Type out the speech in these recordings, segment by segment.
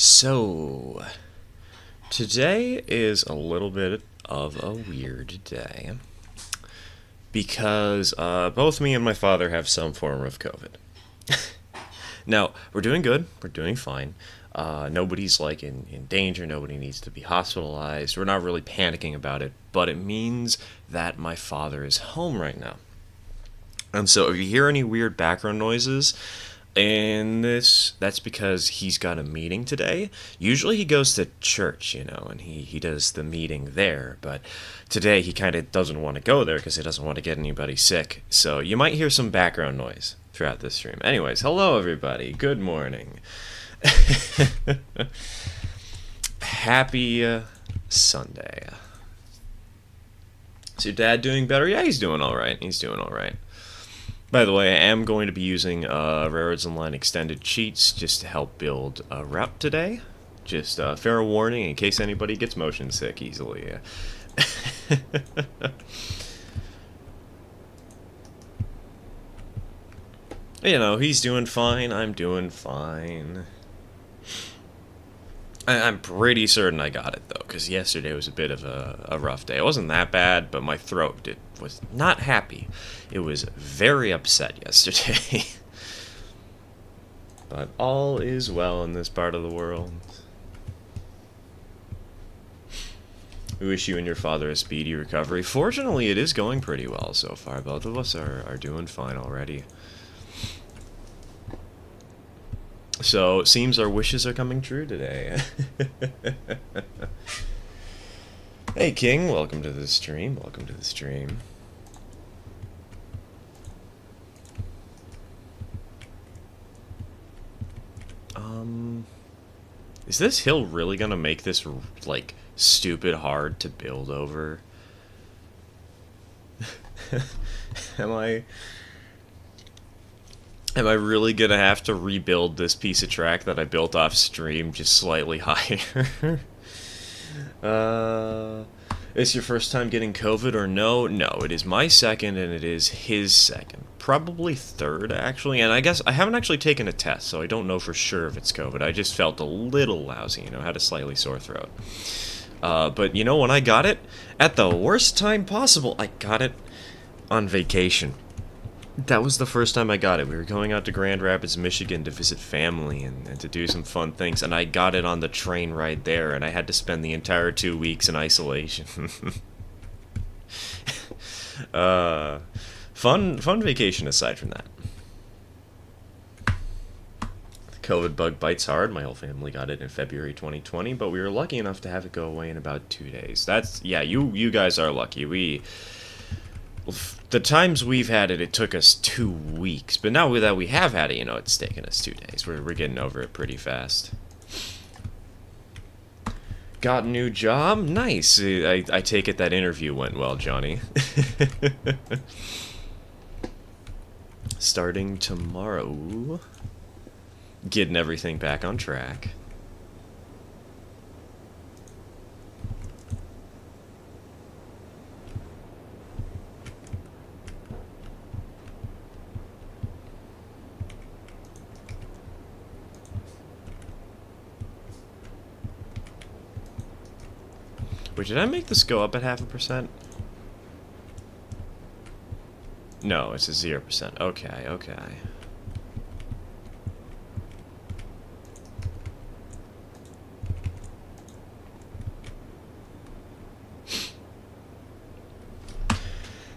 So, today is a little bit of a weird day because both me and my father have some form of COVID. Now, we're doing good, we're doing fine. Nobody's like in danger, nobody needs to be hospitalized. We're not really panicking about it, but it means that my father is home right now. And so, if you hear any weird background noises, that's because he's got a meeting today. Usually he goes to church, and he does the meeting there. But today he kind of doesn't want to go there because he doesn't want to get anybody sick. So you might hear some background noise throughout this stream. Anyways, hello everybody. Good morning. Happy Sunday. Is your dad doing better? Yeah, he's doing all right. He's doing all right. By the way, I am going to be using Railroads Online Extended Cheats just to help build a route today. Just fair warning in case anybody gets motion sick easily. He's doing fine, I'm doing fine. I'm pretty certain I got it, though, because yesterday was a bit of a rough day. It wasn't that bad, but my throat was not happy. It was very upset yesterday. But all is well in this part of the world. We wish you and your father a speedy recovery. Fortunately, it is going pretty well so far. Both of us are doing fine already. So, it seems our wishes are coming true today. Hey, King, welcome to the stream. Welcome to the stream. Is this hill really gonna make this, like, stupid hard to build over? Am I really gonna have to rebuild this piece of track that I built off stream just slightly higher? Is your first time getting COVID or no? No, it is my second and it is his second. Probably third, actually. And I guess I haven't actually taken a test, so I don't know for sure if it's COVID. I just felt a little lousy, had a slightly sore throat. But when I got it, at the worst time possible, I got it on vacation. That was the first time I got it. We were going out to Grand Rapids, Michigan to visit family and to do some fun things, and I got it on the train ride there, and I had to spend the entire 2 weeks in isolation. Fun vacation aside from that. The COVID bug bites hard. My whole family got it in February 2020, but we were lucky enough to have it go away in about 2 days. You guys are lucky. The times we've had it, it took us 2 weeks. But now that we have had it, it's taken us 2 days. We're getting over it pretty fast. Got a new job? Nice. I take it that interview went well, Johnny. Starting tomorrow. Getting everything back on track. Wait, did I make this go up at 0.5%? No, it's a 0%. Okay.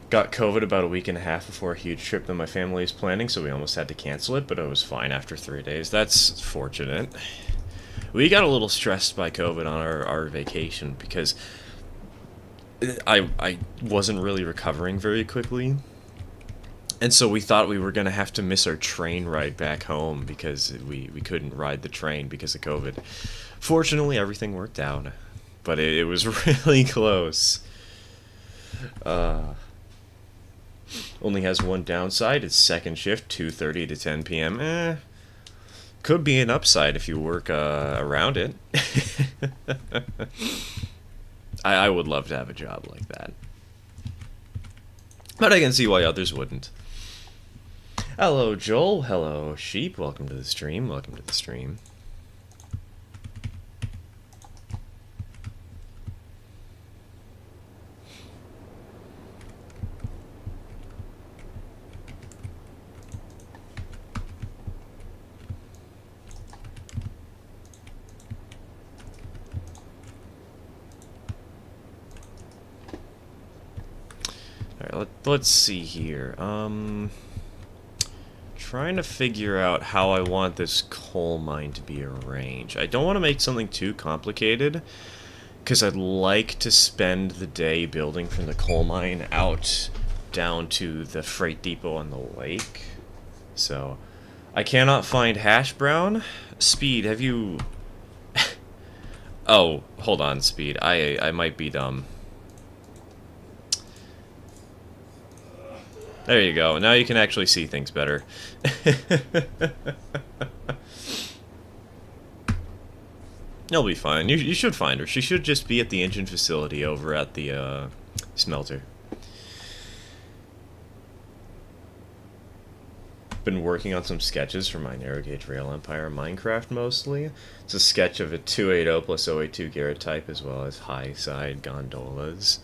Got COVID about a week and a half before a huge trip that my family is planning, so we almost had to cancel it, but I was fine after 3 days. That's fortunate. We got a little stressed by COVID on our vacation because I wasn't really recovering very quickly. And so we thought we were going to have to miss our train ride back home because we couldn't ride the train because of COVID. Fortunately, everything worked out, but it was really close. Only has one downside. It's second shift, 2:30 to 10 p.m. Could be an upside if you work around it. I would love to have a job like that. But I can see why others wouldn't. Hello, Joel. Hello, Sheep. Welcome to the stream. Welcome to the stream. Let's see here. Trying to figure out how I want this coal mine to be arranged. I don't want to make something too complicated, because I'd like to spend the day building from the coal mine out down to the freight depot on the lake. So, I cannot find hash brown. Speed, have you... Oh, hold on, Speed. I might be dumb. There you go. Now you can actually see things better. You'll be fine. You should find her. She should just be at the engine facility over at the smelter. Been working on some sketches for my narrow gauge rail empire Minecraft mostly. It's a sketch of a 280 plus 082 Garrett type as well as high side gondolas.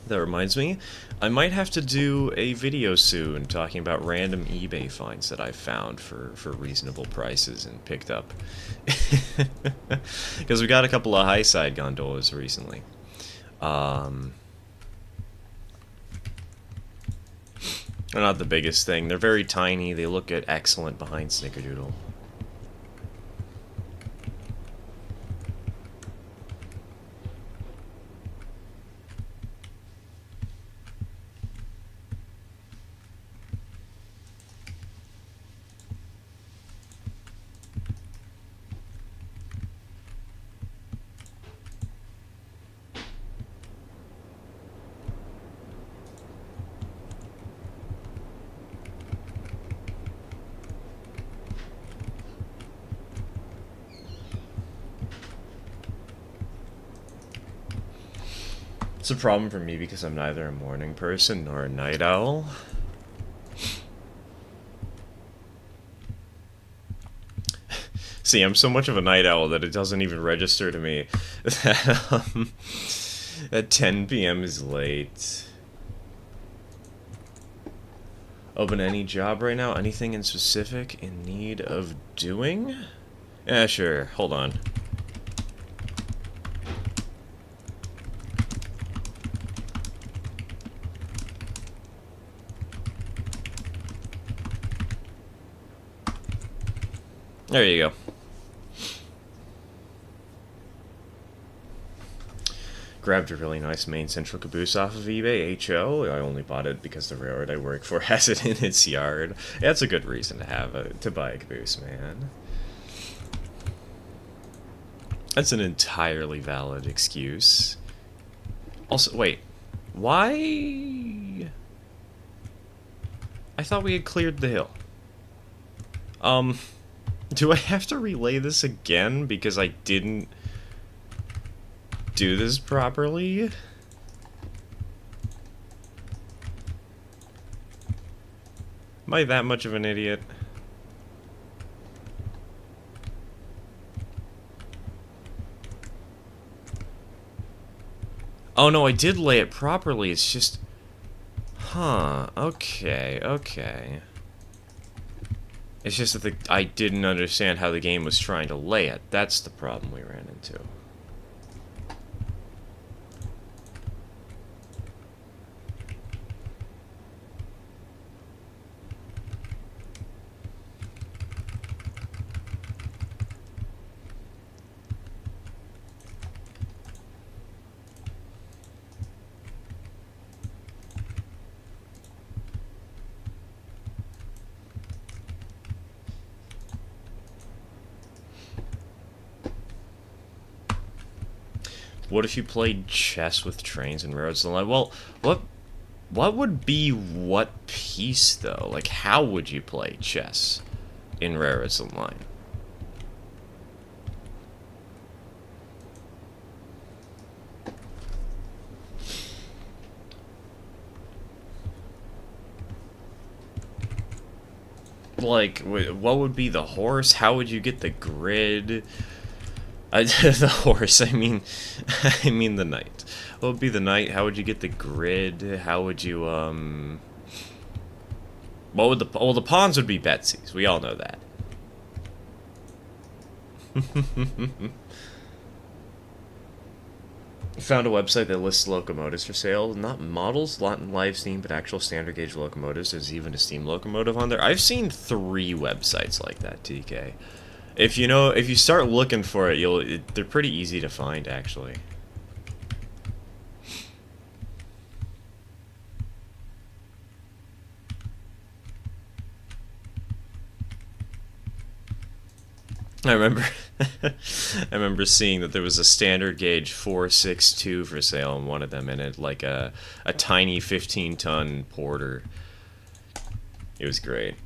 That reminds me, I might have to do a video soon talking about random eBay finds that I've found for reasonable prices and picked up. Because we got a couple of high side gondolas recently. They're not the biggest thing. They're very tiny. They look excellent behind Snickerdoodle. It's a problem for me because I'm neither a morning person nor a night owl. See, I'm so much of a night owl that it doesn't even register to me that 10 p.m. is late. Open any job right now? Anything in specific in need of doing? Yeah, sure. Hold on. There you go. Grabbed a really nice main central caboose off of eBay, HO. I only bought it because the railroad I work for has it in its yard. That's a good reason to have to buy a caboose, man. That's an entirely valid excuse. Also, wait. Why? I thought we had cleared the hill. Do I have to relay this again because I didn't do this properly? Am I that much of an idiot? Oh no, I did lay it properly, it's just... Huh, okay, okay. It's just that I didn't understand how the game was trying to lay it. That's the problem we ran into. What if you played chess with trains and railroads and line? Well, what would be what piece though? Like, how would you play chess in railroads and line? Like, what would be the horse? How would you get the grid? The horse, I mean the knight. What would be the knight? How would you get the grid? How would you, what would well, the pawns would be Betsy's. We all know that. Found a website that lists locomotives for sale. Not models, not live steam, but actual standard gauge locomotives. There's even a steam locomotive on there. I've seen 3 websites like that, TK. If you start looking for it, they're pretty easy to find, actually. I remember I remember seeing that there was a standard gauge 462 for sale in one of them, and it like a tiny 15-ton porter. It was great.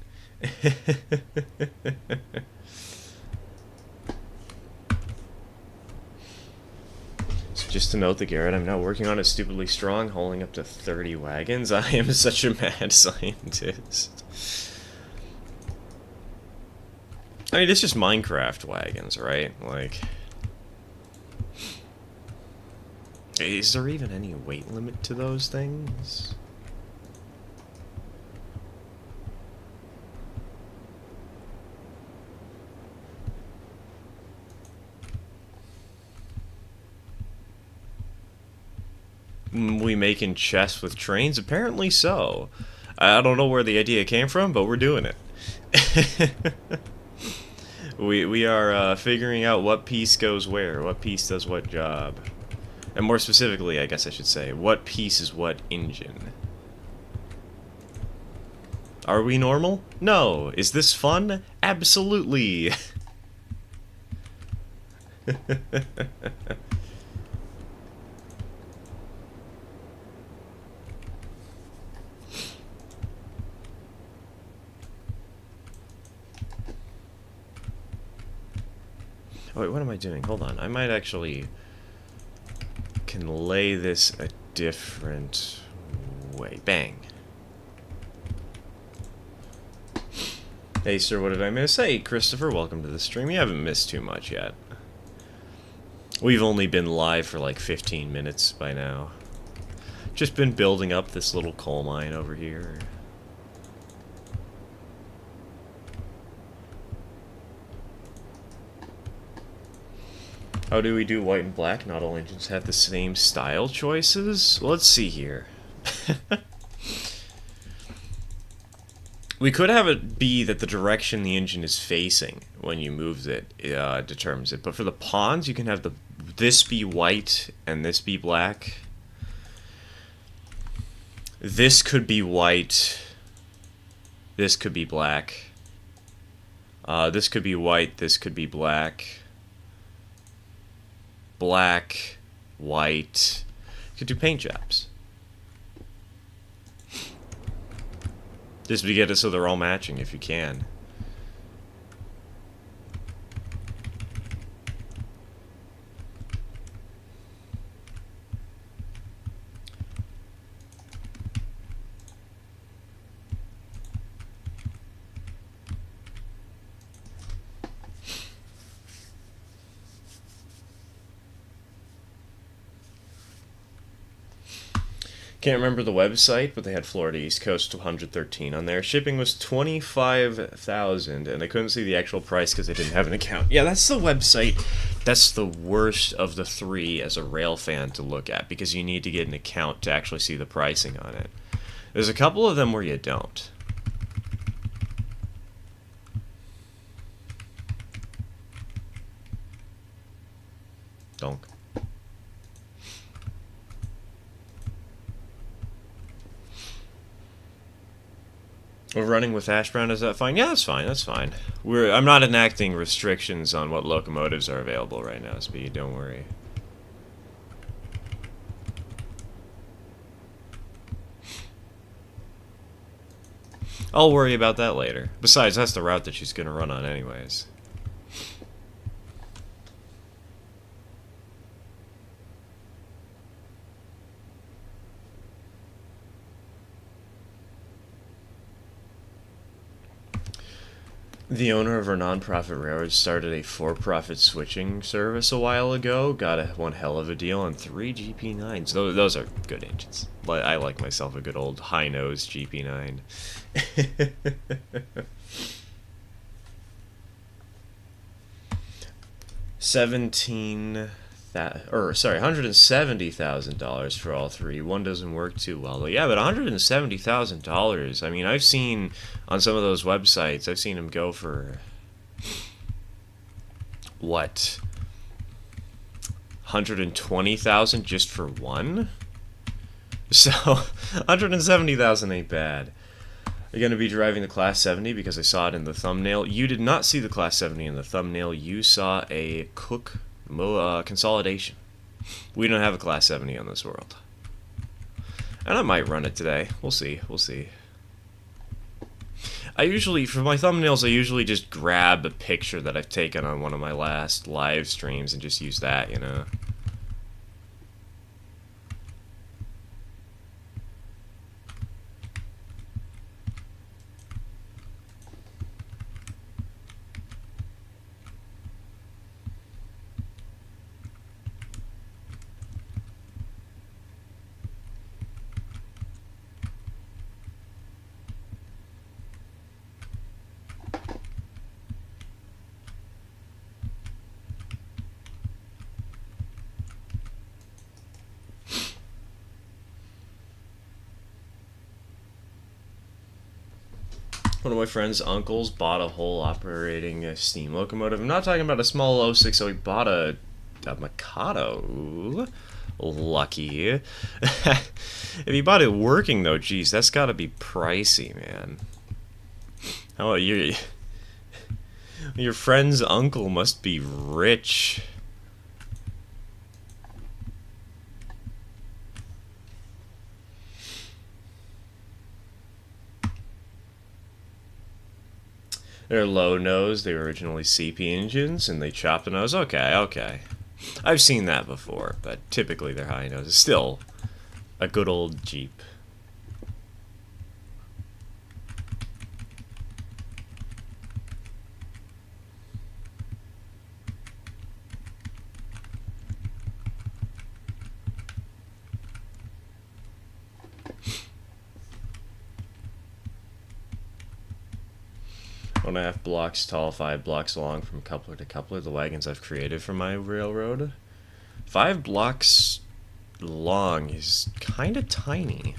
So just to note the Garrett I'm now working on is stupidly strong, hauling up to 30 wagons. I am such a mad scientist. I mean, it's just Minecraft wagons, right? Like, is there even any weight limit to those things? We making chests with trains? Apparently so. I don't know where the idea came from, but we're doing it. We are figuring out what piece goes where, what piece does what job. And more specifically, I guess I should say, what piece is what engine. Are we normal? No. Is this fun? Absolutely. Oh, wait, what am I doing? Hold on. I might actually can lay this a different way. Bang. Hey, sir, what did I miss? Hey, Christopher, welcome to the stream. You haven't missed too much yet. We've only been live for like 15 minutes by now. Just been building up this little coal mine over here. How do we do white and black? Not all engines have the same style choices? Well, let's see here. We could have it be that the direction the engine is facing when you move it determines it. But for the pawns, you can have this be white and this be black. This could be white. This could be black. This could be white. This could be black. Black, white. You could do paint jobs. Just to get it so they're all matching if you can. Can't remember the website, but they had Florida East Coast 113 on there. Shipping was $25,000, and I couldn't see the actual price because I didn't have an account. Yeah, that's the website. That's the worst of the 3 as a rail fan to look at, because you need to get an account to actually see the pricing on it. There's a couple of them where you don't. Donk. We're running with hash brown, is that fine? Yeah, that's fine, that's fine. I'm not enacting restrictions on what locomotives are available right now, Speed, don't worry. I'll worry about that later. Besides, that's the route that she's gonna run on anyways. The owner of our nonprofit railroad started a for-profit switching service a while ago. Got one hell of a deal on 3 GP9s. Those are good engines. I like myself a good old high-nose GP9. $170,000 for all three. One doesn't work too well, but yeah, but $170,000. I mean, I've seen on some of those websites, I've seen them go for what, 120,000 just for one. So 170,000 ain't bad. You're going to be driving the Class 70 because I saw it in the thumbnail. You did not see the Class 70 in the thumbnail. You saw a Cook consolidation. We don't have a Class 70 on this world. And I might run it today. We'll see. We'll see. I usually, for my thumbnails, I usually just grab a picture that I've taken on one of my last live streams and just use that, you know. One of my friend's uncles bought a whole operating steam locomotive. I'm not talking about a small 060. He bought a Mikado. Ooh, lucky. If he bought it working, though, geez, that's got to be pricey, man. How about you? Your friend's uncle must be rich. They're low nose. They were originally CP engines, and they chopped the nose. Okay, okay. I've seen that before, but typically they're high nose. It's still a good old Jeep. One and a half blocks tall, 5 blocks long from coupler to coupler. The wagons I've created for my railroad. 5 blocks long is kind of tiny.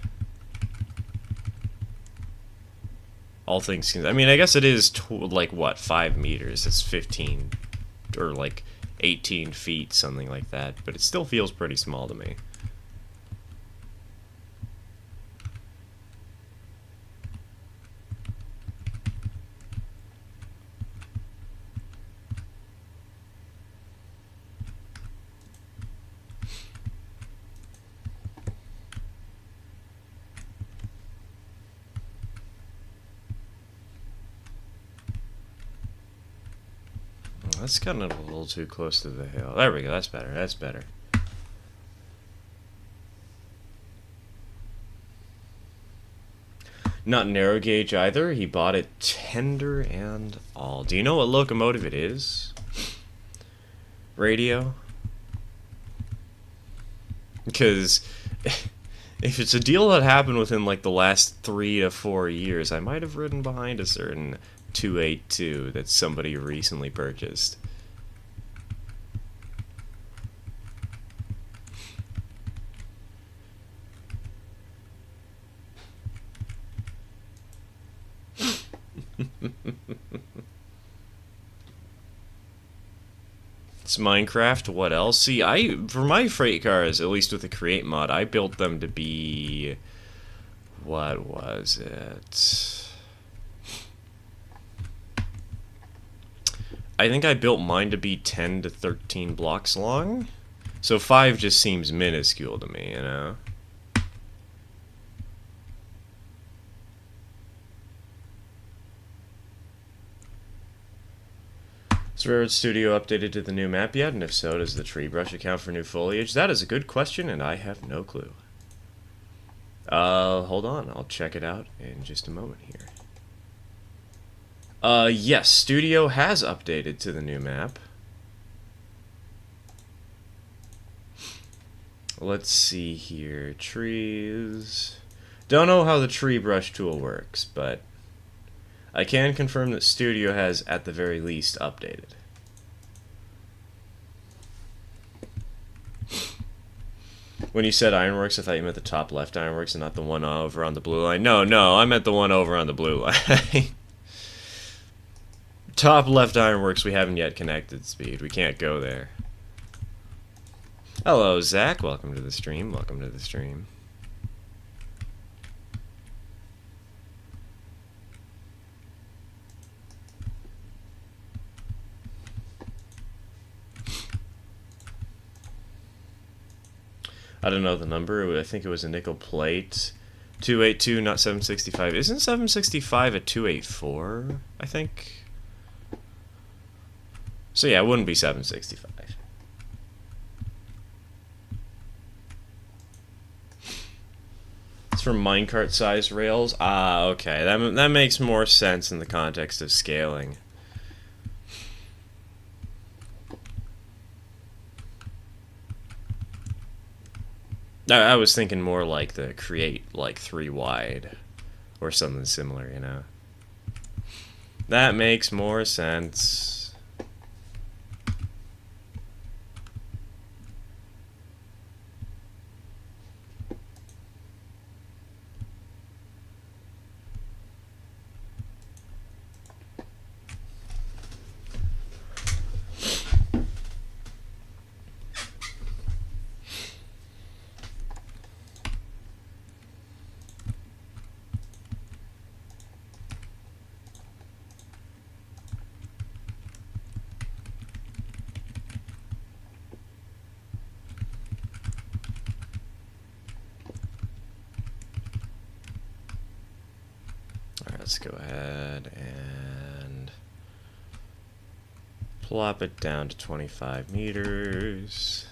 All things considered. I mean, I guess it is like what, 5 meters? It's 15 or like 18 feet, something like that. But it still feels pretty small to me. That's gotten a little too close to the hill. There we go. That's better. That's better. Not narrow gauge either. He bought it tender and all. Do you know what locomotive it is? Radio? Because if it's a deal that happened within like the last 3 to 4 years, I might have ridden behind a certain 282 that somebody recently purchased. It's Minecraft. What else? See, for my freight cars, at least with the Create mod, I built them to be, what was it? I think I built mine to be 10 to 13 blocks long. So 5 just seems minuscule to me, you know? Is Railroad Studio updated to the new map yet? And if so, does the tree brush account for new foliage? That is a good question, and I have no clue. Hold on. I'll check it out in just a moment here. Yes, Studio has updated to the new map. Let's see here. Trees. Don't know how the tree brush tool works, but I can confirm that Studio has, at the very least, updated. When you said ironworks, I thought you meant the top left ironworks and not the one over on the blue line. No, no, I meant the one over on the blue line. Top left ironworks, we haven't yet connected, Speed. We can't go there. Hello, Zach. Welcome to the stream. Welcome to the stream. I don't know the number. I think it was a nickel plate. 282, not 765. Isn't 765 a 284, I think? So yeah, it wouldn't be 765. It's from minecart size rails. Ah, okay. That makes more sense in the context of scaling. I was thinking more like the create like 3 wide or something similar, you know. That makes more sense. Let's go ahead and plop it down to 25 meters.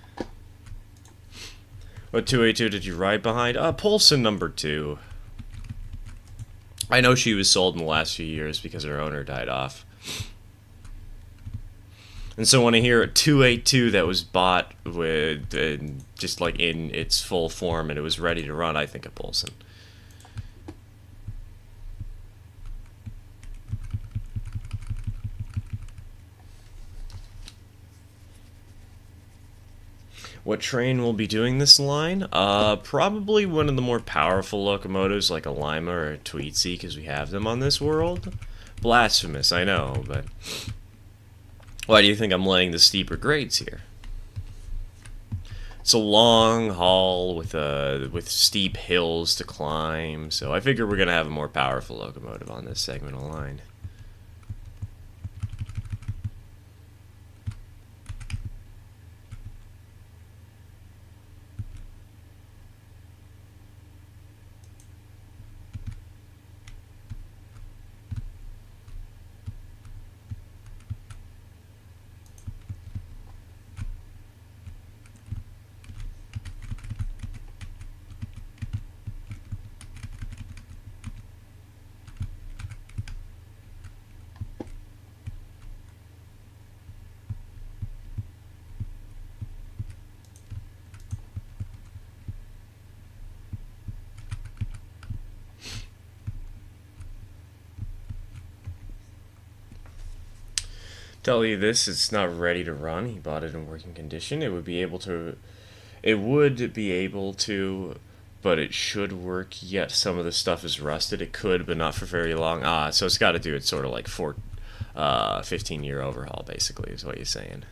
What 282 did you ride behind? Polson number 2. I know she was sold in the last few years because her owner died off. And so when I hear a 282 that was bought with just like in its full form and it was ready to run, I think of Polson. What train will be doing this line? Probably one of the more powerful locomotives like a Lima or a Tweetsie, because we have them on this world. Blasphemous, I know, but why do you think I'm laying the steeper grades here? It's a long haul with steep hills to climb, so I figure we're gonna have a more powerful locomotive on this segment of line. Tell you this, it's not ready to run. He bought it in working condition. It would be able to, but it should work. Yet some of the stuff is rusted. It could, but not for very long. So it's got to do it sort of like 15-year overhaul, basically, is what he's saying.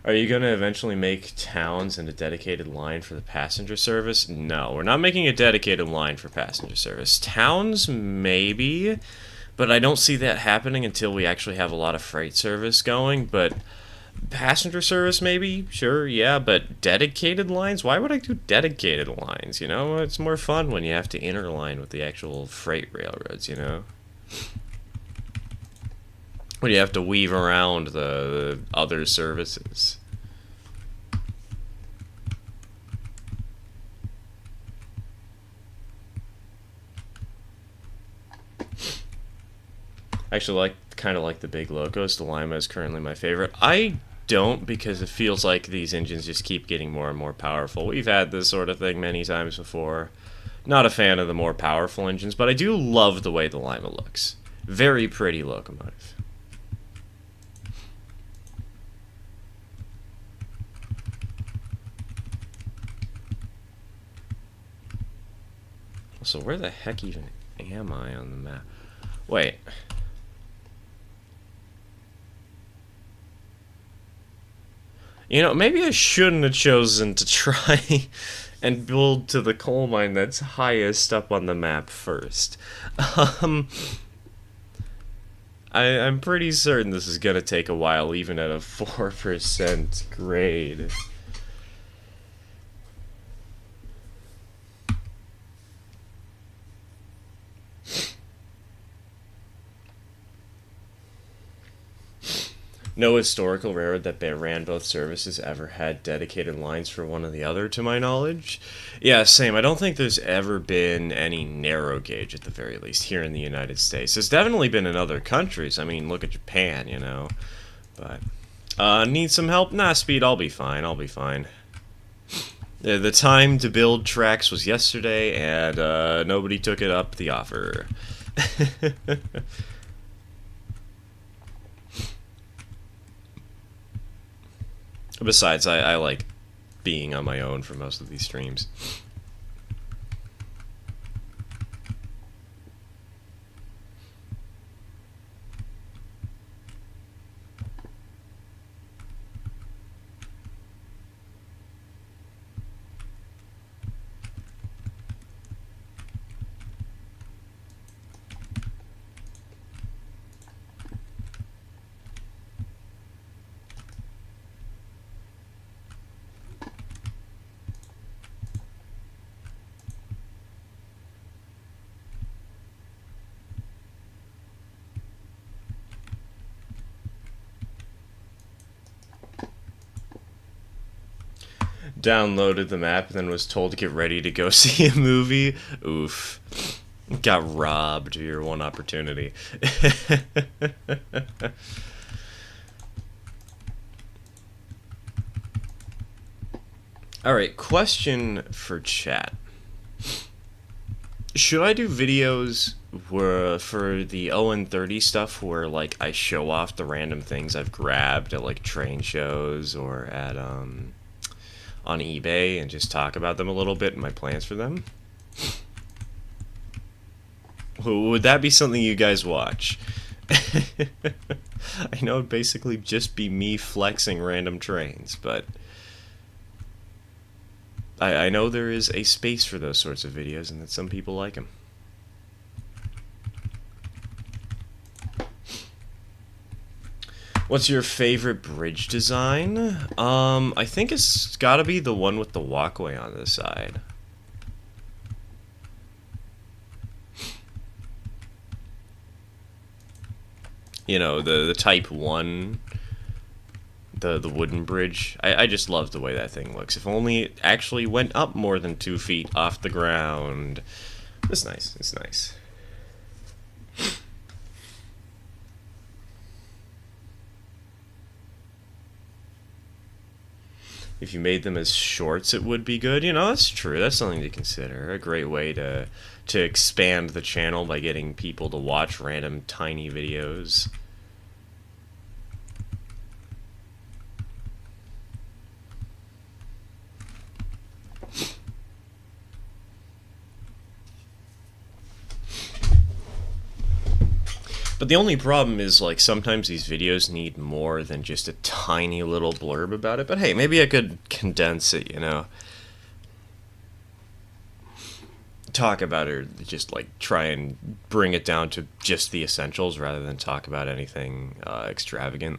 Are you going to eventually make towns and a dedicated line for the passenger service? No, we're not making a dedicated line for passenger service. Towns, maybe, but I don't see that happening until we actually have a lot of freight service going. But passenger service, maybe? Sure, yeah, but dedicated lines? Why would I do dedicated lines, you know? It's more fun when you have to interline with the actual freight railroads, you know? When you have to weave around the other services. Actually, kind of like the big locos. The Lima is currently my favorite. I don't, because it feels like these engines just keep getting more and more powerful. We've had this sort of thing many times before. Not a fan of the more powerful engines, but I do love the way the Lima looks. Very pretty locomotive. So where the heck even am I on the map? Wait. You know, maybe I shouldn't have chosen to try and build to the coal mine that's highest up on the map first. Um, I'm pretty certain this is gonna take a while, even at a 4% grade. No historical railroad that ran both services ever had dedicated lines for one or the other, to my knowledge. Yeah, same. I don't think there's ever been any narrow gauge, at the very least, here in the United States. There's definitely been in other countries. I mean, look at Japan, you know. But, need some help? Nah, Speed, I'll be fine. I'll be fine. The time to build tracks was yesterday, and nobody took it up the offer. Besides, I like being on my own for most of these streams. Downloaded the map and then was told to get ready to go see a movie. Oof. Got robbed of your one opportunity. Alright, question for chat. Should I do videos where, for the ON30 stuff, where like I show off the random things I've grabbed at like train shows or at on eBay and just talk about them a little bit and my plans for them? Would that be something you guys watch? I know it'd basically just be me flexing random trains, but I know there is a space for those sorts of videos and that some people like them. What's your favorite bridge design? I think it's gotta be the one with the walkway on the side. You know, the Type 1, the wooden bridge. I just love the way that thing looks. If only it actually went up more than 2 feet off the ground. It's nice, it's nice. If you made them as shorts, it would be good. You know, that's true. That's something to consider. A great way to expand the channel by getting people to watch random tiny videos. But the only problem is, like, sometimes these videos need more than just a tiny little blurb about it. But hey, maybe I could condense it, you know? Talk about it, or just, like, try and bring it down to just the essentials rather than talk about anything extravagant.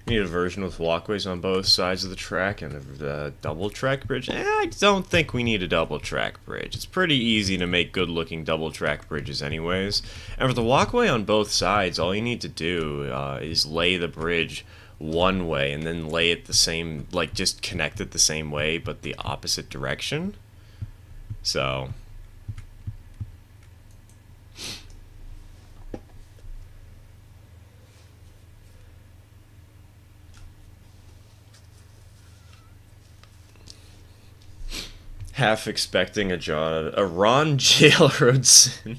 Need a version with walkways on both sides of the track and a double track bridge? I don't think we need a double track bridge. It's pretty easy to make good looking double track bridges anyways. And for the walkway on both sides, all you need to do is lay the bridge one way and then lay it the same, like just connect it the same way but the opposite direction. So half expecting a Ron Jailroadson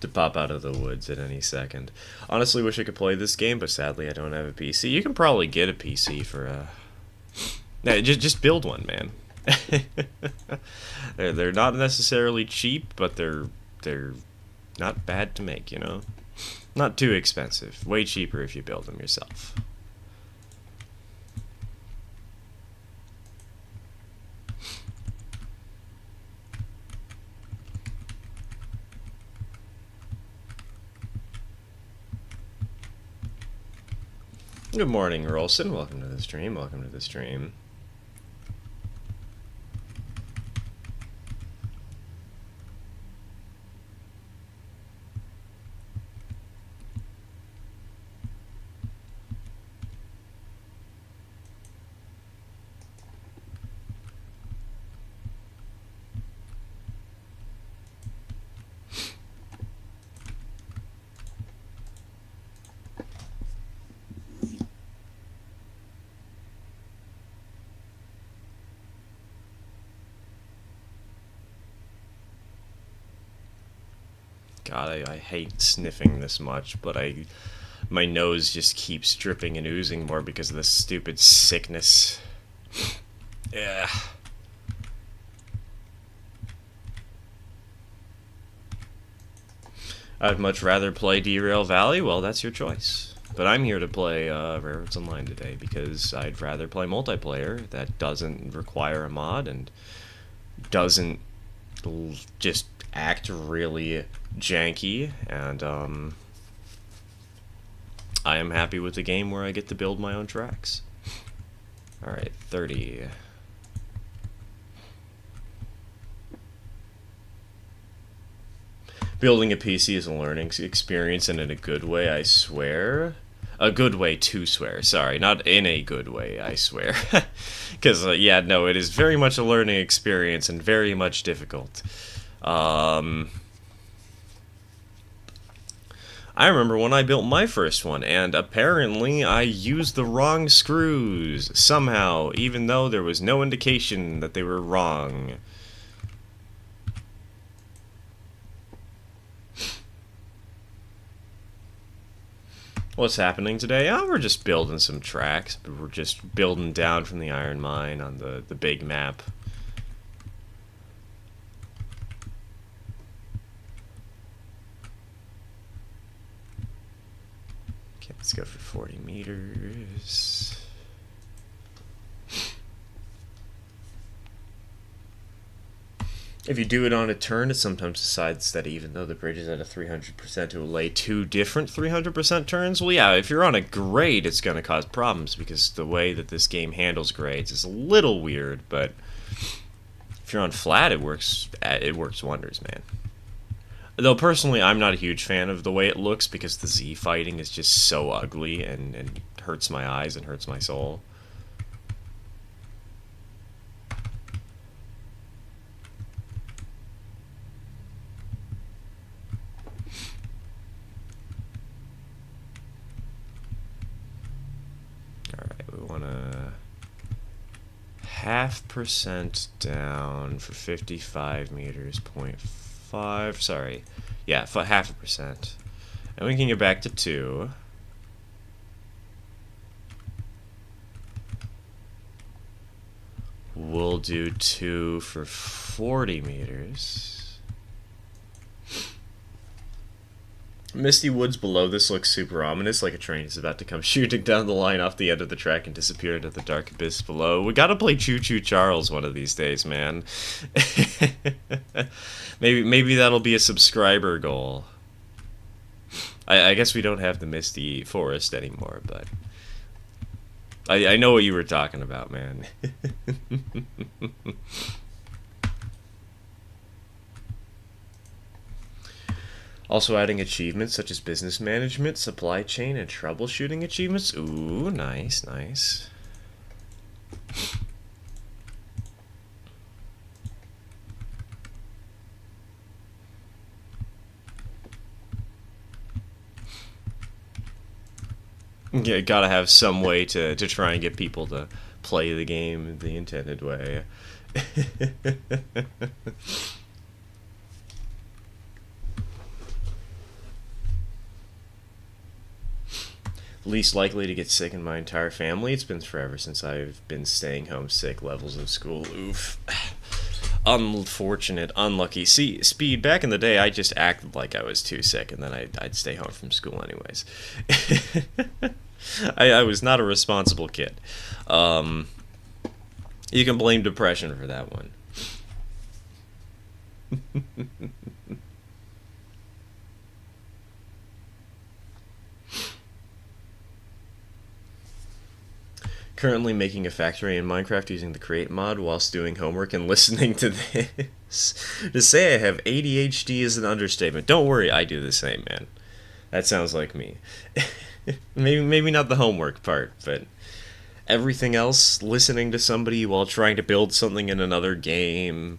to pop out of the woods at any second. Honestly, wish I could play this game, but sadly I don't have a PC. You can probably get a PC for no, just build one, man. They're not necessarily cheap, but they're not bad to make, you know? Not too expensive. Way cheaper if you build them yourself. Good morning, Rolson. Welcome to the stream. Welcome to the stream. God, I hate sniffing this much, but my nose just keeps dripping and oozing more because of this stupid sickness. Yeah. I'd much rather play Derail Valley. Well, that's your choice. But I'm here to play Railroads Online today because I'd rather play multiplayer that doesn't require a mod and doesn't just act really janky, and I am happy with the game where I get to build my own tracks. Alright, 30. Building a PC is a learning experience, and in a good way, I swear. A good way to swear, sorry, not in a good way, I swear. Because, yeah, no, it is very much a learning experience and very much difficult. I remember when I built my first one, and apparently I used the wrong screws, somehow, even though there was no indication that they were wrong. What's happening today? Oh, we're just building some tracks, but we're just building down from the iron mine on the big map. Okay, let's go for 40 meters. If you do it on a turn, it sometimes decides that even though the bridge is at a 300%, it will lay two different 300% turns. Well, yeah, if you're on a grade, it's going to cause problems because the way that this game handles grades is a little weird, but if you're on flat, it works wonders, man. Though, personally, I'm not a huge fan of the way it looks because the Z fighting is just so ugly and hurts my eyes and hurts my soul. %, down for 55 meters, 0.5, sorry, yeah, 0.5%, and we can get back to 2. We'll do 2 for 40 meters. Misty woods below this looks super ominous, like a train is about to come shooting down the line off the end of the track and disappear into the dark abyss below. We gotta play Choo Choo Charles one of these days, man. maybe that'll be a subscriber goal. I guess we don't have the Misty Forest anymore, but I know what you were talking about, man. Also adding achievements such as business management, supply chain, and troubleshooting achievements. Ooh, nice, nice. Yeah, gotta have some way to try and get people to play the game the intended way. Least likely to get sick in my entire family. It's been forever since I've been staying home sick. Levels of school. Oof. Unfortunate, unlucky. See, Speed, back in the day, I just acted like I was too sick, and then I'd stay home from school anyways. I was not a responsible kid. Um, you can blame depression for that one. Currently making a factory in Minecraft using the create mod whilst doing homework and listening to this. To say I have ADHD is an understatement. Don't worry, I do the same, man. That sounds like me. Maybe not the homework part, but everything else, listening to somebody while trying to build something in another game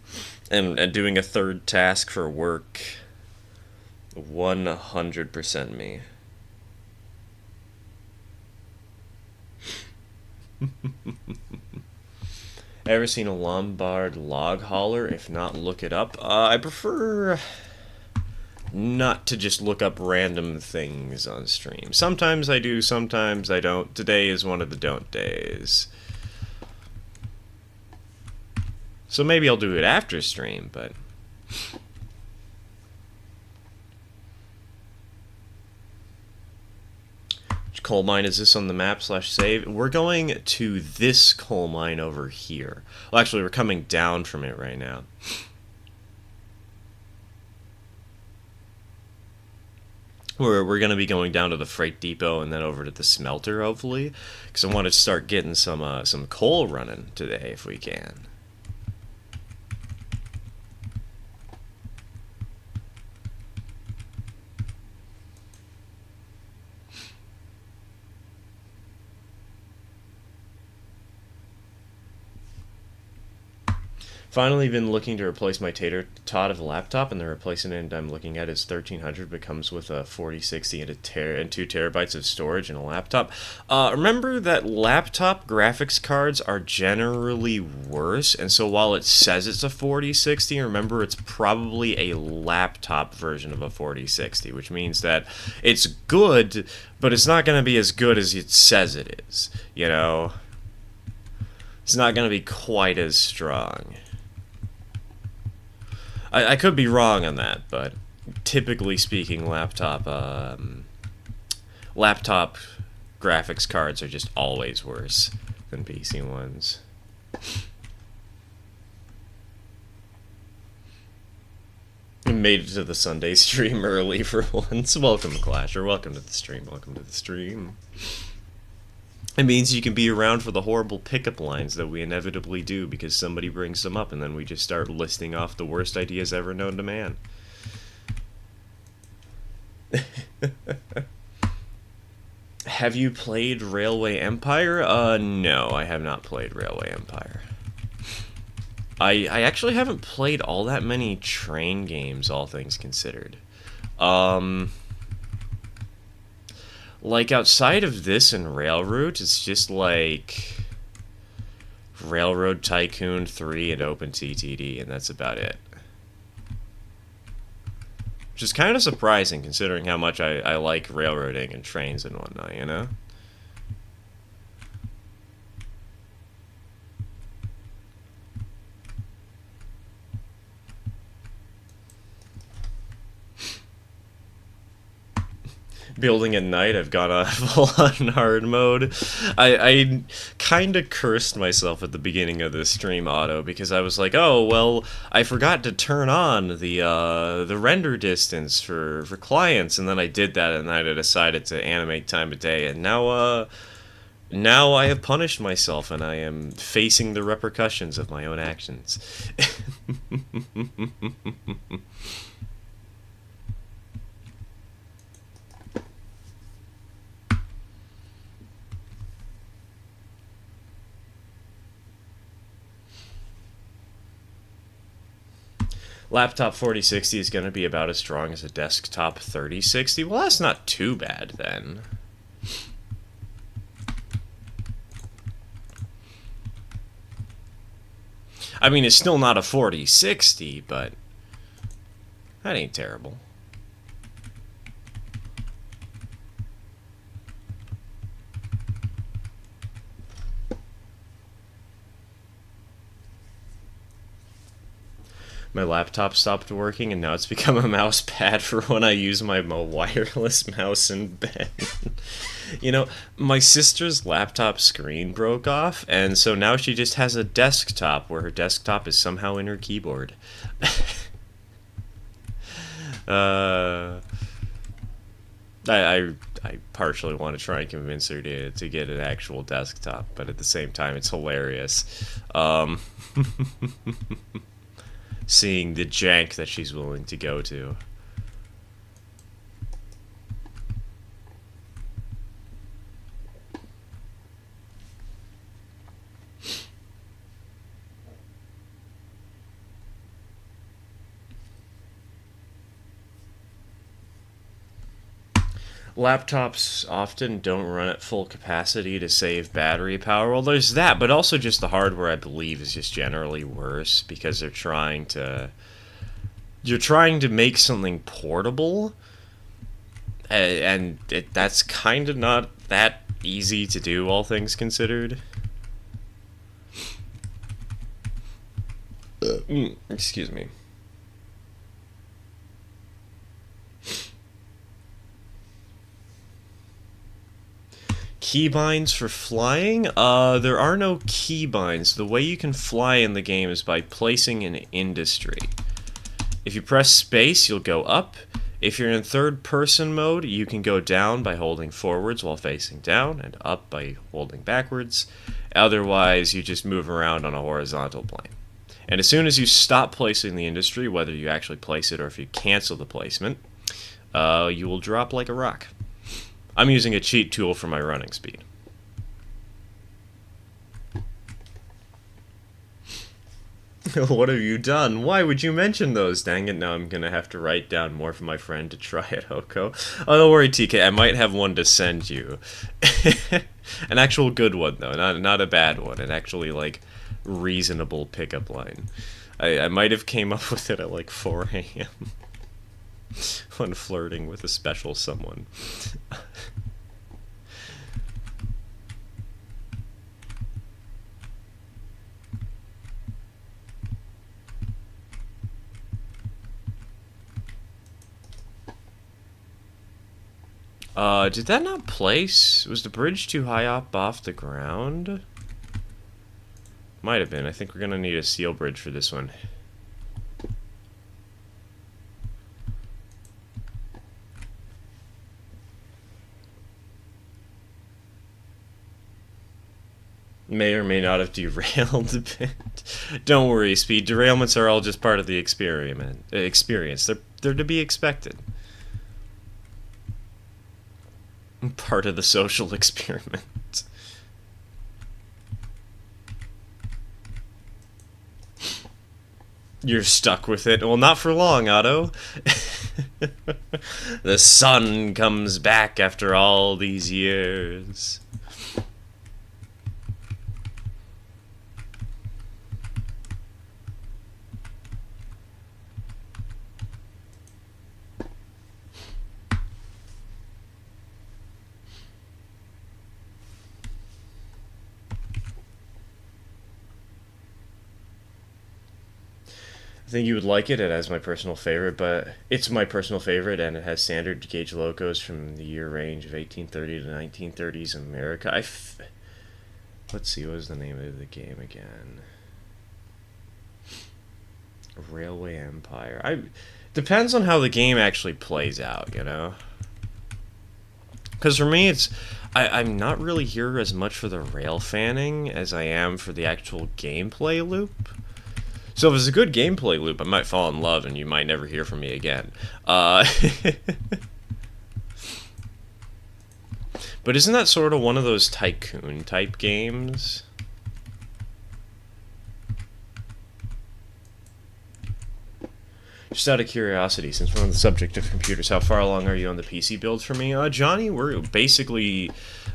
and doing a third task for work, 100% me. Ever seen a Lombard log hauler? If not, look it up. I prefer not to just look up random things on stream. Sometimes I do, sometimes I don't. Today is one of the don't days. So maybe I'll do it after stream, but... Which coal mine is this on the map /save? We're going to this coal mine over here. Well, actually, we're coming down from it right now. We're going to be going down to the freight depot and then over to the smelter, hopefully. Because I want to start getting some coal running today, if we can. Finally been looking to replace my tater tot of a laptop, and the replacement I'm looking at is 1300, but comes with a 4060 and and 2 terabytes of storage and a laptop. Remember that laptop graphics cards are generally worse, and so while it says it's a 4060, remember it's probably a laptop version of a 4060, which means that it's good, but it's not going to be as good as it says it is, you know? It's not going to be quite as strong. I could be wrong on that, but typically speaking, laptop graphics cards are just always worse than PC ones. Made it to the Sunday stream early for once. Welcome, Clasher. Welcome to the stream. Welcome to the stream. It means you can be around for the horrible pickup lines that we inevitably do because somebody brings them up and then we just start listing off the worst ideas ever known to man. Have you played Railway Empire? No, I have not played Railway Empire. I actually haven't played all that many train games, all things considered. Like, outside of this and Railroad, it's just like Railroad Tycoon 3 and OpenTTD, and that's about it. Which is kind of surprising, considering how much I like railroading and trains and whatnot, you know? Building at night, I've got a full-on hard mode. I kind of cursed myself at the beginning of this stream auto because I was like, oh, well, I forgot to turn on the render distance for clients, and then I did that, and then I decided to animate time of day, and now Now I have punished myself, and I am facing the repercussions of my own actions. Laptop 4060 is going to be about as strong as a desktop 3060. Well, that's not too bad then. I mean, it's still not a 4060, but that ain't terrible. My laptop stopped working, and now it's become a mouse pad for when I use my wireless mouse in bed. You know, my sister's laptop screen broke off, and so now she just has a desktop where her desktop is somehow in her keyboard. uh, I partially want to try and convince her to get an actual desktop, but at the same time, it's hilarious. Seeing the jank that she's willing to go to. Laptops often don't run at full capacity to save battery power. Well, there's that, but also just the hardware, I believe, is just generally worse because you're trying to make something portable, and that's kind of not that easy to do, all things considered. Excuse me. Keybinds for flying? There are no keybinds. The way you can fly in the game is by placing an industry. If you press space, you'll go up. If you're in third-person mode, you can go down by holding forwards while facing down, and up by holding backwards. Otherwise, you just move around on a horizontal plane. And as soon as you stop placing the industry, whether you actually place it or if you cancel the placement, you will drop like a rock. I'm using a cheat tool for my running speed. What have you done? Why would you mention those? Dang it, now I'm gonna have to write down more for my friend to try at Hoko. Oh, don't worry, TK, I might have one to send you. An actual good one, though, not a bad one. An actually, like, reasonable pickup line. I might have came up with it at, like, 4 a.m. when flirting with a special someone. Did that not place? Was the bridge too high up off the ground? Might have been. I think we're gonna need a seal bridge for this one. May or may not have derailed a bit. Don't worry, Speed. Derailments are all just part of the experience. They're to be expected. Part of the social experiment. You're stuck with it. Well, not for long, Otto. The sun comes back after all these years. I think you would like it. It has my personal favorite, but it's my personal favorite, and it has standard gauge logos from the year range of 1830 to 1930s America. Let's see, what was the name of the game again? Railway Empire. Depends on how the game actually plays out, you know? Because for me, I'm not really here as much for the rail fanning as I am for the actual gameplay loop. So if it's a good gameplay loop, I might fall in love and you might never hear from me again. But isn't that sort of one of those tycoon type games? Just out of curiosity, since we're on the subject of computers, how far along are you on the PC build for me? Johnny, we're basically...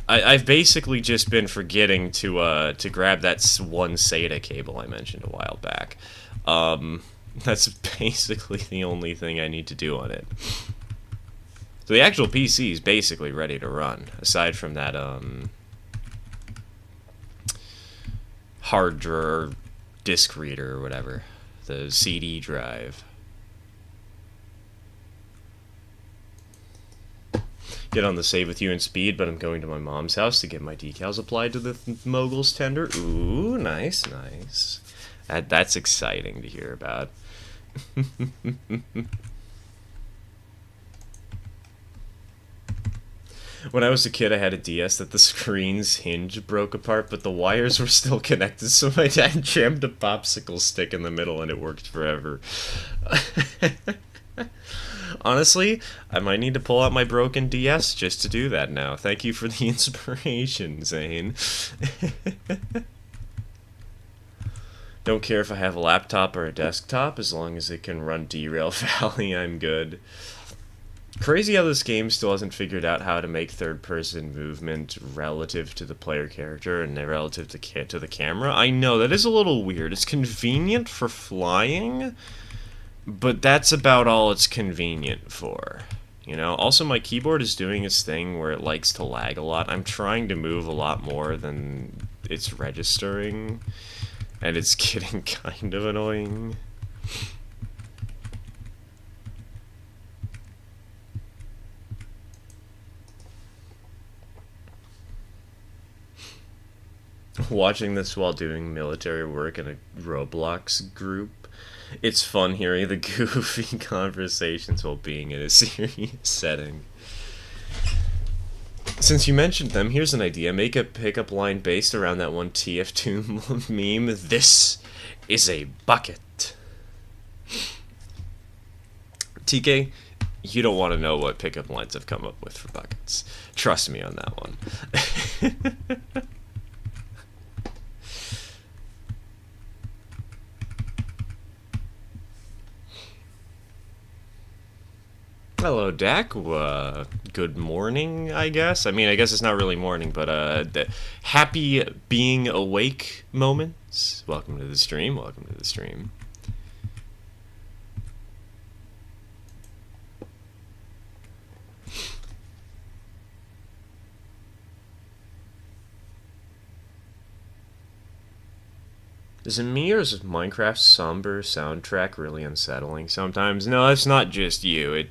I've basically just been forgetting to grab that one SATA cable I mentioned a while back. That's basically the only thing I need to do on it. So the actual PC is basically ready to run, aside from that hard drive, disk reader or whatever, the CD drive. Get on the save with you in speed, but I'm going to my mom's house to get my decals applied to the Mogul's tender. Ooh, nice, nice. That's exciting to hear about. When I was a kid, I had a DS that the screen's hinge broke apart, but the wires were still connected, so my dad jammed a popsicle stick in the middle and it worked forever. Honestly, I might need to pull out my broken DS just to do that now. Thank you for the inspiration, Zane. Don't care if I have a laptop or a desktop, as long as it can run Derail Valley, I'm good. Crazy how this game still hasn't figured out how to make third-person movement relative to the player character and relative to the camera. I know, that is a little weird. It's convenient for flying, but that's about all it's convenient for, you know? Also, my keyboard is doing its thing where it likes to lag a lot. I'm trying to move a lot more than it's registering, and it's getting kind of annoying. Watching this while doing military work in a Roblox group. It's fun hearing the goofy conversations while being in a serious setting. Since you mentioned them, here's an idea. Make a pickup line based around that one TF2 meme. This is a bucket. TK, you don't want to know what pickup lines I've come up with for buckets. Trust me on that one. Hello, Dak. Good morning, I guess. I mean, I guess it's not really morning, but happy being awake moments. Welcome to the stream. Welcome to the stream. Is it me, or is Minecraft's somber soundtrack really unsettling sometimes? No, it's not just you.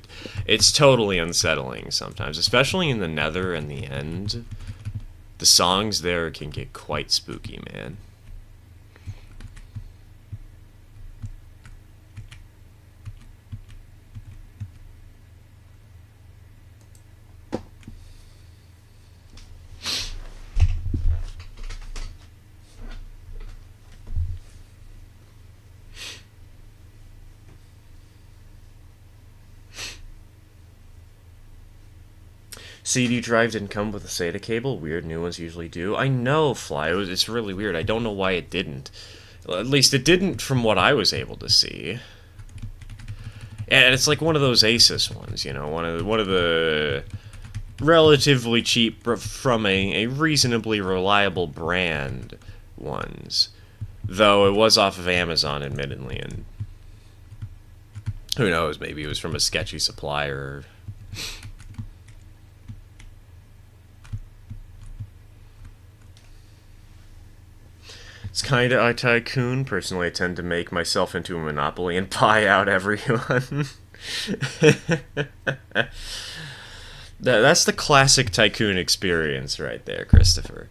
It's totally unsettling sometimes, especially in the Nether and the End. The songs there can get quite spooky, man. CD drive didn't come with a SATA cable. Weird, new ones usually do. I know, Fly. It's really weird. I don't know why it didn't. At least it didn't from what I was able to see. And it's like one of those Asus ones, you know, one of the relatively cheap from a reasonably reliable brand ones. Though it was off of Amazon, admittedly, and who knows, maybe it was from a sketchy supplier. It's kind of a tycoon. Personally, I tend to make myself into a monopoly and buy out everyone. That's the classic tycoon experience right there, Christopher.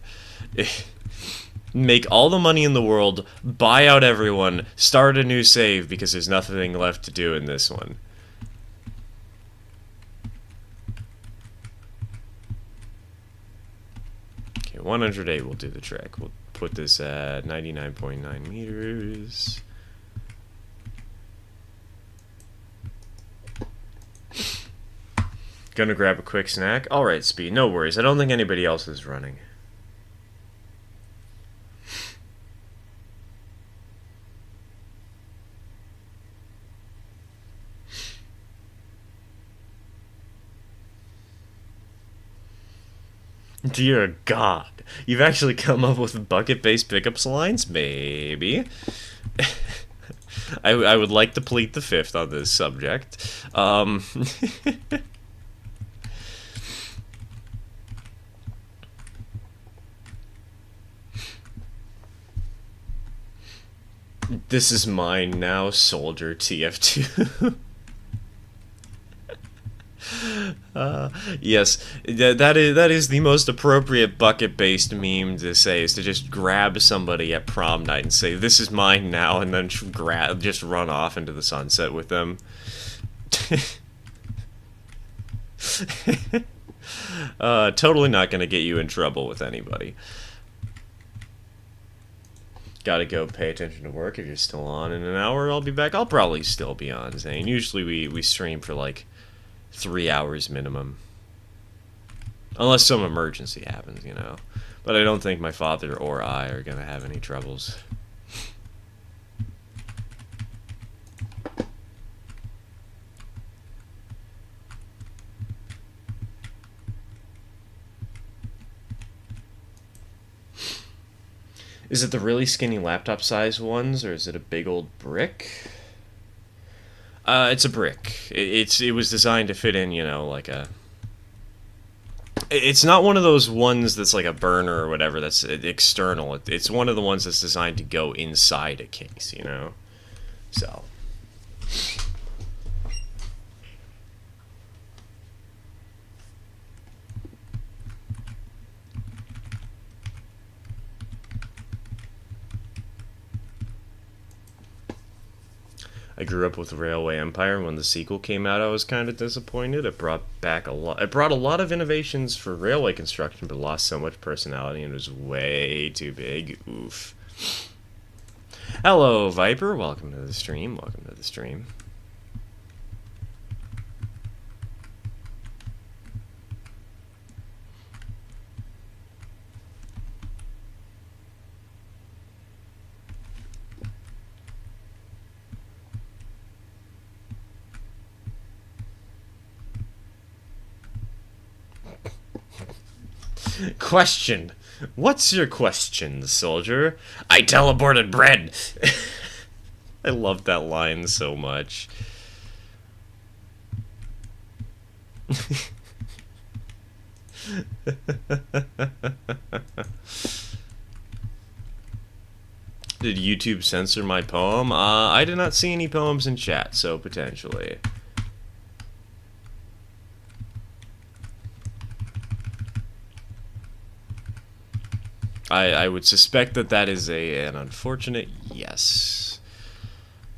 Make all the money in the world, buy out everyone, start a new save because there's nothing left to do in this one. 108 will do the trick. We'll put this at 99.9 meters. Gonna grab a quick snack. Alright, Speed, no worries. I don't think anybody else is running. Dear God. You've actually come up with bucket-based pickups lines? Maybe. I would like to plead the fifth on this subject. This is mine now, soldier TF2. Yes, that is the most appropriate bucket-based meme to say, is to just grab somebody at prom night and say, "This is mine now," and then just run off into the sunset with them. Totally not gonna get you in trouble with anybody. Gotta go pay attention to work. If you're still on in an hour, I'll be back. I'll probably still be on, Zane. Usually we stream for like 3 hours minimum. Unless some emergency happens, you know. But I don't think my father or I are gonna have any troubles. Is it the really skinny laptop size ones, or is it a big old brick? It's a brick. It was designed to fit in, you know, like a... It's not one of those ones that's like a burner or whatever that's external. It's one of the ones that's designed to go inside a case, you know? So... I grew up with Railway Empire, and when the sequel came out, I was kind of disappointed. It brought a lot of innovations for railway construction, but lost so much personality and was way too big. Oof. Hello, Viper. Welcome to the stream. Welcome to the stream. Question. What's your question, soldier? I teleported bread. I love that line so much. Did YouTube censor my poem? I did not see any poems in chat, so potentially. I would suspect that is an unfortunate yes.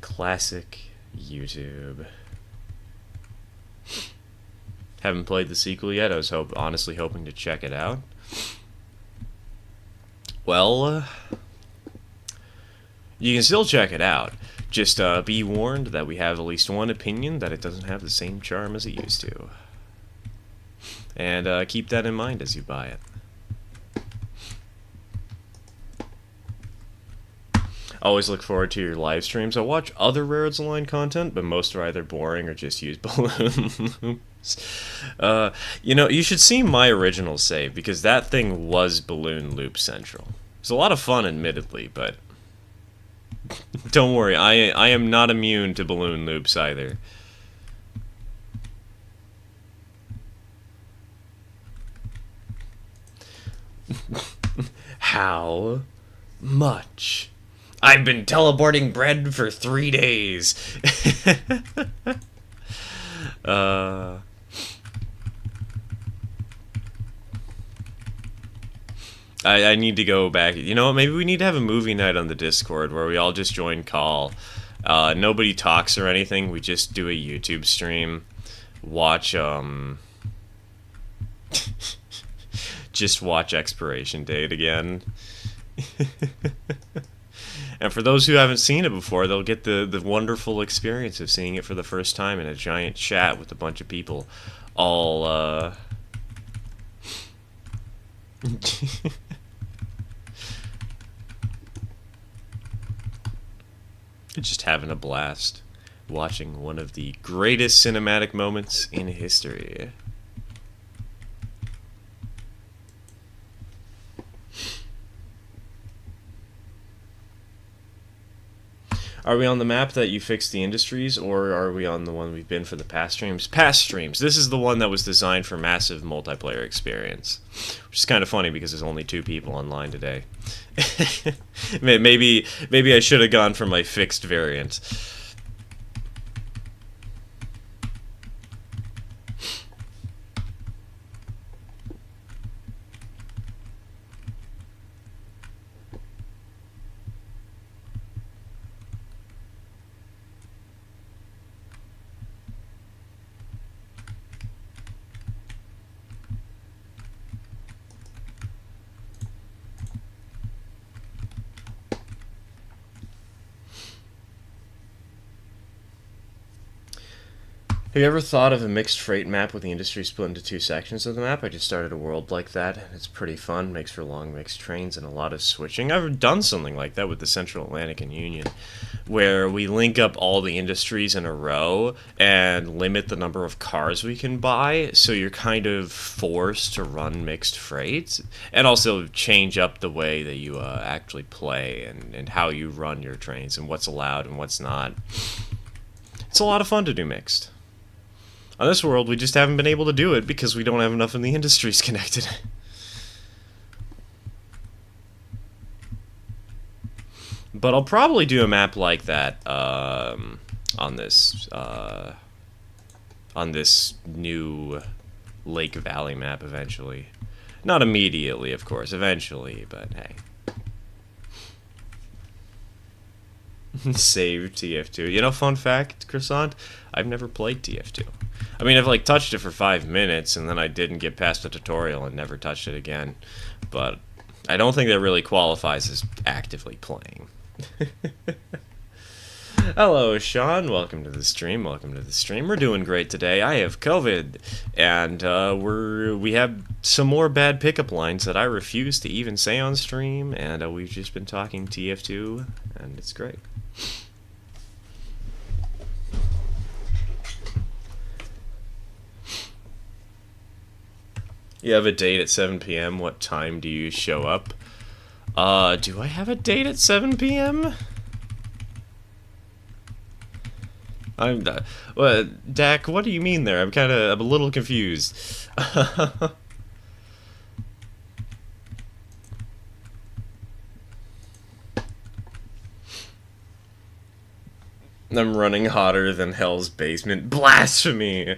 Classic YouTube. Haven't played the sequel yet. I was honestly hoping to check it out. Well, you can still check it out. Just be warned that we have at least one opinion that it doesn't have the same charm as it used to. And keep that in mind as you buy it. Always look forward to your live streams. I watch other Rared's Line content, but most are either boring or just use balloon loops. You know, you should see my original save, because that thing was balloon loop central. It's a lot of fun, admittedly, but don't worry, I am not immune to balloon loops either. How much? I've been teleporting bread for 3 days. I need to go back. You know what? Maybe we need to have a movie night on the Discord where we all just join call. Nobody talks or anything. We just do a YouTube stream. Watch, Just watch expiration date again. And for those who haven't seen it before, they'll get the wonderful experience of seeing it for the first time in a giant chat with a bunch of people all just having a blast watching one of the greatest cinematic moments in history. Are we on the map that you fixed the industries, or are we on the one we've been for the past streams? Past streams. This is the one that was designed for massive multiplayer experience. Which is kind of funny because there's only 2 people online today. maybe I should have gone for my fixed variant. Have you ever thought of a mixed freight map with the industry split into 2 sections of the map? I just started a world like that, and it's pretty fun. Makes for long mixed trains and a lot of switching. I've done something like that with the Central Atlantic and Union, where we link up all the industries in a row and limit the number of cars we can buy, so you're kind of forced to run mixed freight, and also change up the way that you actually play and how you run your trains and what's allowed and what's not. It's a lot of fun to do mixed. On this world, we just haven't been able to do it because we don't have enough in the industries connected. But I'll probably do a map like that on this new Lake Valley map eventually. Not immediately, of course, eventually, but hey. Save TF2. You know, fun fact, Croissant, I've never played TF2. I mean, I've like touched it for 5 minutes, and then I didn't get past the tutorial and never touched it again. But I don't think that really qualifies as actively playing. Hello, Sean. Welcome to the stream. Welcome to the stream. We're doing great today. I have COVID, and we have some more bad pickup lines that I refuse to even say on stream, and we've just been talking TF2, and it's great. You have a date at 7 p.m. What time do you show up? Do I have a date at 7 p.m.? Well, Dak, what do you mean there? I'm a little confused. I'm running hotter than Hell's Basement. Blasphemy!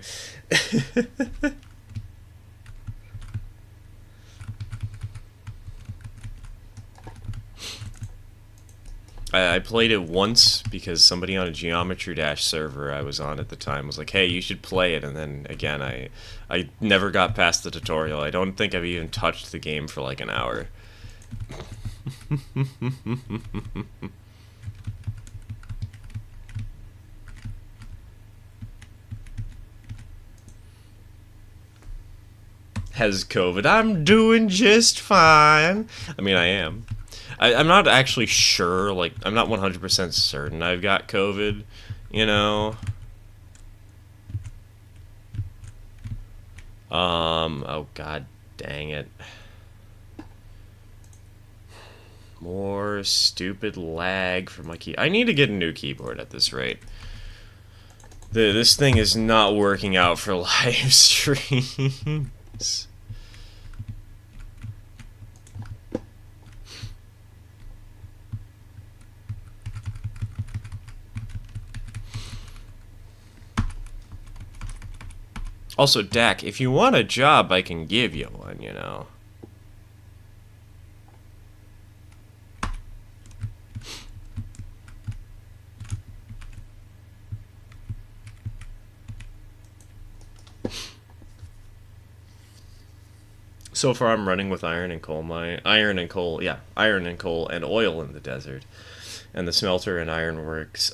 I played it once because somebody on a Geometry Dash server I was on at the time was like, hey, you should play it, and then, again, I never got past the tutorial. I don't think I've even touched the game for like an hour. Has COVID. I'm doing just fine. I mean, I am. I'm not actually sure, like, I'm not 100% certain I've got COVID, you know? Oh god dang it. More stupid lag for my key. I need to get a new keyboard at this rate. This thing is not working out for live streams. Also, Dak, if you want a job, I can give you one, you know. So far, I'm running with iron and coal iron and coal and oil in the desert, and the smelter and ironworks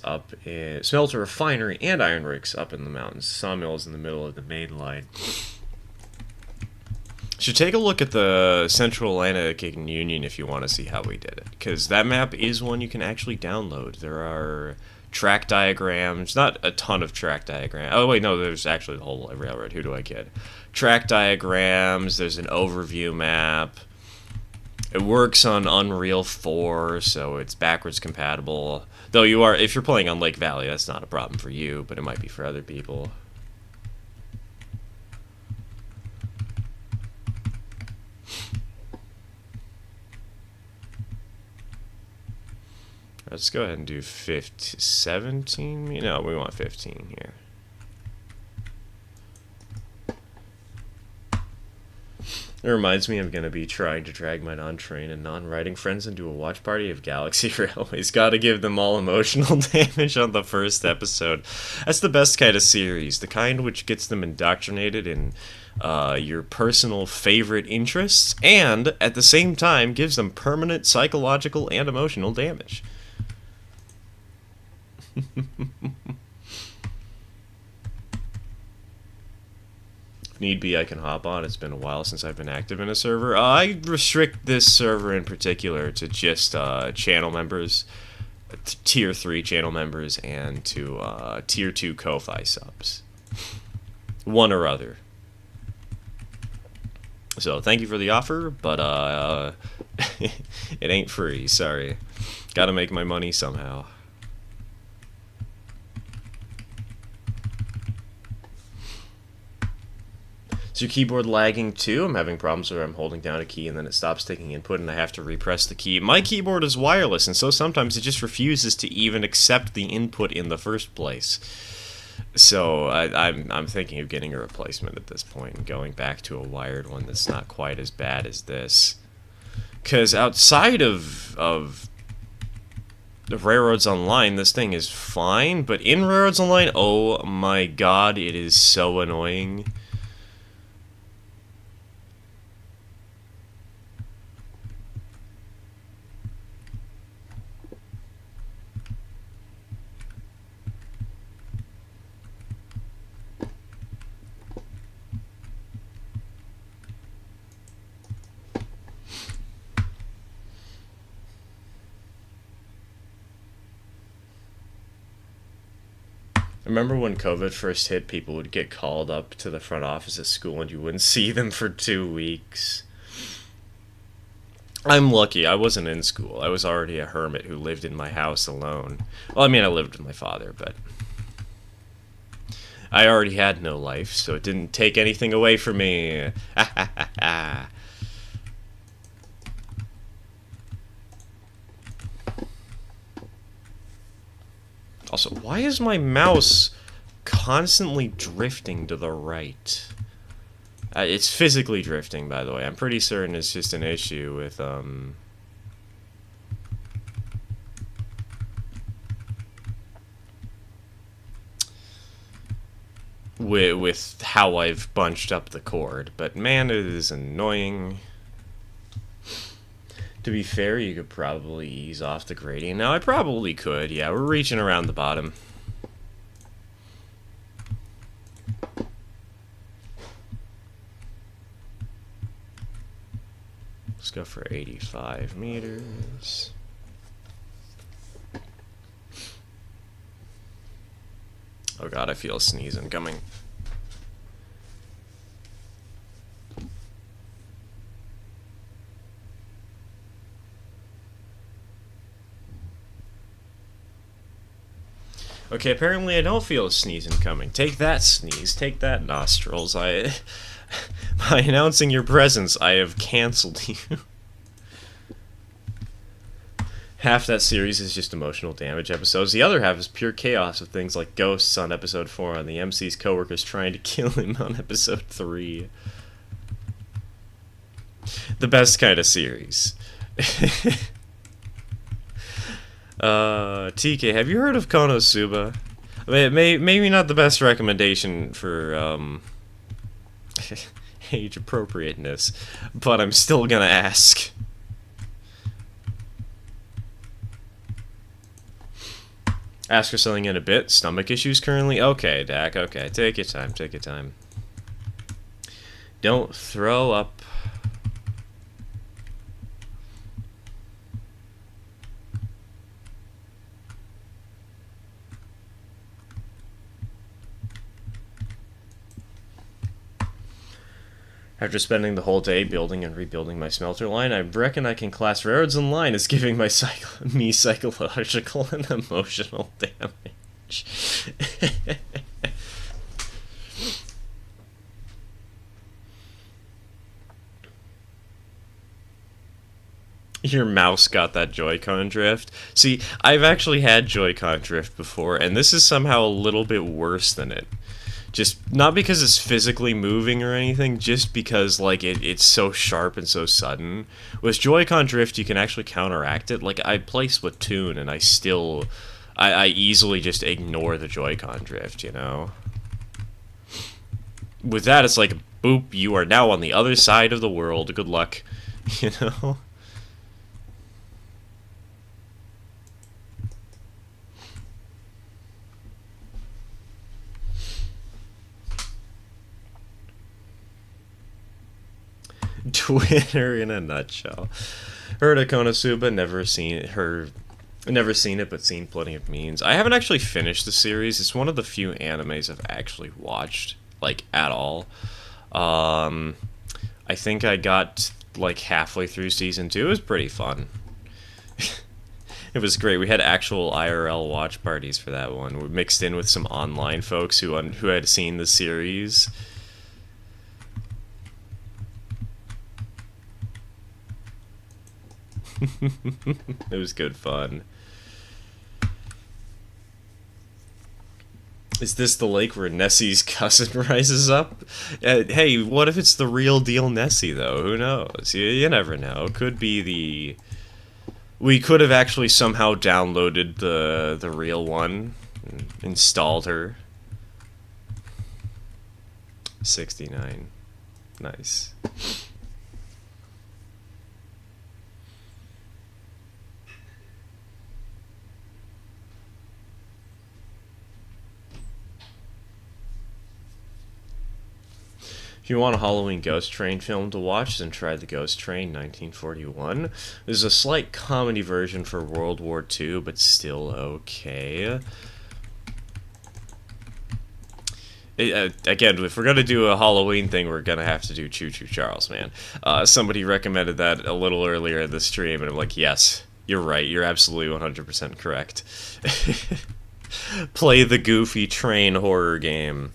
smelter, refinery, and ironworks up in the mountains. Sawmills in the middle of the main line. Should take a look at the Central Atlantic Union if you want to see how we did it, because that map is one you can actually download. There are track diagrams, not a ton of track diagrams. Oh wait, no, there's actually the whole railroad. Who do I kid? Track diagrams. There's an overview map. It works on Unreal 4, so it's backwards compatible. Though if you're playing on Lake Valley, that's not a problem for you, but it might be for other people. Let's go ahead and do 17. No, we want 15 here. It reminds me I'm going to be trying to drag my non-train and non-riding friends into a watch party of Galaxy Railways. Gotta give them all emotional damage on the first episode. That's the best kind of series. The kind which gets them indoctrinated in your personal favorite interests, and at the same time gives them permanent psychological and emotional damage. If need be, I can hop on. It's been a while since I've been active in a server. I restrict this server in particular to just channel members, tier 3 channel members, and to tier 2 Ko-Fi subs. One or other. So thank you for the offer, but it ain't free, sorry. Gotta make my money somehow. Is your keyboard lagging too? I'm having problems where I'm holding down a key and then it stops taking input and I have to repress the key. My keyboard is wireless, and so sometimes it just refuses to even accept the input in the first place. So I'm thinking of getting a replacement at this point and going back to a wired one that's not quite as bad as this. Because outside of the Railroads Online, this thing is fine, but in Railroads Online, oh my god, it is so annoying. Remember when COVID first hit, people would get called up to the front office at school and you wouldn't see them for 2 weeks? I'm lucky. I wasn't in school. I was already a hermit who lived in my house alone. Well, I mean, I lived with my father, but I already had no life, so it didn't take anything away from me. Also, why is my mouse constantly drifting to the right? It's physically drifting, by the way. I'm pretty certain it's just an issue with how I've bunched up the cord. But man, it is annoying. To be fair, you could probably ease off the gradient. Now, I probably could. Yeah, we're reaching around the bottom. Let's go for 85 meters. Oh god, I feel a sneezing coming. Okay, apparently I don't feel a sneezing coming. Take that, sneeze. Take that, nostrils. By announcing your presence, I have canceled you. Half that series is just emotional damage episodes. The other half is pure chaos of things like ghosts on episode 4 and the MC's coworkers trying to kill him on episode 3. The best kind of series. TK, have you heard of Konosuba? I mean, maybe not the best recommendation for age appropriateness, but I'm still gonna ask. Ask her something in a bit. Stomach issues currently? Okay, Dak, okay. Take your time, take your time. Don't throw up. After spending the whole day building and rebuilding my smelter line, I reckon I can class railroads in line as giving me psychological and emotional damage. Your mouse got that Joy-Con drift. See, I've actually had Joy-Con drift before, and this is somehow a little bit worse than it. Just, not because it's physically moving or anything, just because, like, it's so sharp and so sudden. With Joy-Con drift, you can actually counteract it. Like, I play Splatoon, and I easily just ignore the Joy-Con drift, you know? With that, it's like, boop, you are now on the other side of the world. Good luck, you know? Twitter in a nutshell. Heard of Konosuba, never seen it, but seen plenty of memes. I haven't actually finished the series. It's one of the few animes I've actually watched, like, at all. I think I got, like, halfway through season 2. It was pretty fun. It was great. We had actual IRL watch parties for that one. We mixed in with some online folks who had seen the series. It was good fun. Is this the lake where Nessie's cousin rises up? Hey, what if it's the real deal Nessie, though? Who knows? You never know. Could be the... We could have actually somehow downloaded the real one, and installed her. 69. Nice. If you want a Halloween Ghost Train film to watch, then try The Ghost Train 1941. There's a slight comedy version for World War II, but still okay. Again, if we're going to do a Halloween thing, we're going to have to do Choo Choo Charles, man. Somebody recommended that a little earlier in the stream, and I'm like, yes, you're right. You're absolutely 100% correct. Play the goofy train horror game.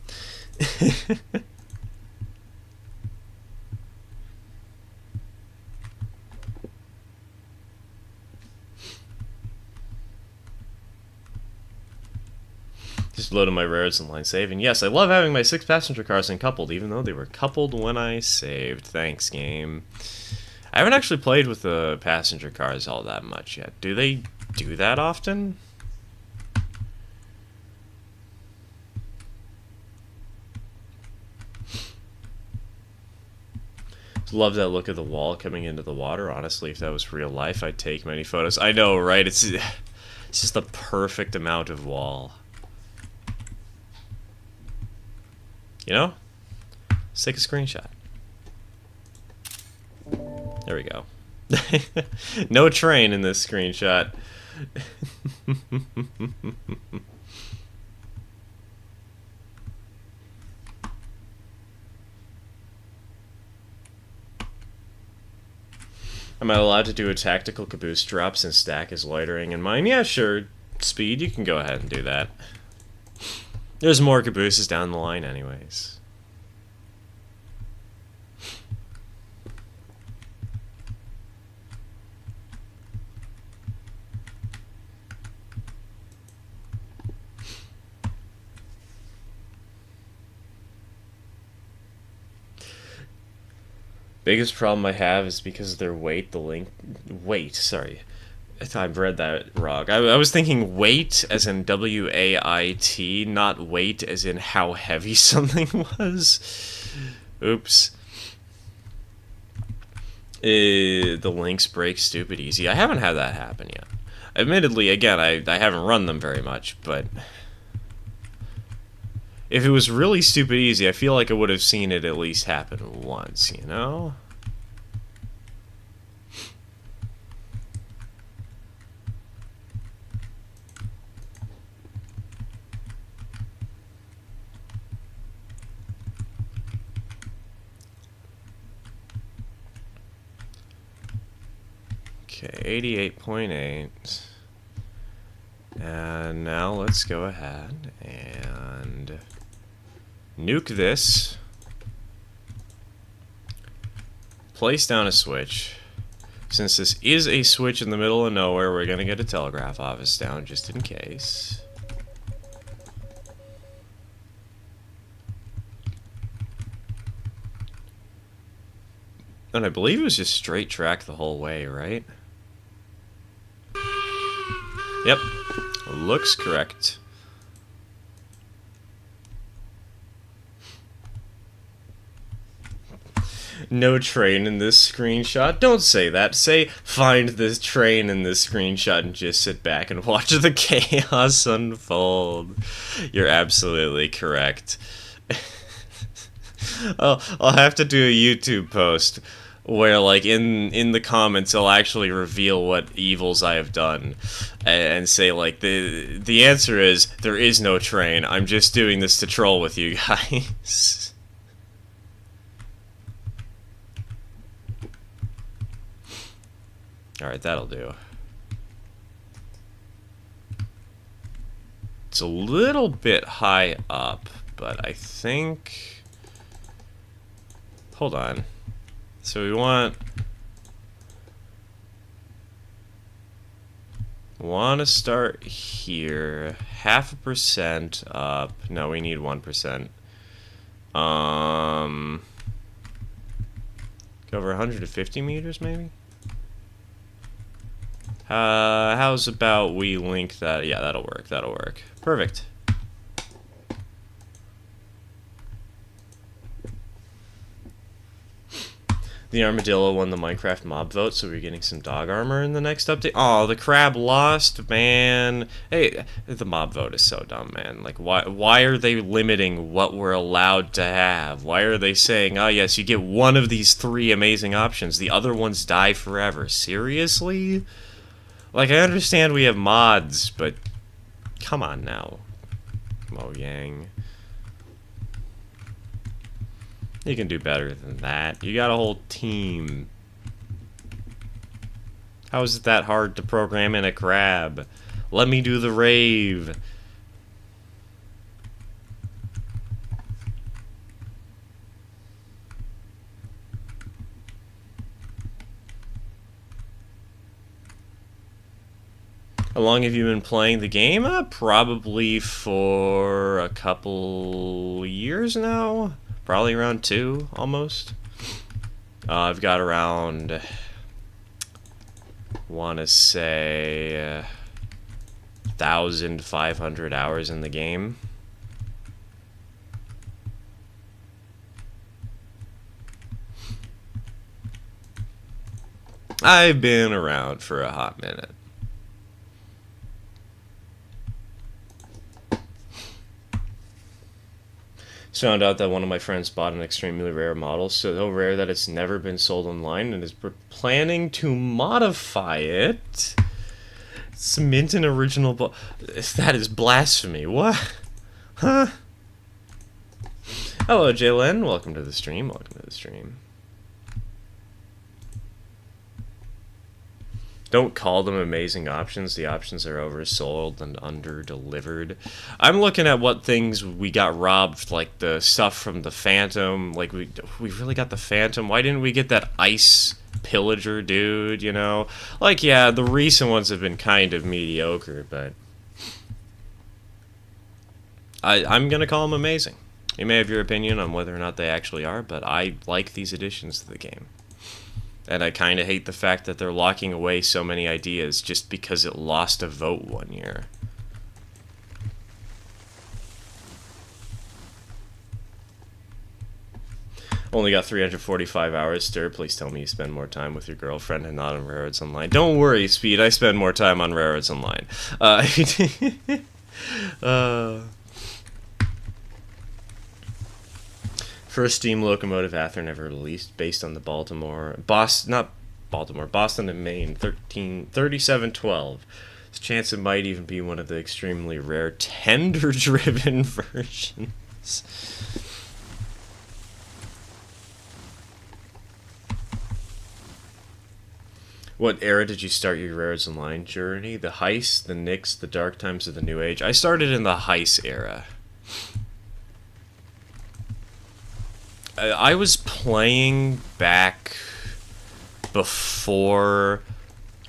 Just loaded my rares in line save, and yes, I love having my 6 passenger cars uncoupled, even though they were coupled when I saved. Thanks, game. I haven't actually played with the passenger cars all that much yet. Do they do that often? Love that look of the wall coming into the water. Honestly, if that was real life, I'd take many photos. I know, right? It's just the perfect amount of wall. You know? Let's take a screenshot. There we go. No train in this screenshot. Am I allowed to do a tactical caboose drop since stack is loitering in mine? Yeah, sure. Speed, you can go ahead and do that. There's more cabooses down the line anyways. Biggest problem I have is because of their weight, sorry. I've read that wrong. I was thinking weight as in W-A-I-T, not weight as in how heavy something was. Oops. The links break stupid easy. I haven't had that happen yet. Admittedly, again, I haven't run them very much, but if it was really stupid easy, I feel like I would have seen it at least happen once, you know? Okay, 88.8. And now let's go ahead and nuke this. Place down a switch. Since this is a switch in the middle of nowhere, we're going to get a telegraph office down just in case. And I believe it was just straight track the whole way, right? Yep. Looks correct. No train in this screenshot. Don't say that. Say, find this train in this screenshot and just sit back and watch the chaos unfold. You're absolutely correct. I'll have to do a YouTube post where, like, in the comments, I'll actually reveal what evils I have done, and say, like, the answer is there is no train. I'm just doing this to troll with you guys. All right, that'll do. It's a little bit high up, but I think. Hold on. So we want to start here, 0.5% up. No, we need 1%. Go over 150 meters, maybe. How's about we link that? Yeah, that'll work. That'll work. Perfect. The armadillo won the Minecraft mob vote, so we're getting some dog armor in the next update. Oh, the crab lost, man. Hey, the mob vote is so dumb, man. Like, why are they limiting what we're allowed to have? Why are they saying, oh, yes, you get one of these 3 amazing options. The other ones die forever. Seriously? Like, I understand we have mods, but come on now, Mojang. You can do better than that. You got a whole team. How is it that hard to program in a crab? Let me do the rave. How long have you been playing the game? Probably for a couple years now. Probably around 2, almost. I've got around, want to say, 1,500 hours in the game. I've been around for a hot minute. Found out that one of my friends bought an extremely rare model, so rare that it's never been sold online, and is planning to modify it. It's mint an original that is blasphemy. What? Huh? Hello, Jalen. Welcome to the stream. Welcome to the stream. Don't call them amazing options. The options are oversold and under-delivered. I'm looking at what things we got robbed, like the stuff from the Phantom. Like, we really got the Phantom. Why didn't we get that ice pillager dude, you know? Like, yeah, the recent ones have been kind of mediocre, but I'm going to call them amazing. You may have your opinion on whether or not they actually are, but I like these additions to the game. And I kind of hate the fact that they're locking away so many ideas just because it lost a vote one year. Only got 345 hours, Stir. Please tell me you spend more time with your girlfriend and not on Railroads Online. Don't worry, Speed. I spend more time on Railroads Online. First steam locomotive Athearn ever released, based on the Boston and Maine, 3712. There's a chance it might even be one of the extremely rare tender-driven versions. What era did you start your Railroads Online journey? The Heist, the Knicks, the Dark Times of the New Age? I started in the Heist era. I was playing back before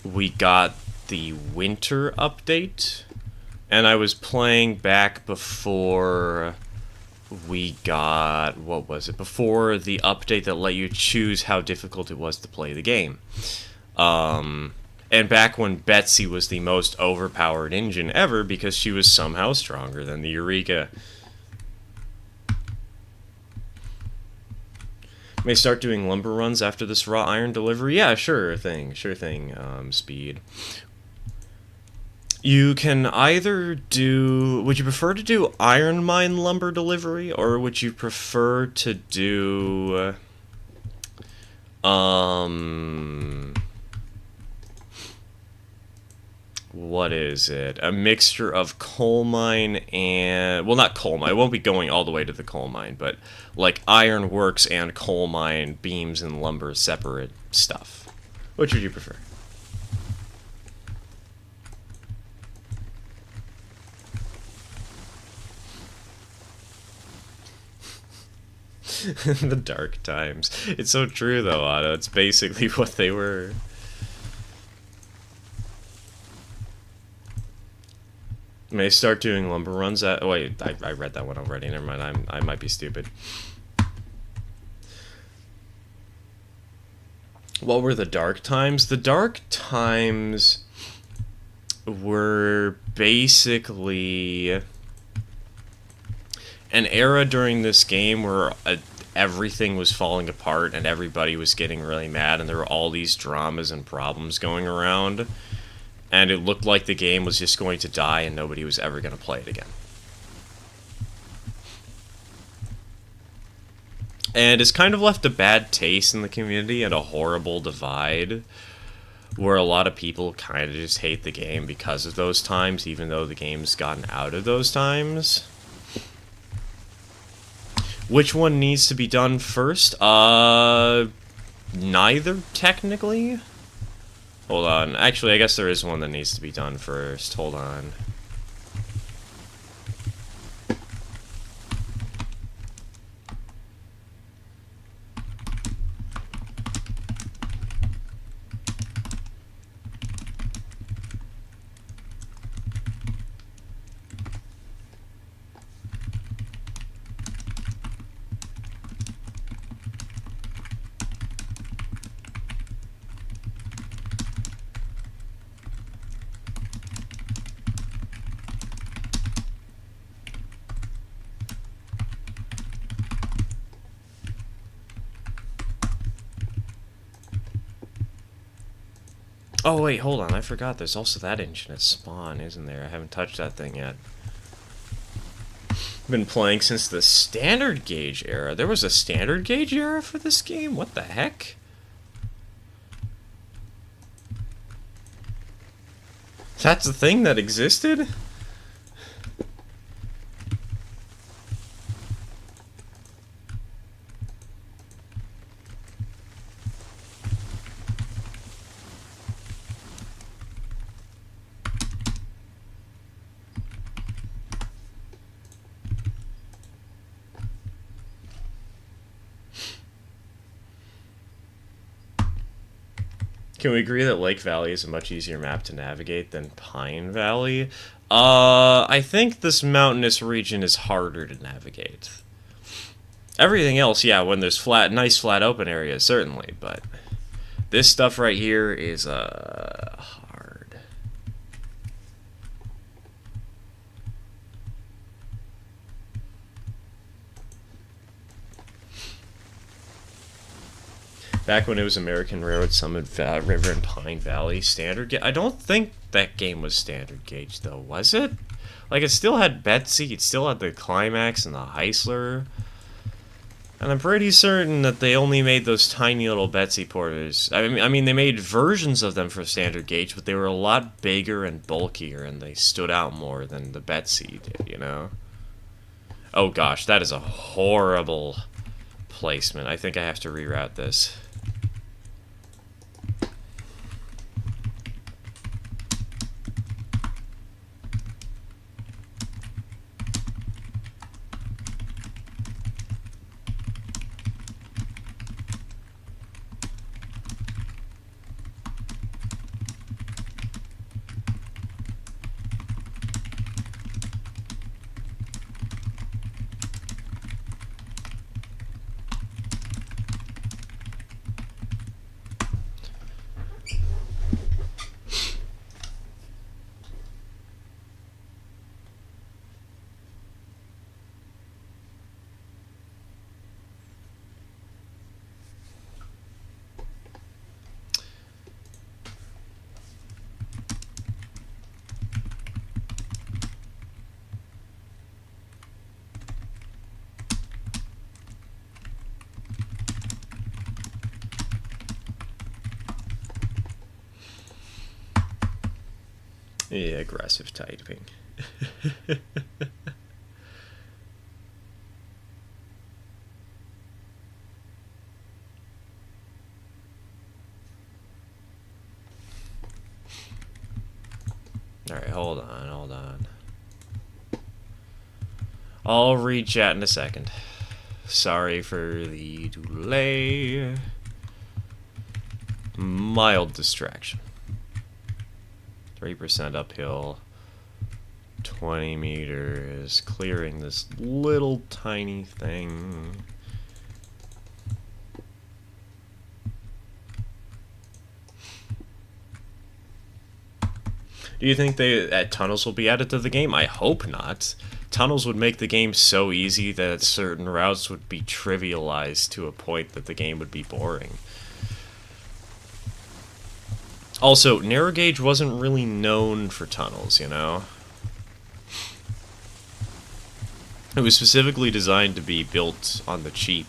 we got the winter update, and I was playing back before we got, what was it, before the update that let you choose how difficult it was to play the game. And back when Betsy was the most overpowered engine ever because she was somehow stronger than the Eureka. May start doing lumber runs after this raw iron delivery? Yeah, sure thing, Speed. You can either do... Would you prefer to do iron mine lumber delivery, or would you prefer to do... What is it? A mixture of coal mine and... Well, not coal mine. I won't be going all the way to the coal mine, but like iron works and coal mine, beams and lumber, separate stuff. Which would you prefer? The dark times. It's so true, though, Otto. It's basically what they were. May start doing lumber runs at... Oh, wait, I read that one already. Never mind, I might be stupid. What were the dark times? The dark times were basically an era during this game where everything was falling apart and everybody was getting really mad, and there were all these dramas and problems going around. And it looked like the game was just going to die and nobody was ever going to play it again. And it's kind of left a bad taste in the community and a horrible divide where a lot of people kind of just hate the game because of those times, even though the game's gotten out of those times. Which one needs to be done first? Neither, technically. Hold on. Actually, I guess there is one that needs to be done first. Hold on. Oh, wait, hold on. I forgot there's also that engine at spawn, isn't there? I haven't touched that thing yet. Been playing since the standard gauge era. There was a standard gauge era for this game? What the heck? That's the thing that existed? Can we agree that Lake Valley is a much easier map to navigate than Pine Valley? I think this mountainous region is harder to navigate. Everything else, yeah, when there's nice flat open areas, certainly, but this stuff right here is, hard. Back when it was American Railroad Summit River and Pine Valley standard gauge. I don't think that game was standard gauge though, was it? Like it still had Betsy, it still had the Climax and the Heisler. And I'm pretty certain that they only made those tiny little Betsy porters. I mean, they made versions of them for standard gauge, but they were a lot bigger and bulkier, and they stood out more than the Betsy did, you know? Oh gosh, that is a horrible placement. I think I have to reroute this. Yeah, aggressive typing. Alright, hold on. I'll read chat in a second. Sorry for the delay. Mild distraction. 3% uphill. 20 meters. Clearing this little tiny thing. Do you think tunnels will be added to the game? I hope not. Tunnels would make the game so easy that certain routes would be trivialized to a point that the game would be boring. Also, narrow gauge wasn't really known for tunnels, you know? It was specifically designed to be built on the cheap,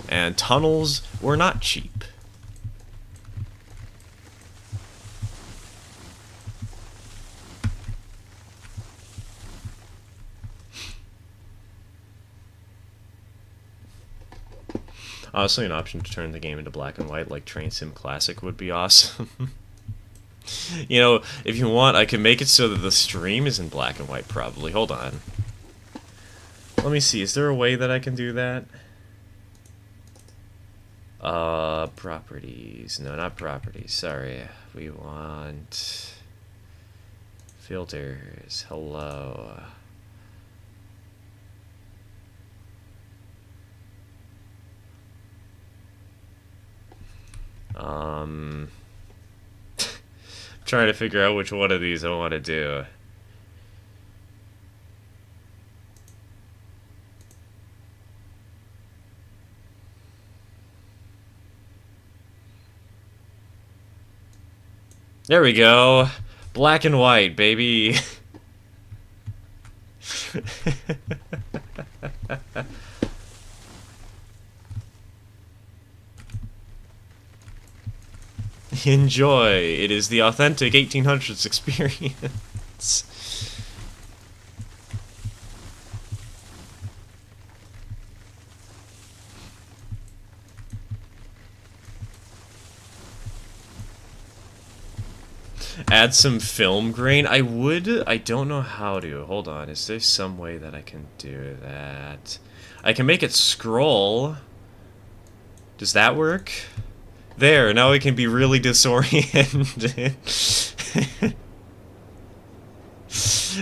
and tunnels were not cheap. Honestly, an option to turn the game into black and white like Train Sim Classic would be awesome. You know, if you want, I can make it so that the stream is in black and white, probably. Hold on. Let me see, is there a way that I can do that? Properties. No, not properties, sorry. We want... filters. Hello. Trying to figure out which one of these I want to do. There we go. Black and white, baby. Enjoy. It is the authentic 1800s experience. Add some film grain. I don't know how to. Hold on. Is there some way that I can do that? I can make it scroll. Does that work? There, now it can be really disoriented.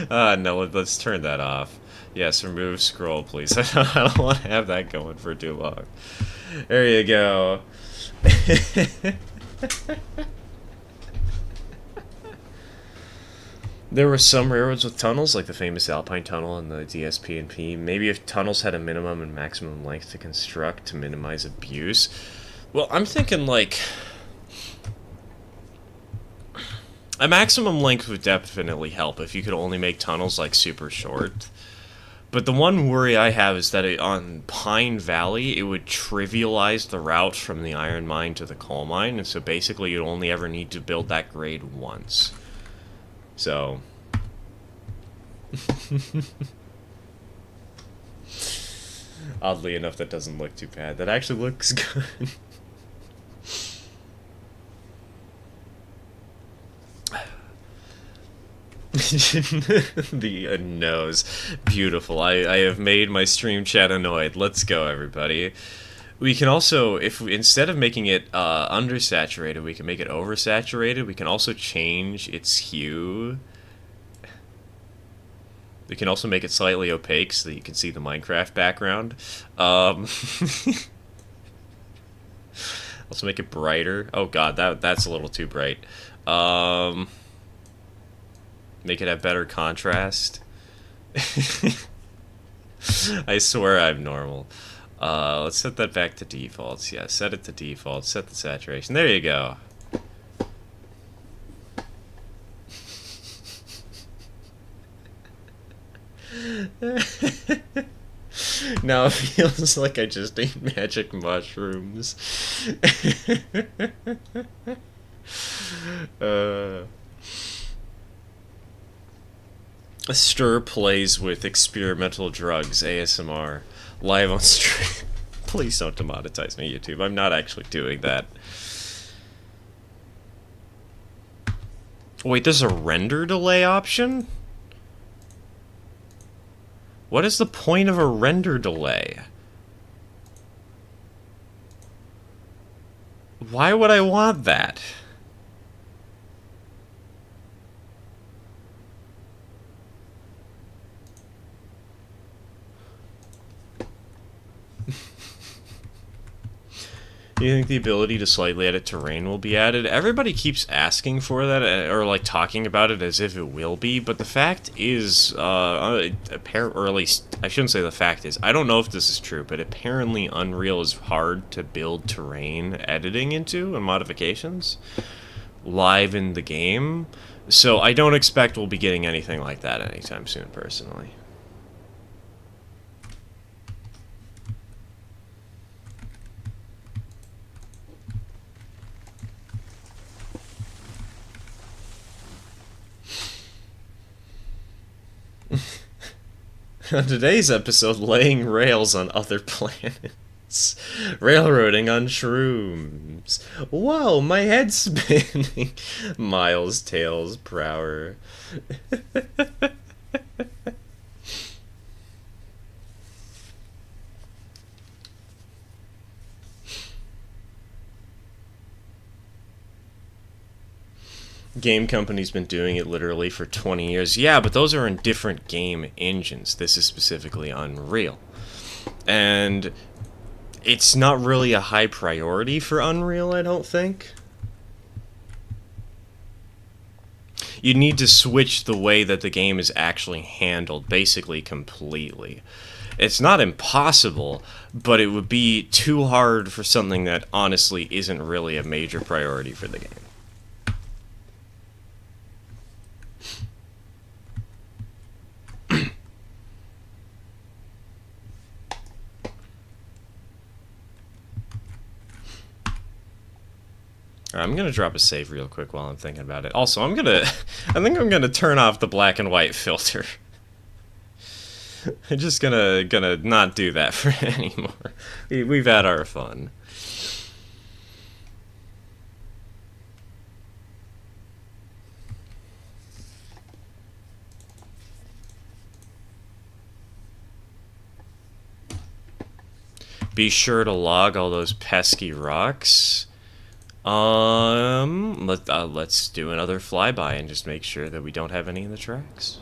No, let's turn that off. Yes, remove scroll, please. I don't want to have that going for too long. There you go. There were some railroads with tunnels, like the famous Alpine Tunnel and the DSP&P. Maybe if tunnels had a minimum and maximum length to construct to minimize abuse. Well, I'm thinking like a maximum length would definitely help if you could only make tunnels like super short. But the one worry I have is that on Pine Valley, it would trivialize the route from the iron mine to the coal mine, and so basically you'd only ever need to build that grade once. So... Oddly enough, that doesn't look too bad. That actually looks good. The nose. Beautiful. I have made my stream chat annoyed. Let's go, everybody. We can also, if we, instead of making it undersaturated, we can make it oversaturated. We can also change its hue. We can also make it slightly opaque so that you can see the Minecraft background. Also make it brighter. Oh god, that's a little too bright. Make it have better contrast. I swear I'm normal. Let's set that back to defaults. Yeah, set it to default. Set the saturation. There you go. Now it feels like I just ate magic mushrooms. Stir plays with experimental drugs, ASMR, live on stream. Please don't demonetize me, YouTube. I'm not actually doing that. Wait, there's a render delay option? What is the point of a render delay? Why would I want that? Do you think the ability to slightly edit terrain will be added? Everybody keeps asking for that, or like talking about it as if it will be, but the fact is, or at least, I shouldn't say the fact is, I don't know if this is true, but apparently Unreal is hard to build terrain editing into and modifications live in the game, so I don't expect we'll be getting anything like that anytime soon, personally. On today's episode, laying rails on other planets. Railroading on shrooms. Whoa, my head's spinning. Miles, tails, per hour. Game company's been doing it literally for 20 years. Yeah, but those are in different game engines. This is specifically Unreal. And it's not really a high priority for Unreal, I don't think. You need to switch the way that the game is actually handled, basically completely. It's not impossible, but it would be too hard for something that honestly isn't really a major priority for the game. I'm gonna drop a save real quick while I'm thinking about it. Also, I think I'm gonna turn off the black and white filter. I'm just gonna not do that for anymore. We've had our fun. Be sure to log all those pesky rocks. Let's do another flyby and just make sure that we don't have any in the tracks.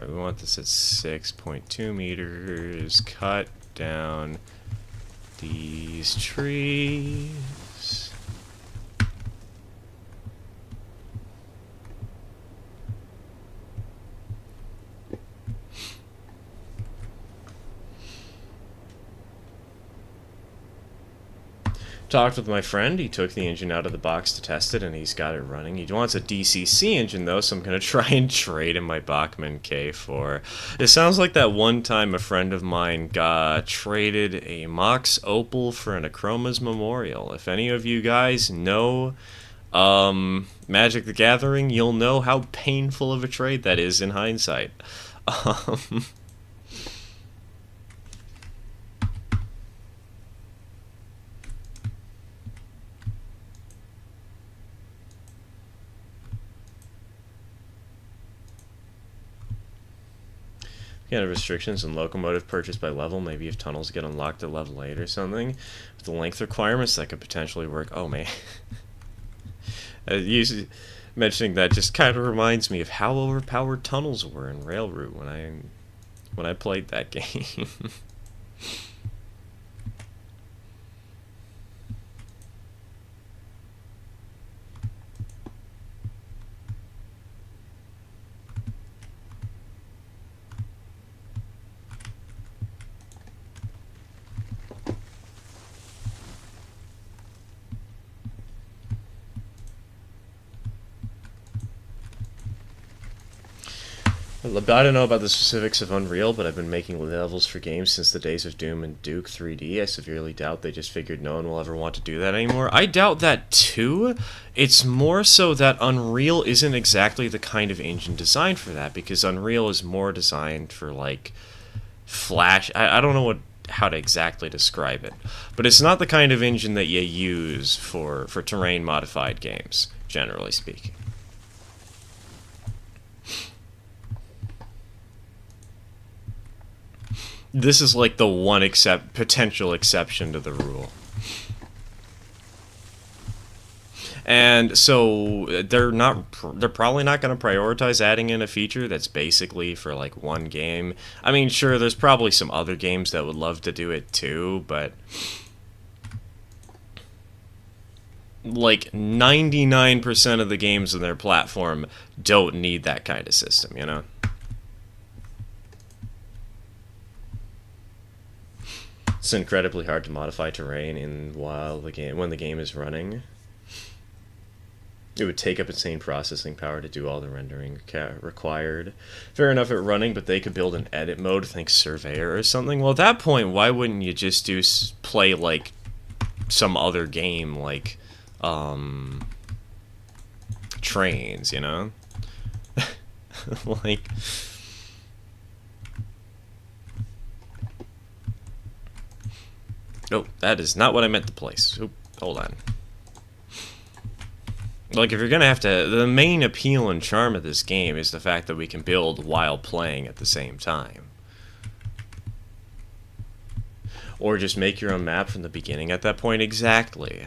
Alright, we want this at 6.2 meters. Cut down these trees. Talked with my friend, he took the engine out of the box to test it, and he's got it running. He wants a DCC engine, though, so I'm going to try and trade in my Bachmann K4. It sounds like that one time a friend of mine traded a Mox Opal for an Achroma's Memorial. If any of you guys know Magic the Gathering, you'll know how painful of a trade that is in hindsight. Kind of restrictions and locomotive purchased by level. Maybe if tunnels get unlocked at level 8 or something. With the length requirements, that could potentially work. Oh, man. Usually mentioning that just kind of reminds me of how overpowered tunnels were in Railroad when I played that game. I don't know about the specifics of Unreal, but I've been making levels for games since the days of Doom and Duke 3D. I severely doubt they just figured no one will ever want to do that anymore. I doubt that too. It's more so that Unreal isn't exactly the kind of engine designed for that, because Unreal is more designed for, like, Flash. I don't know how to exactly describe it, but it's not the kind of engine that you use for terrain modified games, generally speaking. This is like the one potential exception to the rule. And so they're probably not going to prioritize adding in a feature that's basically for like one game. I mean, sure, there's probably some other games that would love to do it too, but like 99% of the games on their platform don't need that kind of system, you know? It's incredibly hard to modify terrain when the game is running. It would take up insane processing power to do all the rendering required. Fair enough at running, but they could build an edit mode, think Surveyor or something. Well, at that point, why wouldn't you just play like some other game, like Trains, you know? Like, oh, that is not what I meant to place. Oop, hold on. Like, if you're gonna have to... The main appeal and charm of this game is the fact that we can build while playing at the same time. Or just make your own map from the beginning at that point. Exactly.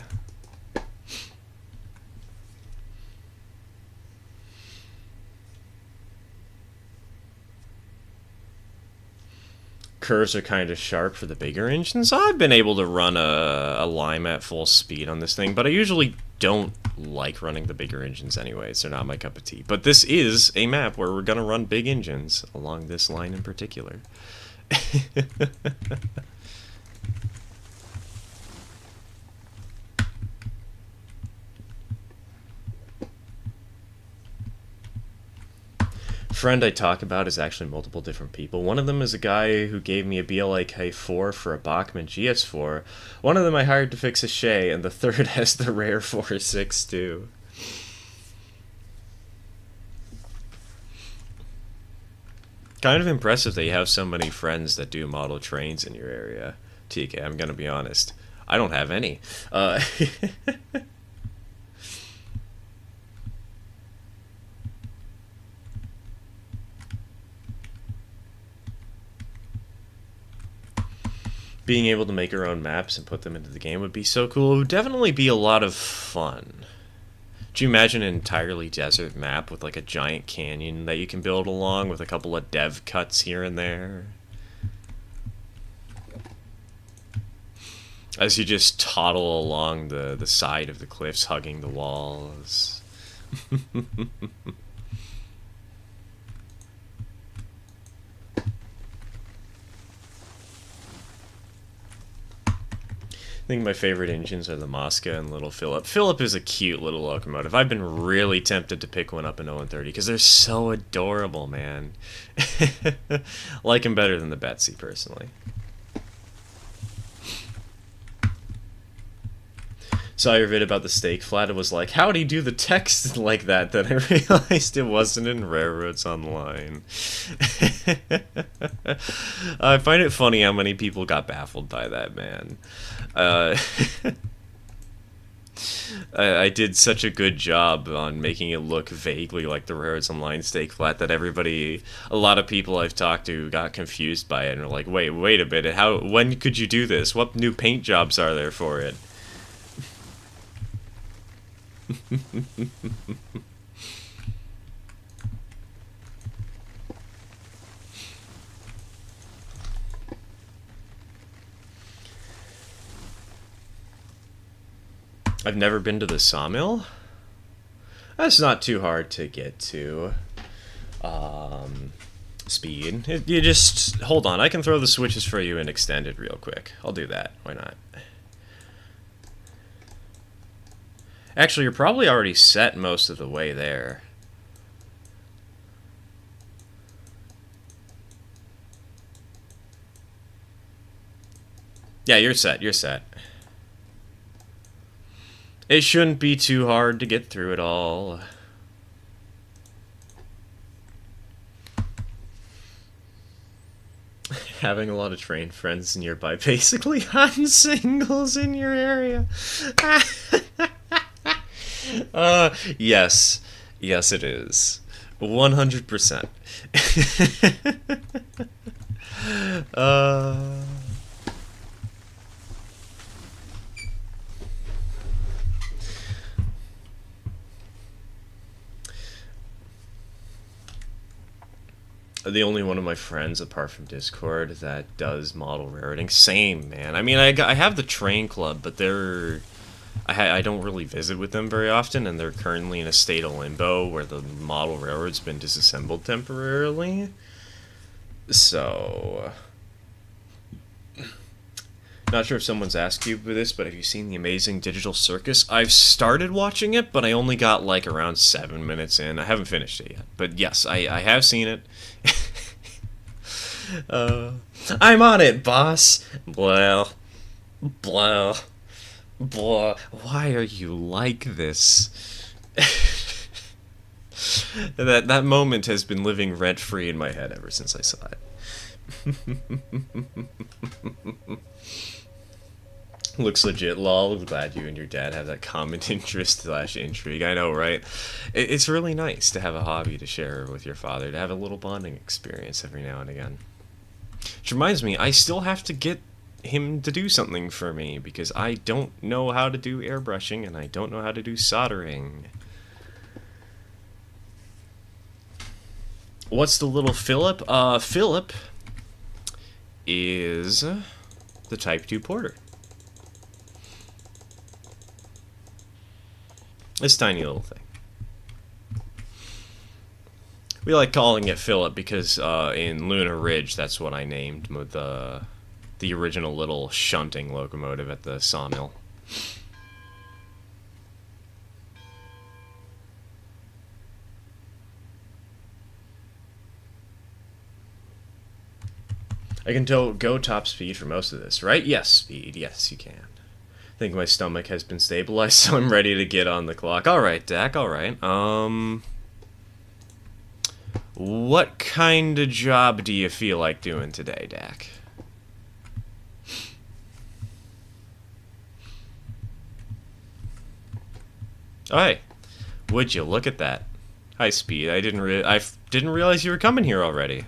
Curves are kind of sharp for the bigger engines. I've been able to run a Lime at full speed on this thing, but I usually don't like running the bigger engines anyways. They're not my cup of tea. But this is a map where we're going to run big engines along this line in particular. Friend I talk about is actually multiple different people. One of them is a guy who gave me a BLA K4 for a Bachmann GS4. One of them I hired to fix a Shay, and the third has the rare 4.6 too. Kind of impressive that you have so many friends that do model trains in your area, TK. I'm gonna be honest. I don't have any. Being able to make our own maps and put them into the game would be so cool. It would definitely be a lot of fun. Do you imagine an entirely desert map with like a giant canyon that you can build along with a couple of dev cuts here and there? As you just toddle along the side of the cliffs, hugging the walls. I think my favorite engines are the Mosca and Little Philip. Philip is a cute little locomotive. I've been really tempted to pick one up in 030 because they're so adorable, man. Like them better than the Betsy, personally. Saw your vid about the steak flat. It was like, how do you do the text like that? Then I realized it wasn't in Railroads Online. I find it funny how many people got baffled by that, man. I did such a good job on making it look vaguely like the Railroads Online steak flat that a lot of people I've talked to got confused by it and are like, wait a minute, when could you do this? What new paint jobs are there for it? I've never been to the sawmill. That's not too hard to get to. Speed. You just hold on. I can throw the switches for you and extend it real quick. I'll do that. Why not? Actually, you're probably already set most of the way there. Yeah, you're set. You're set. It shouldn't be too hard to get through it all. Having a lot of train friends nearby, basically on singles in your area. Yes. Yes, it is. 100%. The only one of my friends, apart from Discord, that does model railroading. Same, man. I mean, I have the train club, but I don't really visit with them very often, and they're currently in a state of limbo where the model railroad's been disassembled temporarily. So, not sure if someone's asked you this, but have you seen The Amazing Digital Circus? I've started watching it, but I only got like around 7 minutes in. I haven't finished it yet, but yes, I have seen it. I'm on it, boss. Well, blah. Blah. Why are you like this? That moment has been living rent-free in my head ever since I saw it. Looks legit, lol. Glad you and your dad have that common interest / intrigue. I know, right? It's really nice to have a hobby to share with your father, to have a little bonding experience every now and again. Which reminds me, I still have to get him to do something for me, because I don't know how to do airbrushing, and I don't know how to do soldering. What's the little Philip? Philip is the Type 2 porter. This tiny little thing. We like calling it Philip because in Luna Ridge, that's what I named the original little shunting locomotive at the sawmill. I can go top speed for most of this, right? Yes, speed. Yes, you can. I think my stomach has been stabilized, so I'm ready to get on the clock. Alright, Dak, alright. What kind of job do you feel like doing today, Dak? Oh, hey. Would you look at that? Hi, Speed. I didn't realize you were coming here already.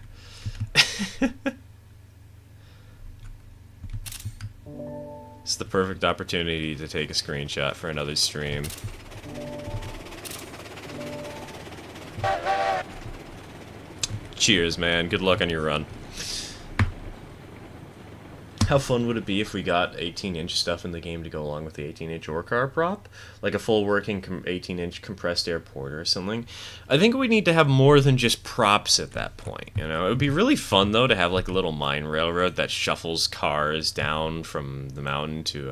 It's the perfect opportunity to take a screenshot for another stream. Cheers, man. Good luck on your run. How fun would it be if we got 18-inch stuff in the game to go along with the 18-inch ore car prop? Like a full working 18-inch compressed air porter or something? I think we need to have more than just props at that point, you know? It would be really fun, though, to have like a little mine railroad that shuffles cars down from the mountain to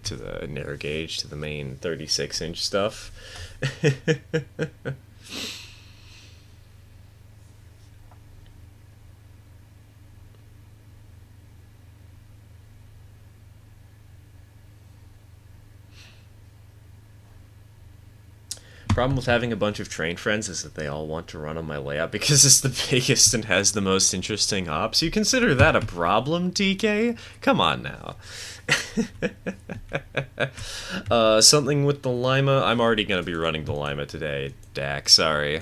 the narrow gauge to the main 36-inch stuff. Problem with having a bunch of train friends is that they all want to run on my layout because it's the biggest and has the most interesting ops. You consider that a problem, TK? Come on now. Something with the Lima. I'm already going to be running the Lima today, Dak. Sorry.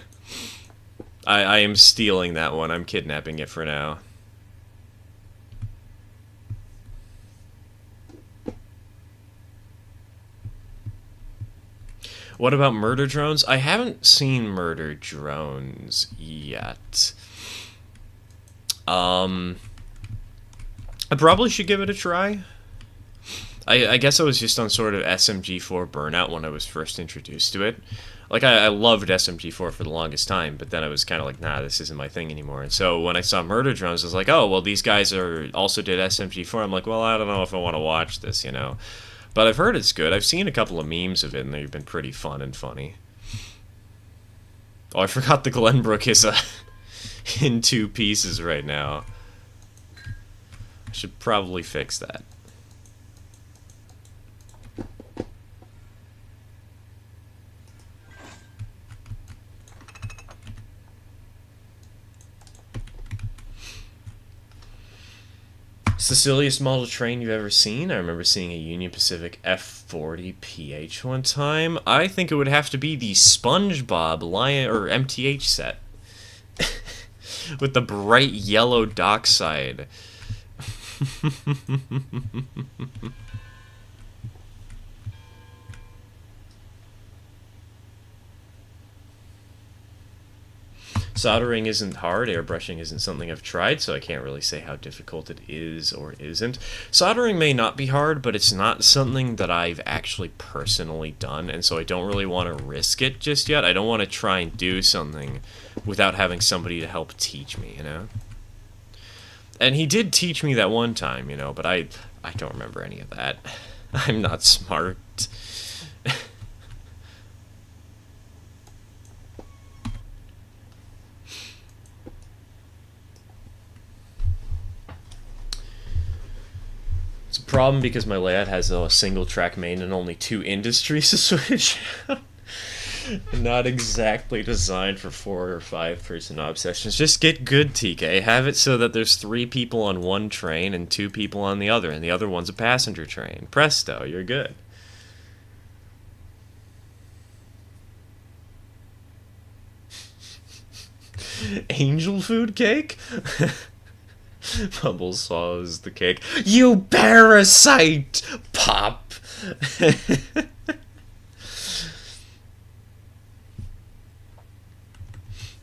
I am stealing that one. I'm kidnapping it for now. What about murder drones? I haven't seen murder drones yet. I probably should give it a try. I guess I was just on sort of SMG4 burnout when I was first introduced to it. Like, I loved SMG4 for the longest time, but then I was kind of like, nah, this isn't my thing anymore. And so when I saw murder drones, I was like, oh, well, these guys also did SMG4. I'm like, well, I don't know if I want to watch this, you know. But I've heard it's good. I've seen a couple of memes of it, and they've been pretty fun and funny. Oh, I forgot the Glenbrook is in 2 pieces right now. I should probably fix that. It's the silliest model train you've ever seen. I remember seeing a Union Pacific F40 PH one time. I think it would have to be the SpongeBob Lion or MTH set with the bright yellow dockside. Soldering isn't hard, airbrushing isn't something I've tried, so I can't really say how difficult it is or isn't. Soldering may not be hard, but it's not something that I've actually personally done, and so I don't really want to risk it just yet. I don't want to try and do something without having somebody to help teach me, you know? And he did teach me that one time, you know, but I don't remember any of that. I'm not smart. It's a problem because my layout has a single track main and only 2 industries to switch. Not exactly designed for 4 or 5 person ob sessions. Just get good, TK. Have it so that there's 3 people on one train and 2 people on the other, and the other one's a passenger train. Presto, you're good. Angel food cake? Bubbles swallows the cake. You parasite! Pop!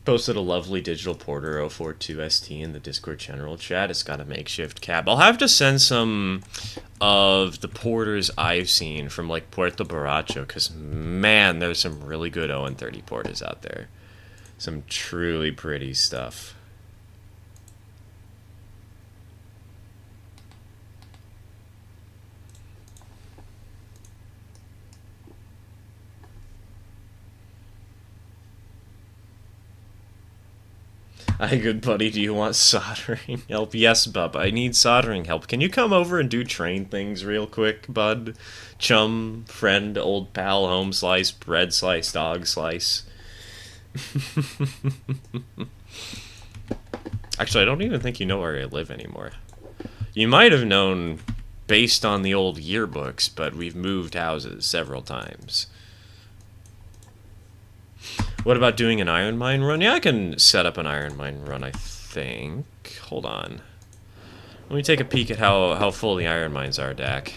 Posted a lovely digital Porter 042 ST in the Discord general chat. It's got a makeshift cab. I'll have to send some of the Porters I've seen from, like, Puerto Borracho, because, man, there's some really good 030 Porters out there. Some truly pretty stuff. Hi, good buddy, do you want soldering help? Yes, bub, I need soldering help. Can you come over and do train things real quick, bud? Chum, friend, old pal, home slice, bread slice, dog slice. Actually, I don't even think you know where I live anymore. You might have known based on the old yearbooks, but we've moved houses several times. What about doing an iron mine run? Yeah, I can set up an iron mine run, I think. Hold on. Let me take a peek at how full the iron mines are, Dak.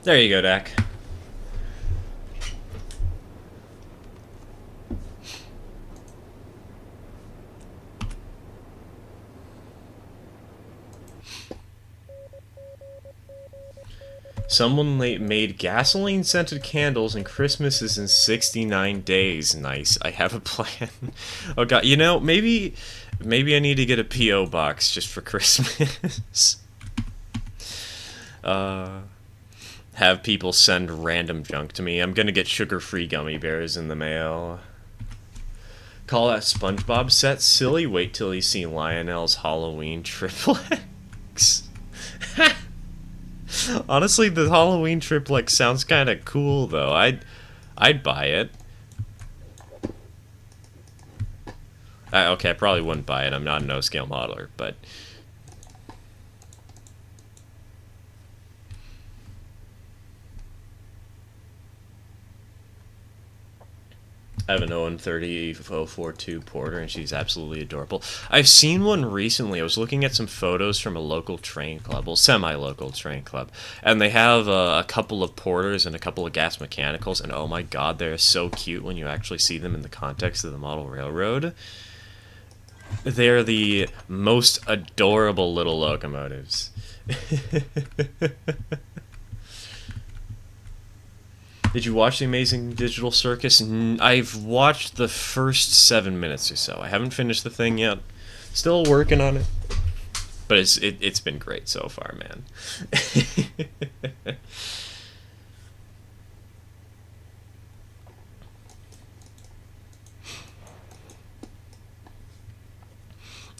There you go, Dak. Someone made gasoline-scented candles, and Christmas is in 69 days. Nice. I have a plan. Oh god, you know, maybe I need to get a P.O. box just for Christmas. Have people send random junk to me. I'm gonna get sugar-free gummy bears in the mail. Call that SpongeBob set silly? Wait till you see Lionel's Halloween triplex. Honestly, the Halloween triplex sounds kind of cool, though. I'd buy it. Okay, I probably wouldn't buy it. I'm not a no-scale modeler, but... I have an OM30042 Porter, and she's absolutely adorable. I've seen one recently. I was looking at some photos from a local train club, well, semi-local train club, and they have a couple of Porters and a couple of gas mechanicals, and oh my god, they're so cute when you actually see them in the context of the model railroad. They're the most adorable little locomotives. Did you watch The Amazing Digital Circus? I've watched the first 7 minutes or so. I haven't finished the thing yet. Still working on it. But it's been great so far, man.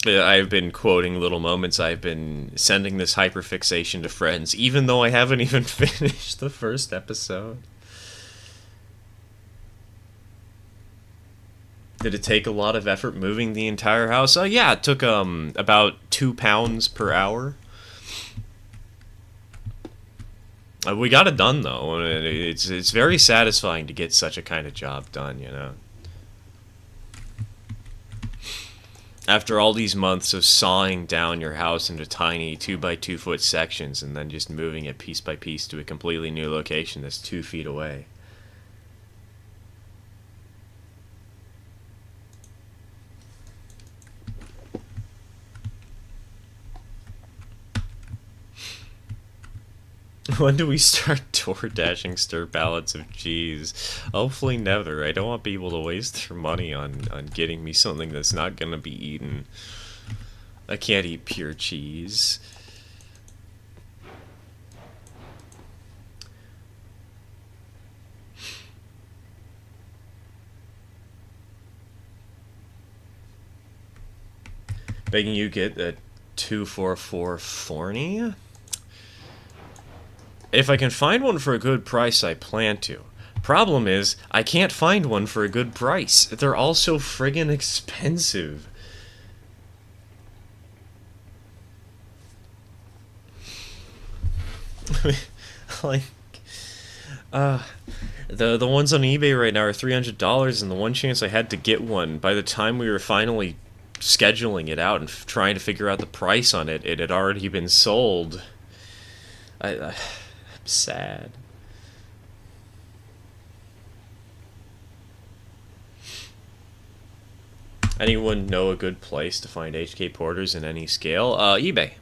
I've been quoting little moments. I've been sending this hyperfixation to friends, even though I haven't even finished the first episode. Did it take a lot of effort moving the entire house? Yeah, it took about 2 pounds per hour. We got it done, though. It's very satisfying to get such a kind of job done, you know. After all these months of sawing down your house into tiny 2x2 foot sections and then just moving it piece by piece to a completely new location that's 2 feet away. When do we start door dashing stir pallets of cheese? Hopefully never. I don't want people to waste their money on getting me something that's not gonna be eaten. I can't eat pure cheese. Begging you get a 244 Forney? If I can find one for a good price, I plan to. Problem is, I can't find one for a good price. They're all so friggin' expensive. Like, the ones on eBay right now are $300, and the one chance I had to get one, by the time we were finally scheduling it out and trying to figure out the price on it, it had already been sold. I'm sad. Anyone know a good place to find HK Porters in any scale? eBay.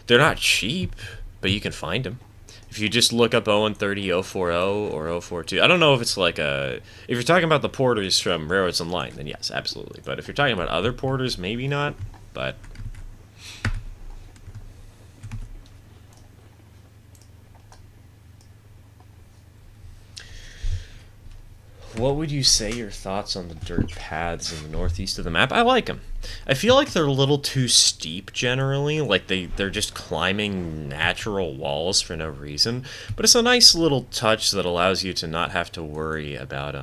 They're not cheap, but you can find them. If you just look up 013, 040, or 042, I don't know if it's like a... If you're talking about the porters from Railroads Online, then yes, absolutely. But if you're talking about other porters, maybe not, but... What would you say your thoughts on the dirt paths in the northeast of the map? I like them. I feel like they're a little too steep generally, like they're just climbing natural walls for no reason. But it's a nice little touch that allows you to not have to worry about,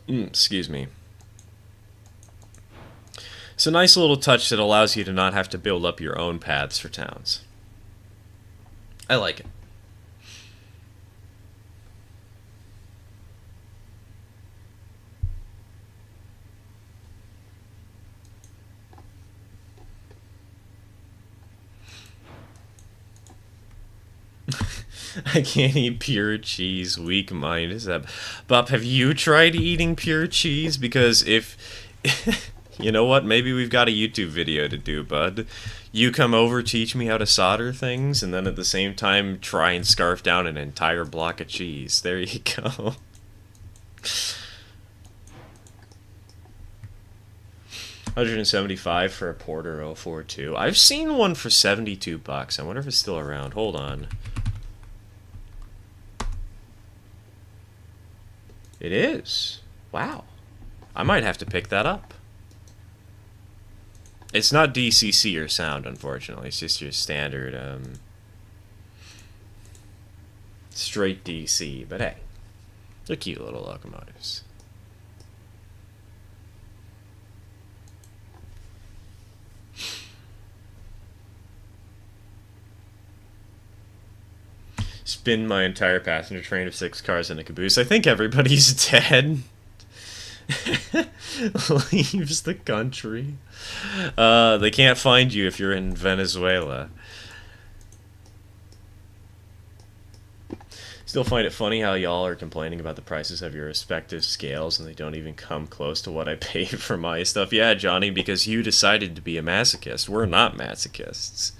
excuse me. It's a nice little touch that allows you to not have to build up your own paths for towns. I like it. I can't eat pure cheese. Weak mind is that. Bob, have you tried eating pure cheese? Because if you know what, maybe we've got a YouTube video to do, bud. You come over, teach me how to solder things, and then at the same time try and scarf down an entire block of cheese. There you go. $175 for a Porter 042. I've seen one for $72. I wonder if it's still around. Hold on. It is. Wow. I might have to pick that up. It's not DCC or sound, unfortunately. It's just your standard, straight DC. But hey, they're cute little locomotives. Spin my entire passenger train of 6 cars in a caboose. I think everybody's dead. Leaves the country. They can't find you if you're in Venezuela. Still find it funny how y'all are complaining about the prices of your respective scales and they don't even come close to what I pay for my stuff. Yeah, Johnny, because you decided to be a masochist. We're not masochists.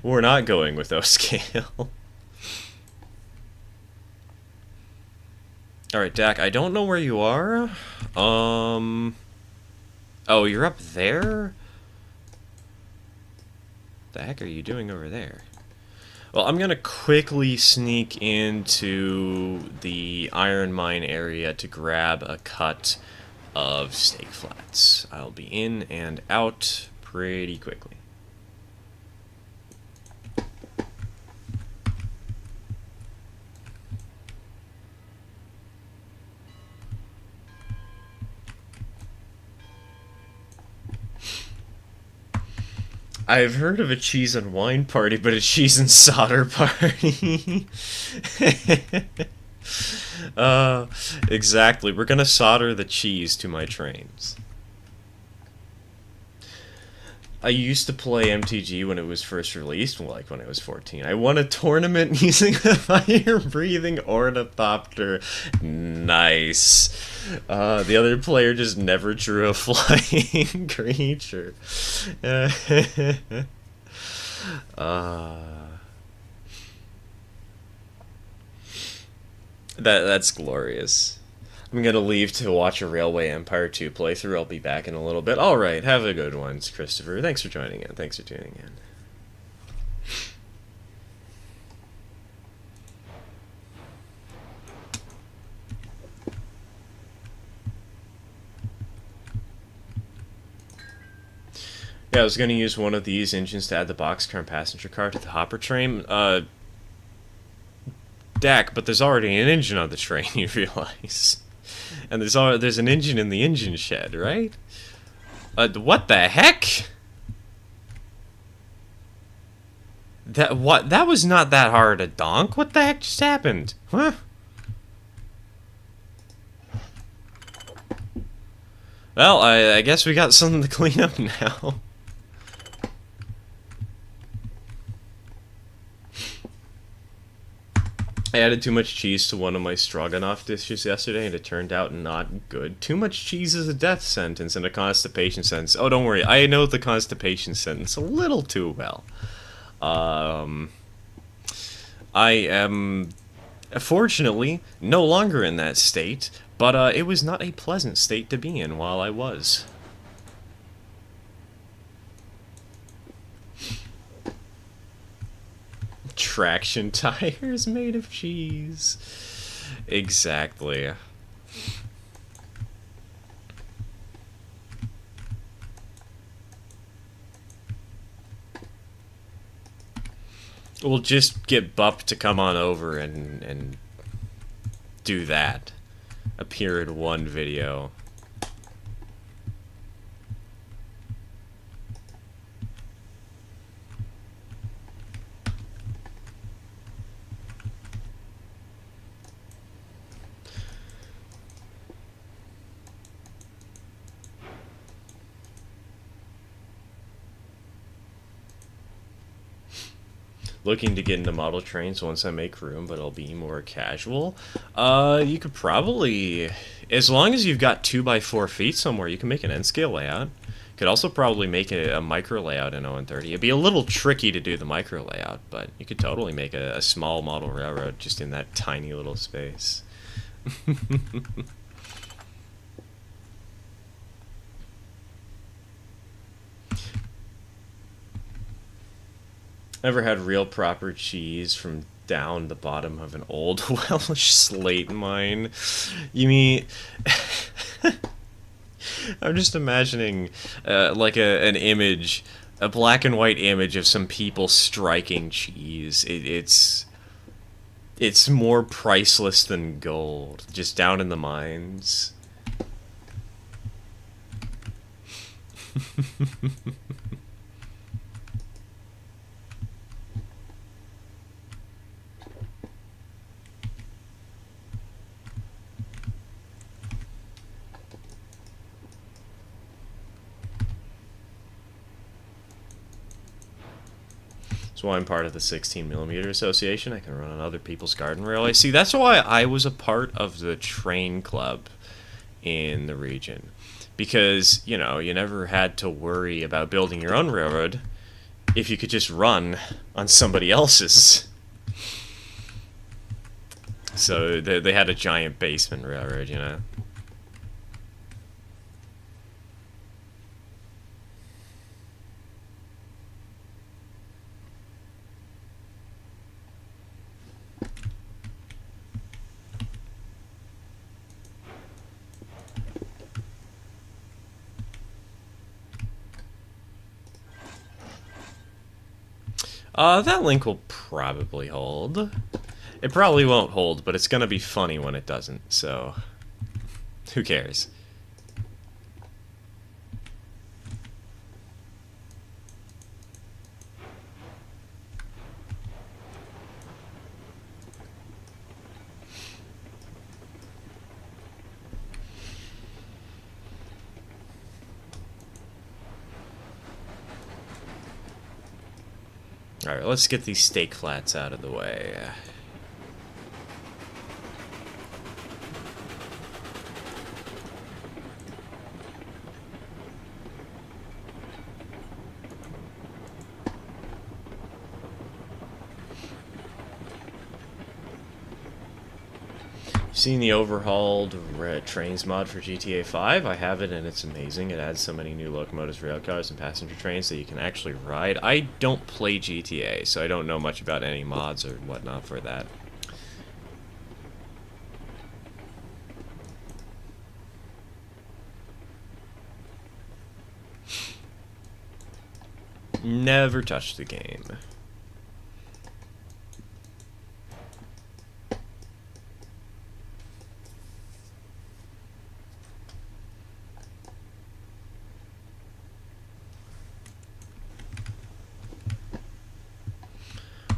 We're not going with those scale. Alright, Dak, I don't know where you are. Oh, you're up there? The heck are you doing over there? Well, I'm gonna quickly sneak into the iron mine area to grab a cut of steak flats. I'll be in and out pretty quickly. I've heard of a cheese and wine party, but a cheese and solder party. Exactly. We're gonna solder the cheese to my trains. I used to play MTG when it was first released, like when I was 14. I won a tournament using a fire-breathing ornithopter. Nice. The other player just never drew a flying creature. That's glorious. I'm gonna leave to watch a Railway Empire 2 playthrough. I'll be back in a little bit. Alright, have a good one, Christopher. Thanks for joining in. Thanks for tuning in. Yeah, I was gonna use one of these engines to add the boxcar and passenger car to the hopper train. Dak, but there's already an engine on the train, you realize. And there's an engine in the engine shed, right? What the heck? That was not that hard to donk. What the heck just happened? Huh? Well, I guess we got something to clean up now. I added too much cheese to one of my stroganoff dishes yesterday, and it turned out not good. Too much cheese is a death sentence and a constipation sentence. Oh, don't worry, I know the constipation sentence a little too well. I am, fortunately, no longer in that state, but it was not a pleasant state to be in while I was. Traction tires made of cheese. Exactly. We'll just get Bup to come on over and do that. Appear in one video. looking to get into model trains once I make room, but I'll be more casual. You could probably, as long as you've got 2x4 feet somewhere, you can make an N-scale layout. Could also probably make a micro layout in 0-30. It'd be a little tricky to do the micro layout, but you could totally make a small model railroad just in that tiny little space. Ever had real proper cheese from down the bottom of an old Welsh slate mine? You mean... I'm just imagining like an image, a black and white image of some people striking cheese. It's more priceless than gold, just down in the mines. That's why I'm part of the 16mm Association. I can run on other people's garden railway. See, that's why I was a part of the train club in the region. Because, you know, you never had to worry about building your own railroad if you could just run on somebody else's. So they had a giant basement railroad, you know. That link will probably hold. It probably won't hold, but it's gonna be funny when it doesn't, so... who cares? Alright, let's get these stake flats out of the way. Seen the overhauled trains mod for GTA 5? I have it and it's amazing. It adds so many new locomotives, railcars, and passenger trains that you can actually ride. I don't play GTA, so I don't know much about any mods or whatnot for that. Never touched the game.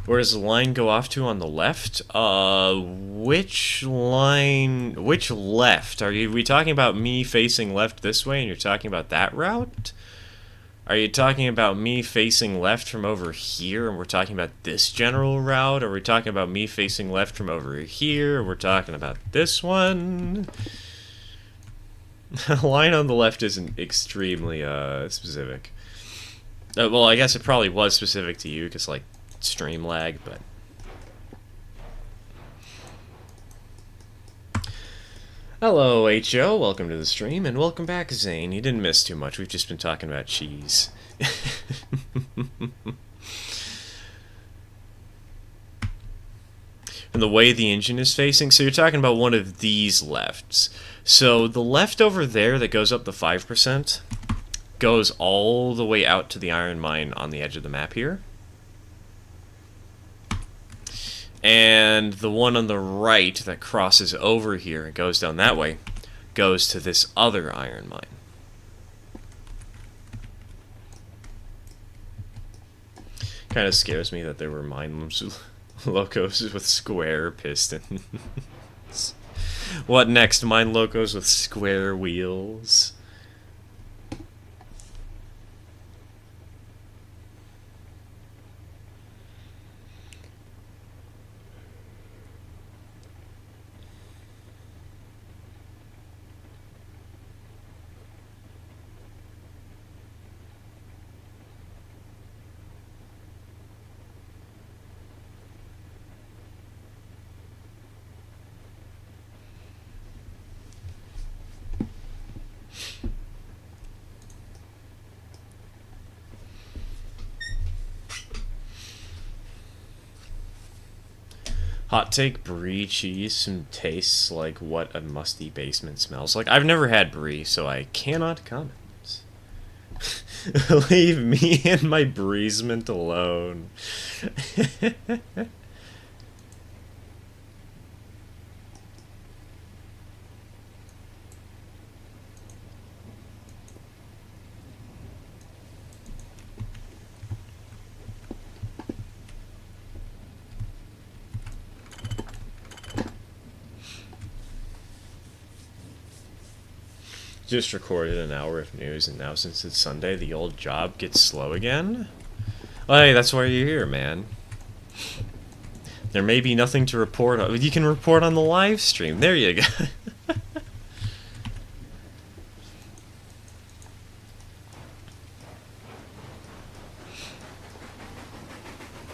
Where does the line go off to on the left? Which line? Which left? Are we talking about me facing left this way and you're talking about that route? Are you talking about me facing left from over here and we're talking about this general route? Or are we talking about me facing left from over here and we're talking about this one? The line on the left isn't extremely specific. Well, I guess it probably was specific to you because, like, stream lag, but hello HO, welcome to the stream, and welcome back Zane. You didn't miss too much, we've just been talking about cheese. And the way the engine is facing, so you're talking about one of these lefts. So the left over there that goes up the 5% goes all the way out to the iron mine on the edge of the map here. And the one on the right that crosses over here and goes down that way goes to this other iron mine. Kind of scares me that there were mine locos with square pistons. What next? Mine locos with square wheels? Hot take: brie cheese tastes like what a musty basement smells like. I've never had brie, so I cannot comment. Leave me and my briesement alone. Just recorded an hour of news, and now since it's Sunday, the old job gets slow again? Well, hey, that's why you're here, man. There may be nothing to report on. You can report on the live stream. There you go.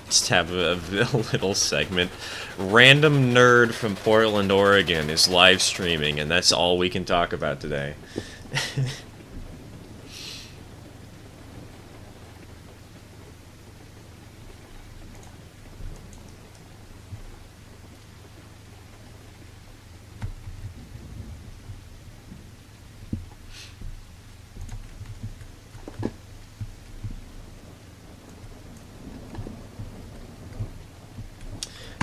Just have a little segment. Random nerd from Portland, Oregon is live streaming, and that's all we can talk about today.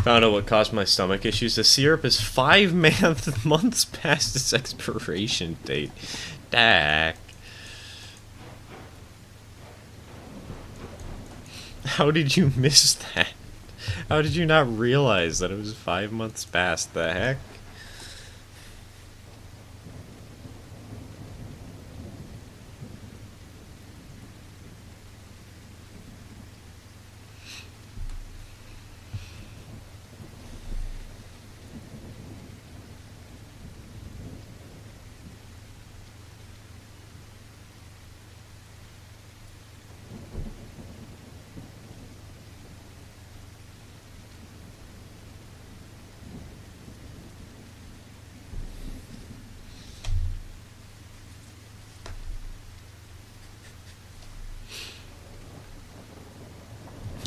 Found out what caused my stomach issues. The syrup is 5 months past its expiration date. Dak. How did you miss that? How did you not realize that it was 5 months past? The heck?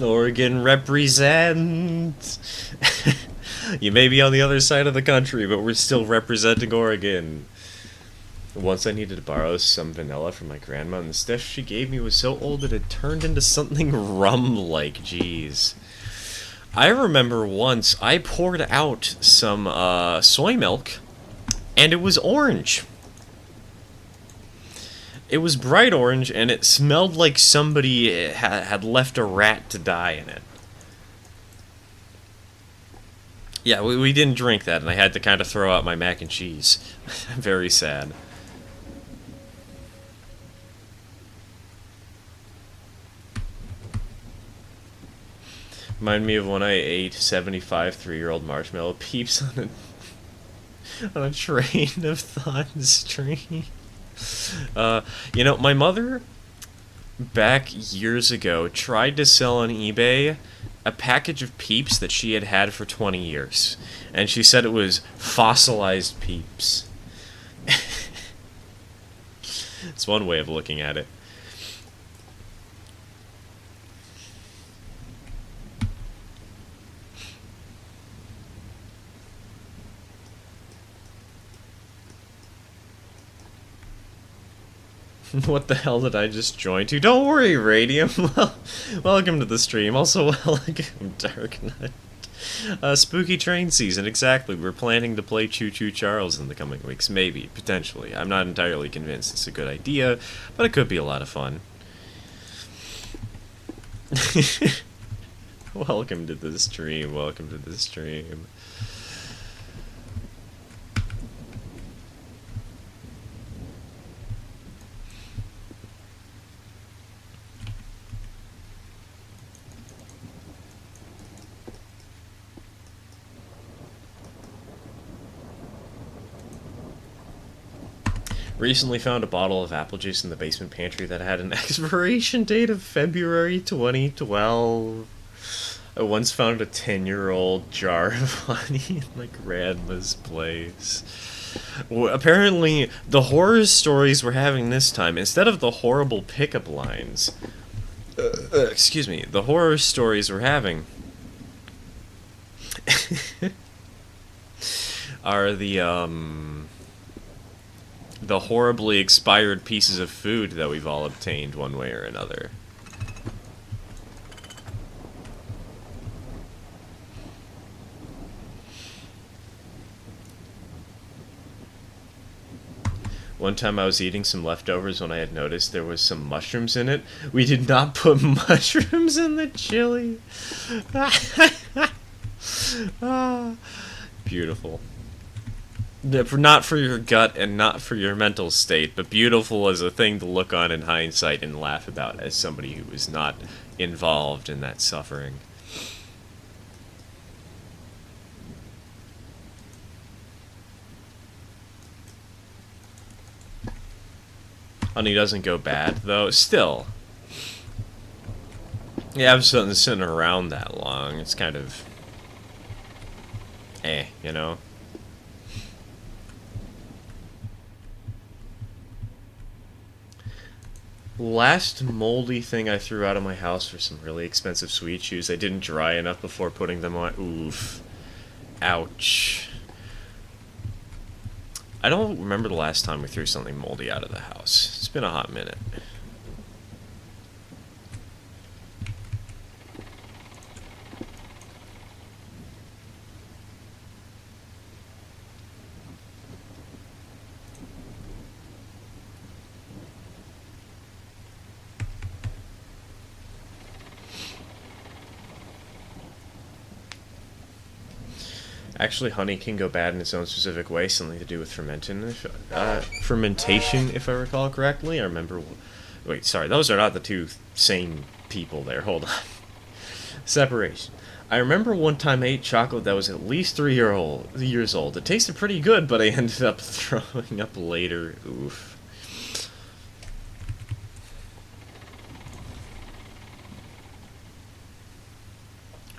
Oregon represent. You may be on the other side of the country, but we're still representing Oregon. Once I needed to borrow some vanilla from my grandma, and the stuff she gave me was so old that it turned into something rum-like. Jeez. I remember once I poured out some soy milk, and it was orange. It was bright orange, and it smelled like somebody had left a rat to die in it. Yeah, we didn't drink that, and I had to kind of throw out my mac and cheese. Very sad. Remind me of when I ate 75 3-year-old marshmallow peeps on a train of thought stream. You know, my mother, back years ago, tried to sell on eBay a package of Peeps that she had had for 20 years. And she said it was fossilized Peeps. It's one way of looking at it. What the hell did I just join to? Don't worry, Radium. Well, welcome to the stream. Also, welcome, Dark Knight. Spooky train season, exactly. We're planning to play Choo Choo Charles in the coming weeks. Maybe, potentially. I'm not entirely convinced it's a good idea, but it could be a lot of fun. Welcome to the stream. Welcome to the stream. Recently found a bottle of apple juice in the basement pantry that had an expiration date of February 2012. I once found a 10-year-old jar of honey in my grandma's place. Well, apparently, the horror stories we're having this time, instead of the horrible pickup lines, excuse me, the horror stories we're having Are the horribly expired pieces of food that we've all obtained one way or another. One time I was eating some leftovers when I had noticed there was some mushrooms in it. We did not put mushrooms in the chili. Ah, beautiful. Not for your gut and not for your mental state, but beautiful as a thing to look on in hindsight and laugh about as somebody who was not involved in that suffering. Honey doesn't go bad, though. Still. You have something sitting around that long. It's kind of... you know? Last moldy thing I threw out of my house were some really expensive sweet shoes. I didn't dry enough before putting them on. Oof. Ouch. I don't remember the last time we threw something moldy out of the house. It's been a hot minute. Actually, honey can go bad in its own specific way, something to do with fermentation, if I recall correctly. I remember... Wait, sorry, those are not the two same people there. Hold on. Separation. I remember one time I ate chocolate that was at least 3 years old. It tasted pretty good, but I ended up throwing up later. Oof.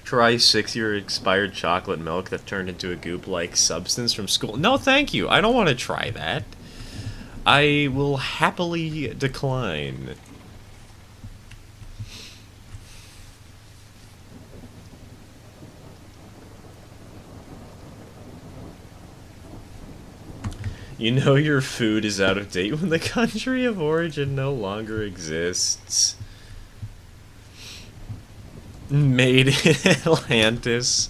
Try 6-year expired chocolate milk that turned into a goop-like substance from school. No, thank you. I don't want to try that. I will happily decline. You know your food is out of date when the country of origin no longer exists. Made in Atlantis.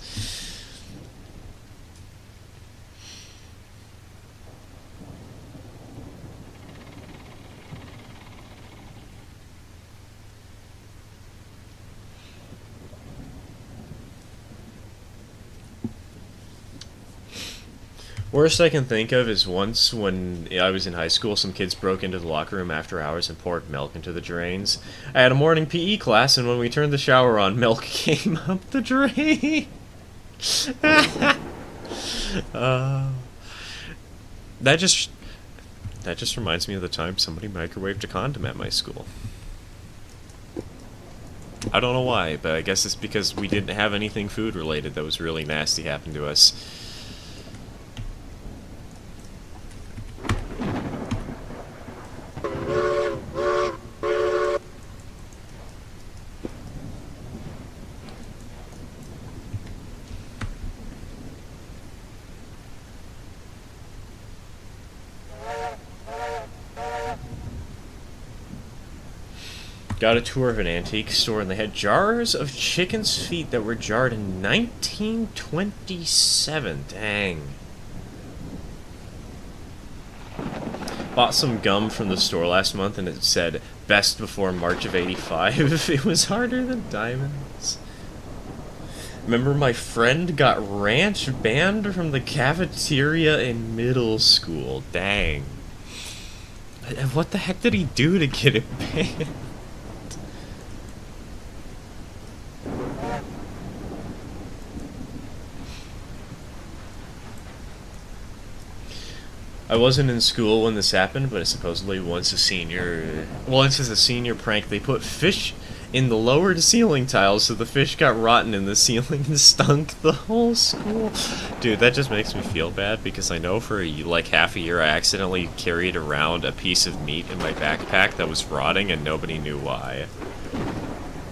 Worst I can think of is once when I was in high school, some kids broke into the locker room after hours and poured milk into the drains. I had a morning PE class, and when we turned the shower on, milk came up the drain. That just reminds me of the time somebody microwaved a condom at my school. I don't know why, but I guess it's because we didn't have anything food related that was really nasty happen to us. Got a tour of an antique store, and they had jars of chicken's feet that were jarred in 1927. Dang. Bought some gum from the store last month, and it said, best before March of '85. It was harder than diamonds. Remember my friend got ranch banned from the cafeteria in middle school. Dang. What the heck did he do to get it banned? I wasn't in school when this happened, but supposedly once as a senior prank, they put fish in the lowered ceiling tiles, so the fish got rotten in the ceiling and stunk the whole school. Dude, that just makes me feel bad, because I know for like half a year I accidentally carried around a piece of meat in my backpack that was rotting, and nobody knew why.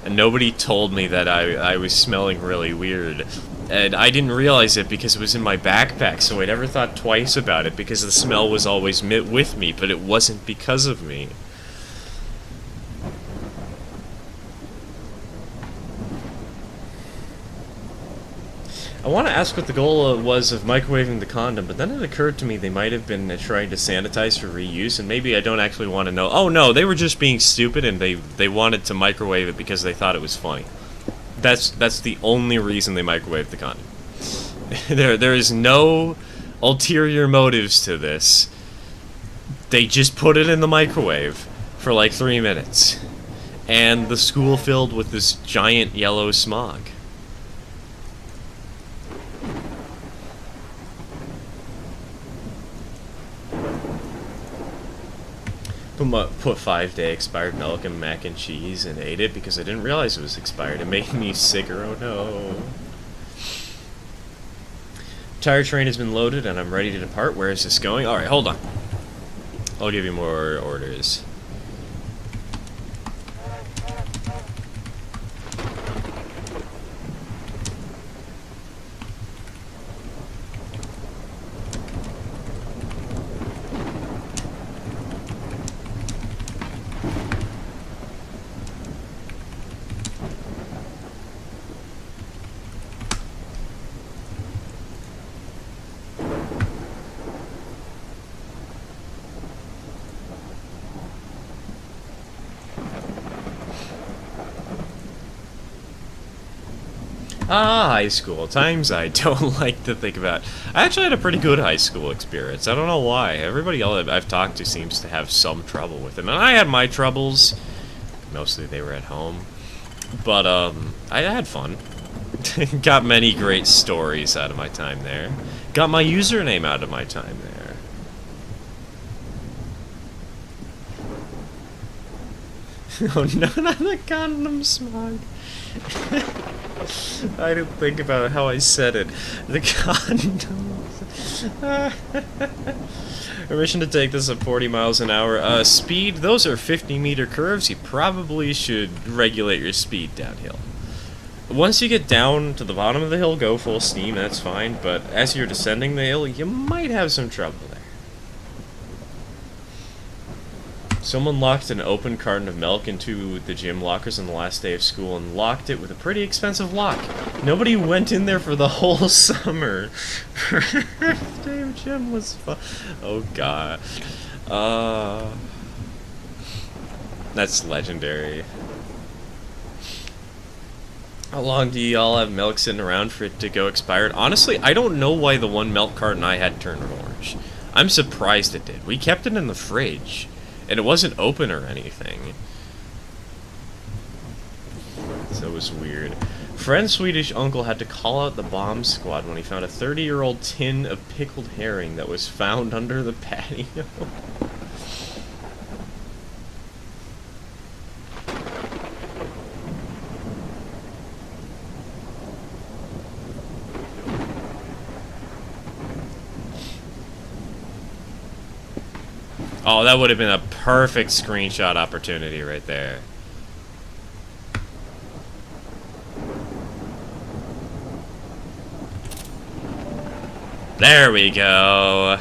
And nobody told me that I was smelling really weird. And I didn't realize it because it was in my backpack, so I never thought twice about it because the smell was always with me, but it wasn't because of me. I want to ask what the goal was of microwaving the condom, but then it occurred to me they might have been trying to sanitize for reuse, and maybe I don't actually want to know. Oh no, they were just being stupid, and they wanted to microwave it because they thought it was funny. That's the only reason they microwaved the condom. There is no ulterior motives to this. They just put it in the microwave for like 3 minutes, and the school filled with this giant yellow smog. Put 5-day expired milk and mac and cheese and ate it because I didn't realize it was expired. It made me sicker, oh no. Tire train has been loaded and I'm ready to depart. Where is this going? Alright, hold on. I'll give you more orders. Ah, high school. Times I don't like to think about. I actually had a pretty good high school experience. I don't know why. Everybody else I've talked to seems to have some trouble with it. And I had my troubles. Mostly they were at home. But, I had fun. Got many great stories out of my time there. Got my username out of my time there. Oh no, not the condom smog. I didn't think about how I said it. The condoms. Permission to take this at 40 miles an hour. Speed, those are 50-meter curves. You probably should regulate your speed downhill. Once you get down to the bottom of the hill, go full steam, that's fine. But as you're descending the hill, you might have some trouble there. Someone locked an open carton of milk into the gym lockers on the last day of school and locked it with a pretty expensive lock. Nobody went in there for the whole summer. Damn, gym was fun. Oh god. That's legendary. How long do y'all have milk sitting around for it to go expired? Honestly, I don't know why the one milk carton I had turned orange. I'm surprised it did. We kept it in the fridge. And it wasn't open or anything. So it was weird. Friend's Swedish uncle had to call out the bomb squad when he found a 30-year-old tin of pickled herring that was found under the patio. Oh, that would have been a perfect screenshot opportunity right there. There we go.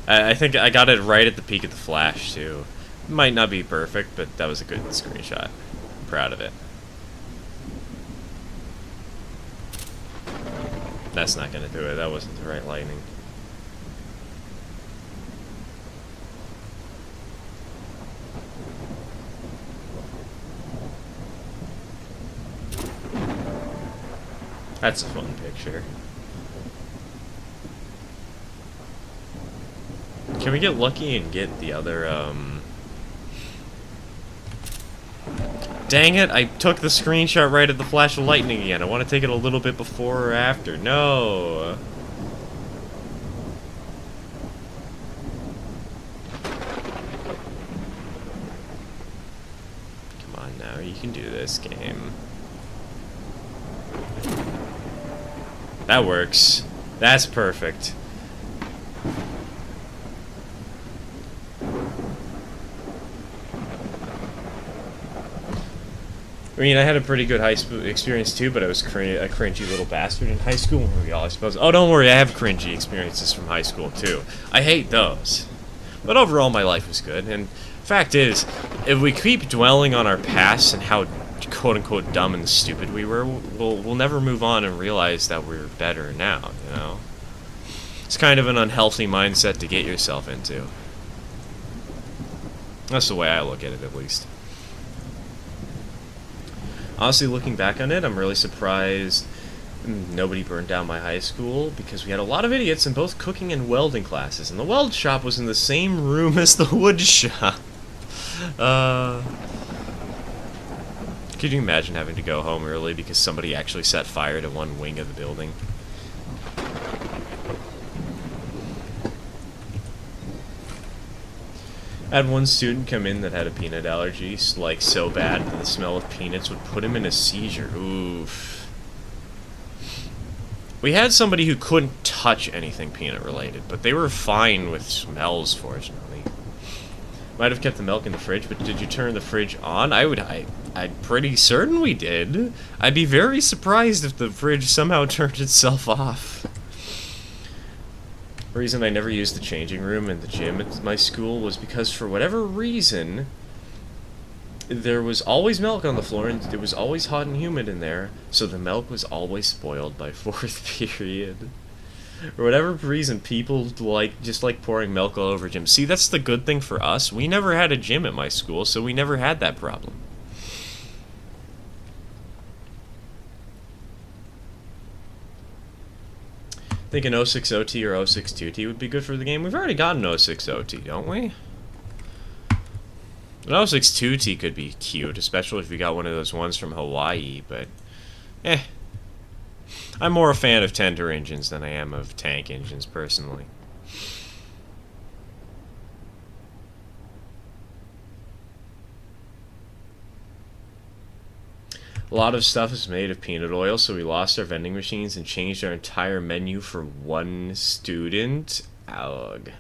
I think I got it right at the peak of the flash, too. Might not be perfect, but that was a good screenshot. I'm proud of it. That's not gonna do it. That wasn't the right lighting. That's a fun picture. Can we get lucky and get the other, Dang it, I took the screenshot right at the flash of lightning again. I want to take it a little bit before or after. No! Come on now, you can do this, game. That works. That's perfect. I mean, I had a pretty good high school experience too, but I was a cringy little bastard in high school. I suppose. Oh, don't worry, I have cringy experiences from high school too. I hate those. But overall, my life was good. And fact is, if we keep dwelling on our past and how quote-unquote dumb and stupid we were, we'll never move on and realize that we're better now, you know? It's kind of an unhealthy mindset to get yourself into. That's the way I look at it, at least. Honestly, looking back on it, I'm really surprised nobody burned down my high school, because we had a lot of idiots in both cooking and welding classes, and the weld shop was in the same room as the wood shop. Could you imagine having to go home early because somebody actually set fire to one wing of the building? I had one student come in that had a peanut allergy, like so bad that the smell of peanuts would put him in a seizure. Oof. We had somebody who couldn't touch anything peanut related, but they were fine with smells, fortunately. Might have kept the milk in the fridge, but did you turn the fridge on? I'm pretty certain we did. I'd be very surprised if the fridge somehow turned itself off. The reason I never used the changing room in the gym at my school was because, for whatever reason, there was always milk on the floor, and it was always hot and humid in there, so the milk was always spoiled by fourth period. For whatever reason, people just like pouring milk all over gyms. See, that's the good thing for us. We never had a gym at my school, so we never had that problem. I think an 06 OT or 06 2T would be good for the game. We've already got an 06 OT, don't we? An 06 2T could be cute, especially if we got one of those ones from Hawaii, but I'm more a fan of tender engines than I am of tank engines, personally. A lot of stuff is made of peanut oil, so we lost our vending machines and changed our entire menu for one student. Ugh.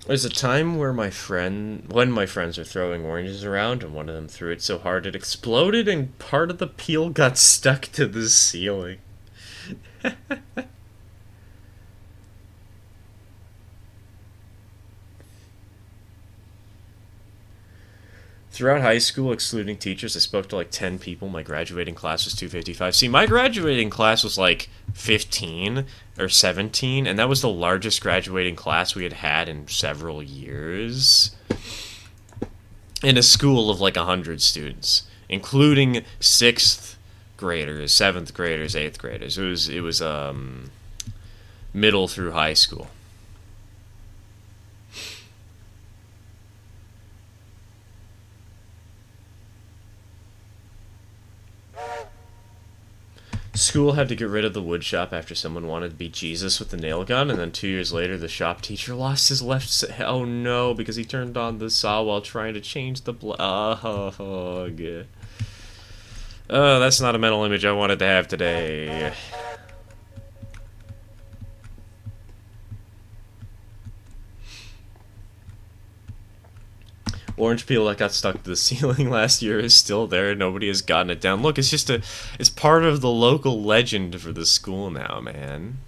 There's a time where when my friends were throwing oranges around, and one of them threw it so hard it exploded and part of the peel got stuck to the ceiling. Throughout high school, excluding teachers, I spoke to like 10 people. My graduating class was 255. See, my graduating class was like 15 or 17, and that was the largest graduating class we had had in several years. In a school of like 100 students, including 6th graders, 7th graders, 8th graders. It was middle through high school. School had to get rid of the wood shop after someone wanted to beat Jesus with the nail gun, and then 2 years later the shop teacher lost his oh no, because he turned on the saw while trying to change the Oh, that's not a mental image I wanted to have today. Orange peel that got stuck to the ceiling last year is still there. Nobody has gotten it down. Look, it's part of the local legend for the school now, man.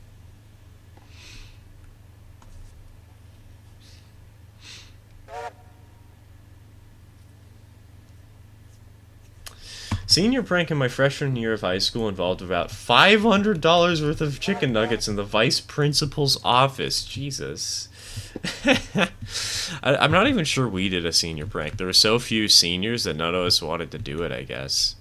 Senior prank in my freshman year of high school involved about $500 worth of chicken nuggets in the vice principal's office. Jesus. I'm not even sure we did a senior prank. There were so few seniors that none of us wanted to do it, I guess.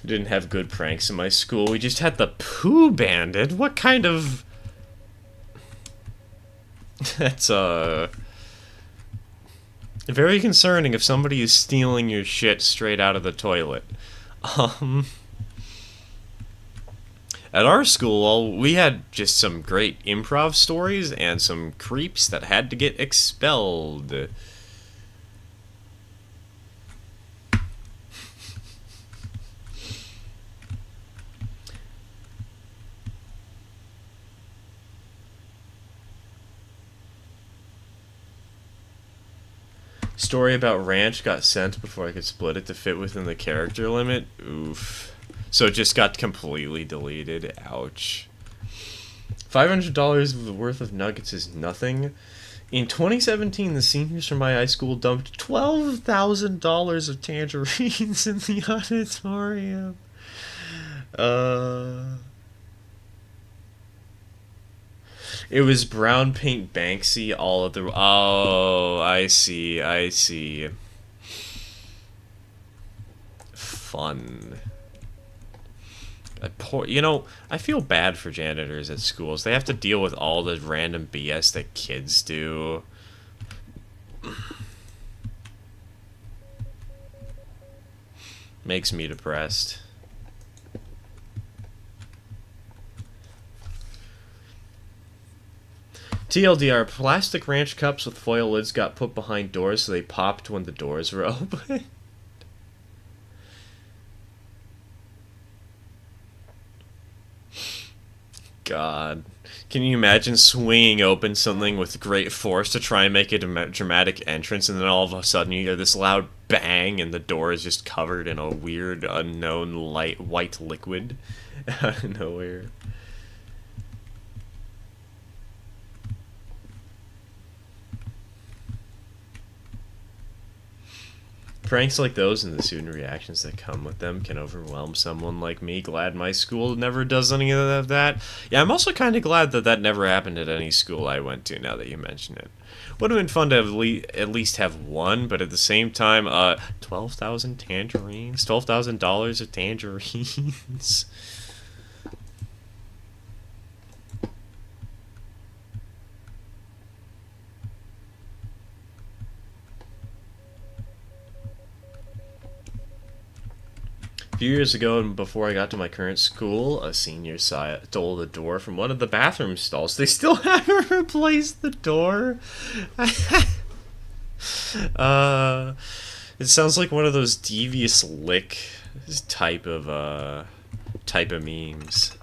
Didn't have good pranks in my school. We just had the Pooh Bandit. What kind of That's very concerning if somebody is stealing your shit straight out of the toilet. Um, at our school, we had just some great improv stories and some creeps that had to get expelled. Story about ranch got sent before I could split it to fit within the character limit. Oof. So it just got completely deleted. Ouch. $500 worth of nuggets is nothing. In 2017, the seniors from my high school dumped $12,000 of tangerines in the auditorium. It was brown paint Banksy all of the. Oh, I see. I see. Fun. I feel bad for janitors at schools. They have to deal with all the random BS that kids do. Makes me depressed. TLDR, plastic ranch cups with foil lids got put behind doors so they popped when the doors were open. God. Can you imagine swinging open something with great force to try and make a dramatic entrance, and then all of a sudden you hear this loud bang and the door is just covered in a weird, unknown light white liquid out of nowhere? Pranks like those and the student reactions that come with them can overwhelm someone like me. Glad my school never does any of that. Yeah, I'm also kind of glad that that never happened at any school I went to, now that you mention it. Would have been fun to at least have one, but at the same time, 12,000 tangerines? $12,000 of tangerines? A few years ago, and before I got to my current school, a senior stole the door from one of the bathroom stalls. They still haven't replaced the door. It sounds like one of those devious lick type of memes.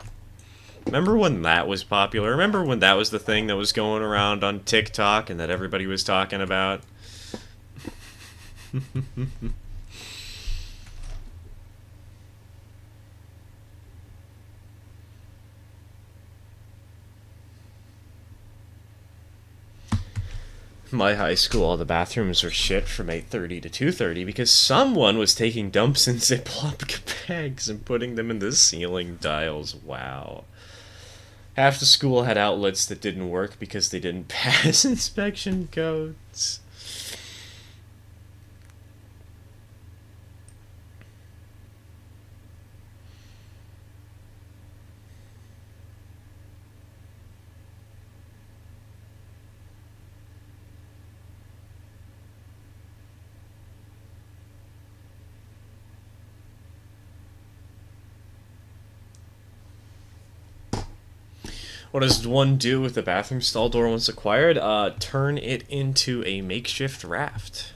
Remember when that was popular? Remember when that was the thing that was going around on TikTok and that everybody was talking about? My high school, all the bathrooms were shit from 8:30 to 2:30 because someone was taking dumps in Ziploc bags and putting them in the ceiling tiles. Wow. Half the school had outlets that didn't work because they didn't pass inspection codes. What does one do with the bathroom stall door once acquired? Turn it into a makeshift raft.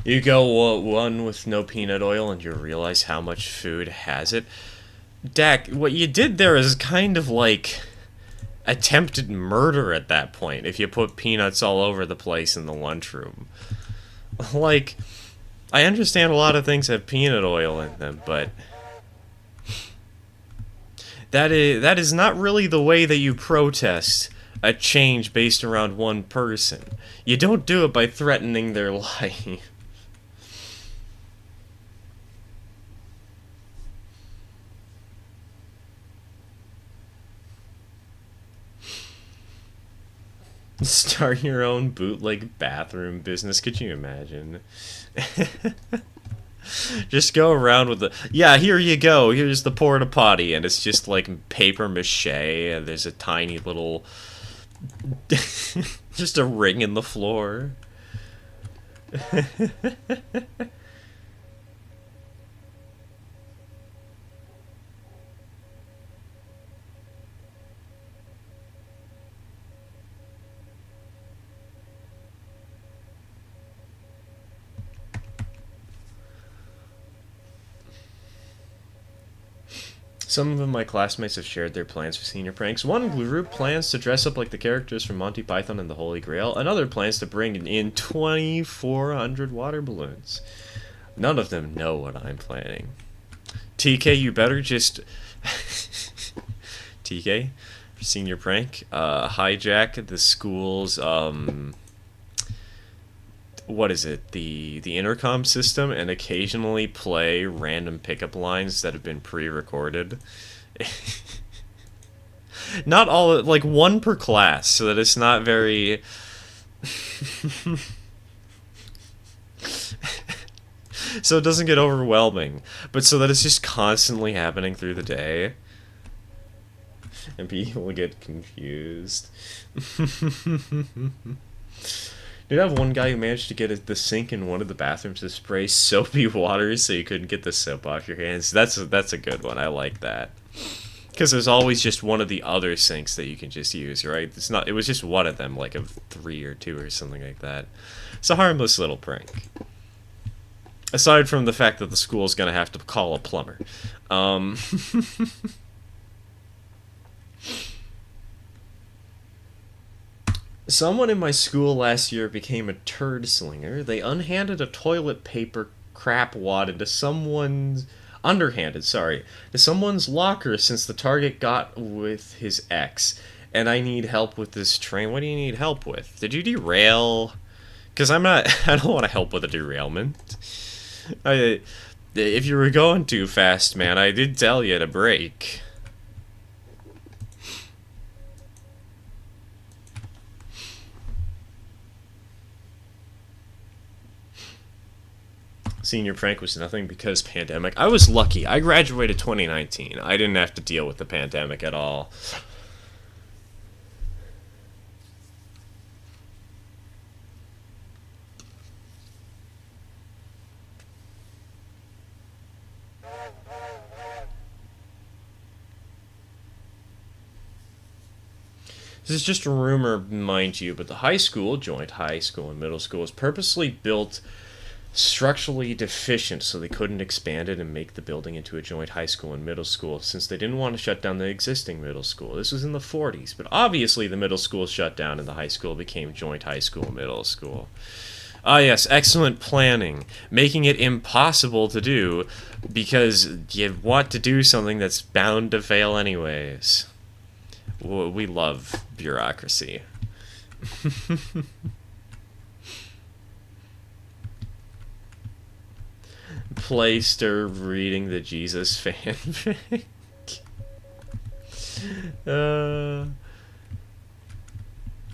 You go one with no peanut oil and you realize how much food has it. Dak, what you did there is kind of like attempted murder at that point if you put peanuts all over the place in the lunchroom. Like, I understand a lot of things have peanut oil in them, but that is not really the way that you protest a change based around one person. You don't do it by threatening their life. Start your own bootleg bathroom business. Could you imagine? Just go around with the, yeah, here you go. Here's the porta potty, and it's just like paper mache, and there's a tiny little, just a ring in the floor. Some of my classmates have shared their plans for senior pranks. One group plans to dress up like the characters from Monty Python and the Holy Grail. Another plans to bring in 2,400 water balloons. None of them know what I'm planning. TK, you better just... TK, for senior prank, hijack the school's, what is it, the intercom system, and occasionally play random pickup lines that have been pre-recorded. Not all, like one per class, so that it's not very so it doesn't get overwhelming, but so that it's just constantly happening through the day and people get confused. Did have one guy who managed to get the sink in one of the bathrooms to spray soapy water so you couldn't get the soap off your hands. That's a good one. I like that. Because there's always just one of the other sinks that you can just use, right? It's not. It was just one of them, like of 3 or 2 or something like that. It's a harmless little prank. Aside from the fact that the school's gonna have to call a plumber. Someone in my school last year became a turd slinger. They unhanded a toilet paper crap wad into someone's... Underhanded, sorry. To someone's locker since the target got with his ex. And I need help with this train. What do you need help with? Did you derail? Because I'm not... I don't want to help with a derailment. If you were going too fast, man, I did tell you to brake. Senior prank was nothing because pandemic. I was lucky. I graduated 2019. I didn't have to deal with the pandemic at all. This is just a rumor, mind you, but the high school, joint high school and middle school, was purposely built structurally deficient so they couldn't expand it and make the building into a joint high school and middle school since they didn't want to shut down the existing middle school. This was in the 40s, but obviously the middle school shut down and the high school became joint high school middle school. Ah yes, excellent planning, making it impossible to do because you want to do something that's bound to fail anyways. We love bureaucracy. Playster reading the Jesus fanfic.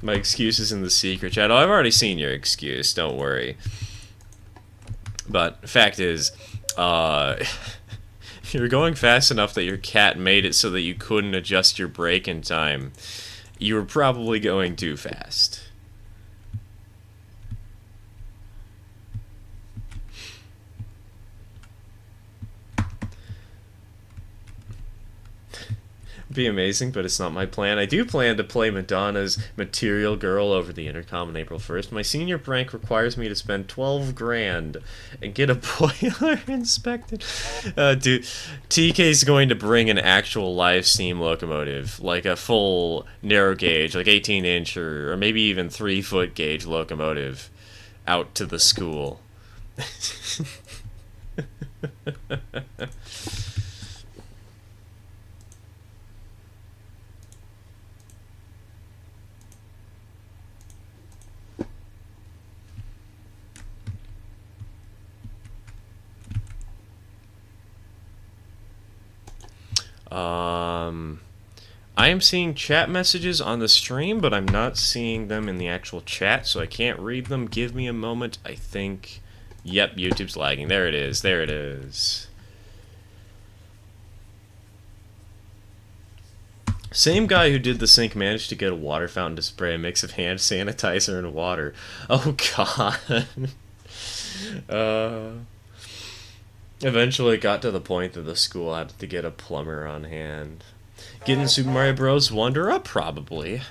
My excuse is in the secret chat. Oh, I've already seen your excuse. Don't worry. But fact is, if you're going fast enough that your cat made it so that you couldn't adjust your brake in time, you were probably going too fast. Be amazing, but it's not my plan. I do plan to play Madonna's Material Girl over the intercom on April 1st. My senior prank requires me to spend 12 grand and get a boiler inspected. Dude, TK's going to bring an actual live steam locomotive, like a full narrow gauge, like 18-inch or maybe even 3-foot gauge locomotive, out to the school. I am seeing chat messages on the stream, but I'm not seeing them in the actual chat, so I can't read them. Give me a moment. I think... Yep, YouTube's lagging. There it is. There it is. Same guy who did the sink managed to get a water fountain to spray a mix of hand sanitizer and water. Oh, God. Eventually it got to the point that the school had to get a plumber on hand. Getting Super Mario Bros. Wonder up, probably.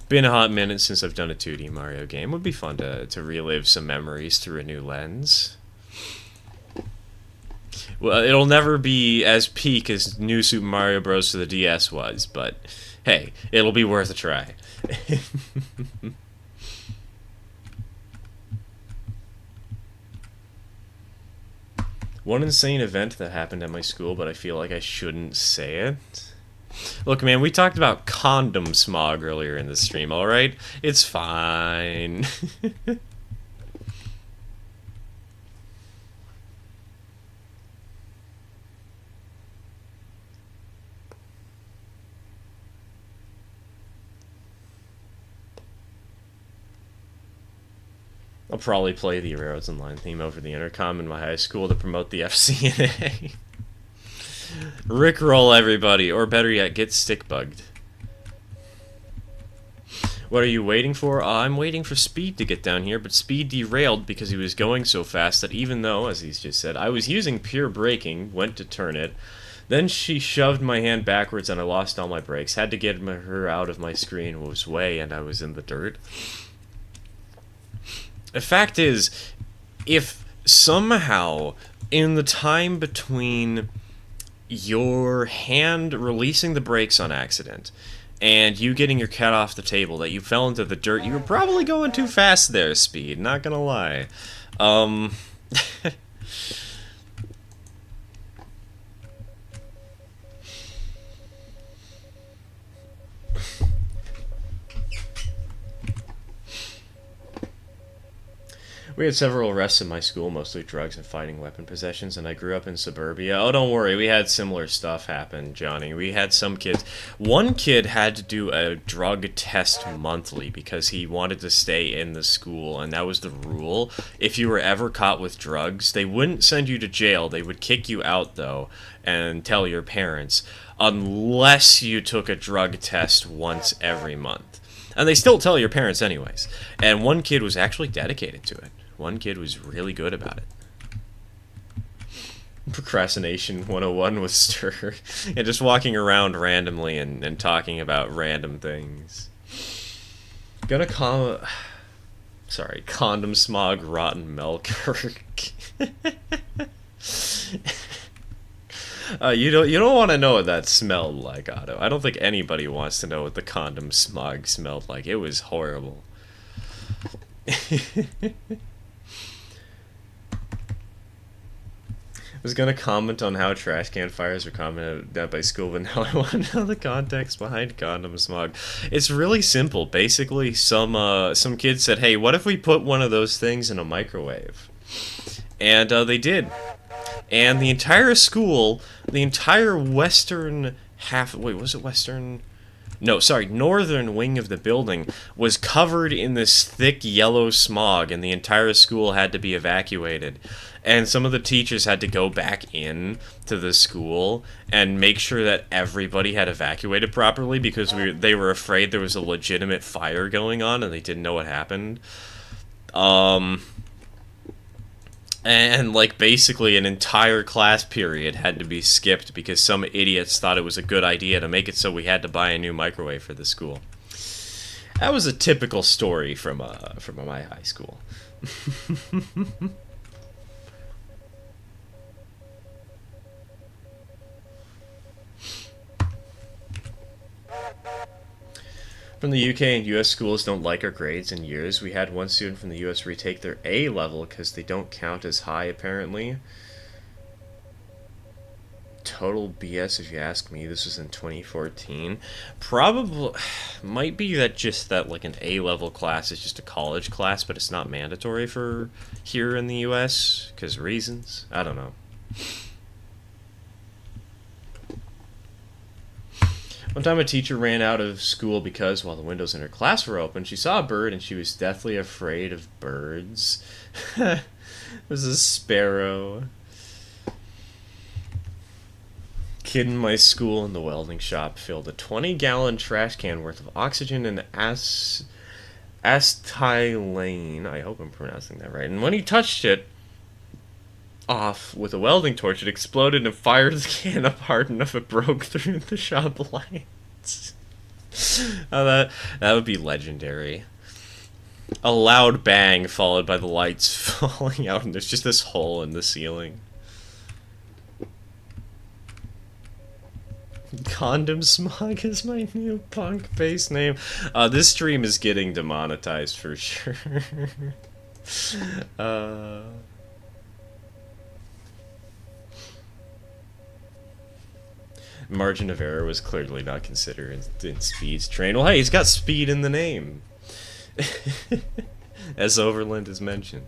Been a hot minute since I've done a 2D Mario game. Would be fun to relive some memories through a new lens. Well, it'll never be as peak as New Super Mario Bros. For the DS was, but hey, it'll be worth a try. One insane event that happened at my school, but I feel like I shouldn't say it. Look, man, we talked about condom smog earlier in the stream, alright? It's fine. I'll probably play the Arrows Online theme over the intercom in my high school to promote the FCNA. Rickroll everybody, or better yet, get stick bugged. What are you waiting for? I'm waiting for Speed to get down here, but Speed derailed because he was going so fast that even though, as he's just said, I was using pure braking, went to turn it, then she shoved my hand backwards and I lost all my brakes. Had to get her out of my screen, was way, and I was in the dirt. The fact is, if somehow, in the time between your hand releasing the brakes on accident and you getting your cat off the table, that you fell into the dirt, you were probably going too fast there, Speed, not gonna lie. We had several arrests in my school, mostly drugs and fighting weapon possessions, and I grew up in suburbia. Oh, don't worry, we had similar stuff happen, Johnny. We had some kids. One kid had to do a drug test monthly because he wanted to stay in the school, and that was the rule. If you were ever caught with drugs, they wouldn't send you to jail. They would kick you out, though, and tell your parents, unless you took a drug test once every month. And they still tell your parents anyways. And one kid was actually dedicated to it. One kid was really good about it. Procrastination 101 with Stir. And just walking around randomly and talking about random things. Condom smog, rotten milk. You don't want to know what that smelled like, Otto. I don't think anybody wants to know what the condom smog smelled like. It was horrible. I was gonna comment on how trash can fires are commented at by school, but now I want to know the context behind condom smog. It's really simple. Basically, some kids said, "Hey, what if we put one of those things in a microwave?" And they did. And the entire school, the entire western half... Wait, was it western? No, sorry, northern wing of the building was covered in this thick yellow smog, and the entire school had to be evacuated. And some of the teachers had to go back in to the school and make sure that everybody had evacuated properly because they were afraid there was a legitimate fire going on and they didn't know what happened. And, like, basically an entire class period had to be skipped because some idiots thought it was a good idea to make it so we had to buy a new microwave for the school. That was a typical story from my high school. From the UK and US schools don't like our grades and years. We had one student from the US retake their A level because they don't count as high, apparently. Total BS if you ask me. This was in 2014. Probably, might be that like an A level class is just a college class, but it's not mandatory for here in the US because reasons. I don't know. One time a teacher ran out of school because, while the windows in her class were open, she saw a bird and she was deathly afraid of birds. It was a sparrow. Kid in my school in the welding shop filled a 20-gallon trash can worth of oxygen and acetylene. I hope I'm pronouncing that right. And when he touched it off with a welding torch, it exploded and fired the can up hard enough it broke through the shop lights. Oh, that would be legendary. A loud bang followed by the lights falling out, and there's just this hole in the ceiling. Condom Smog is my new punk bass name. This stream is getting demonetized for sure. Margin of error was clearly not considered in Speed's train. Well, hey, he's got speed in the name. As Overland has mentioned.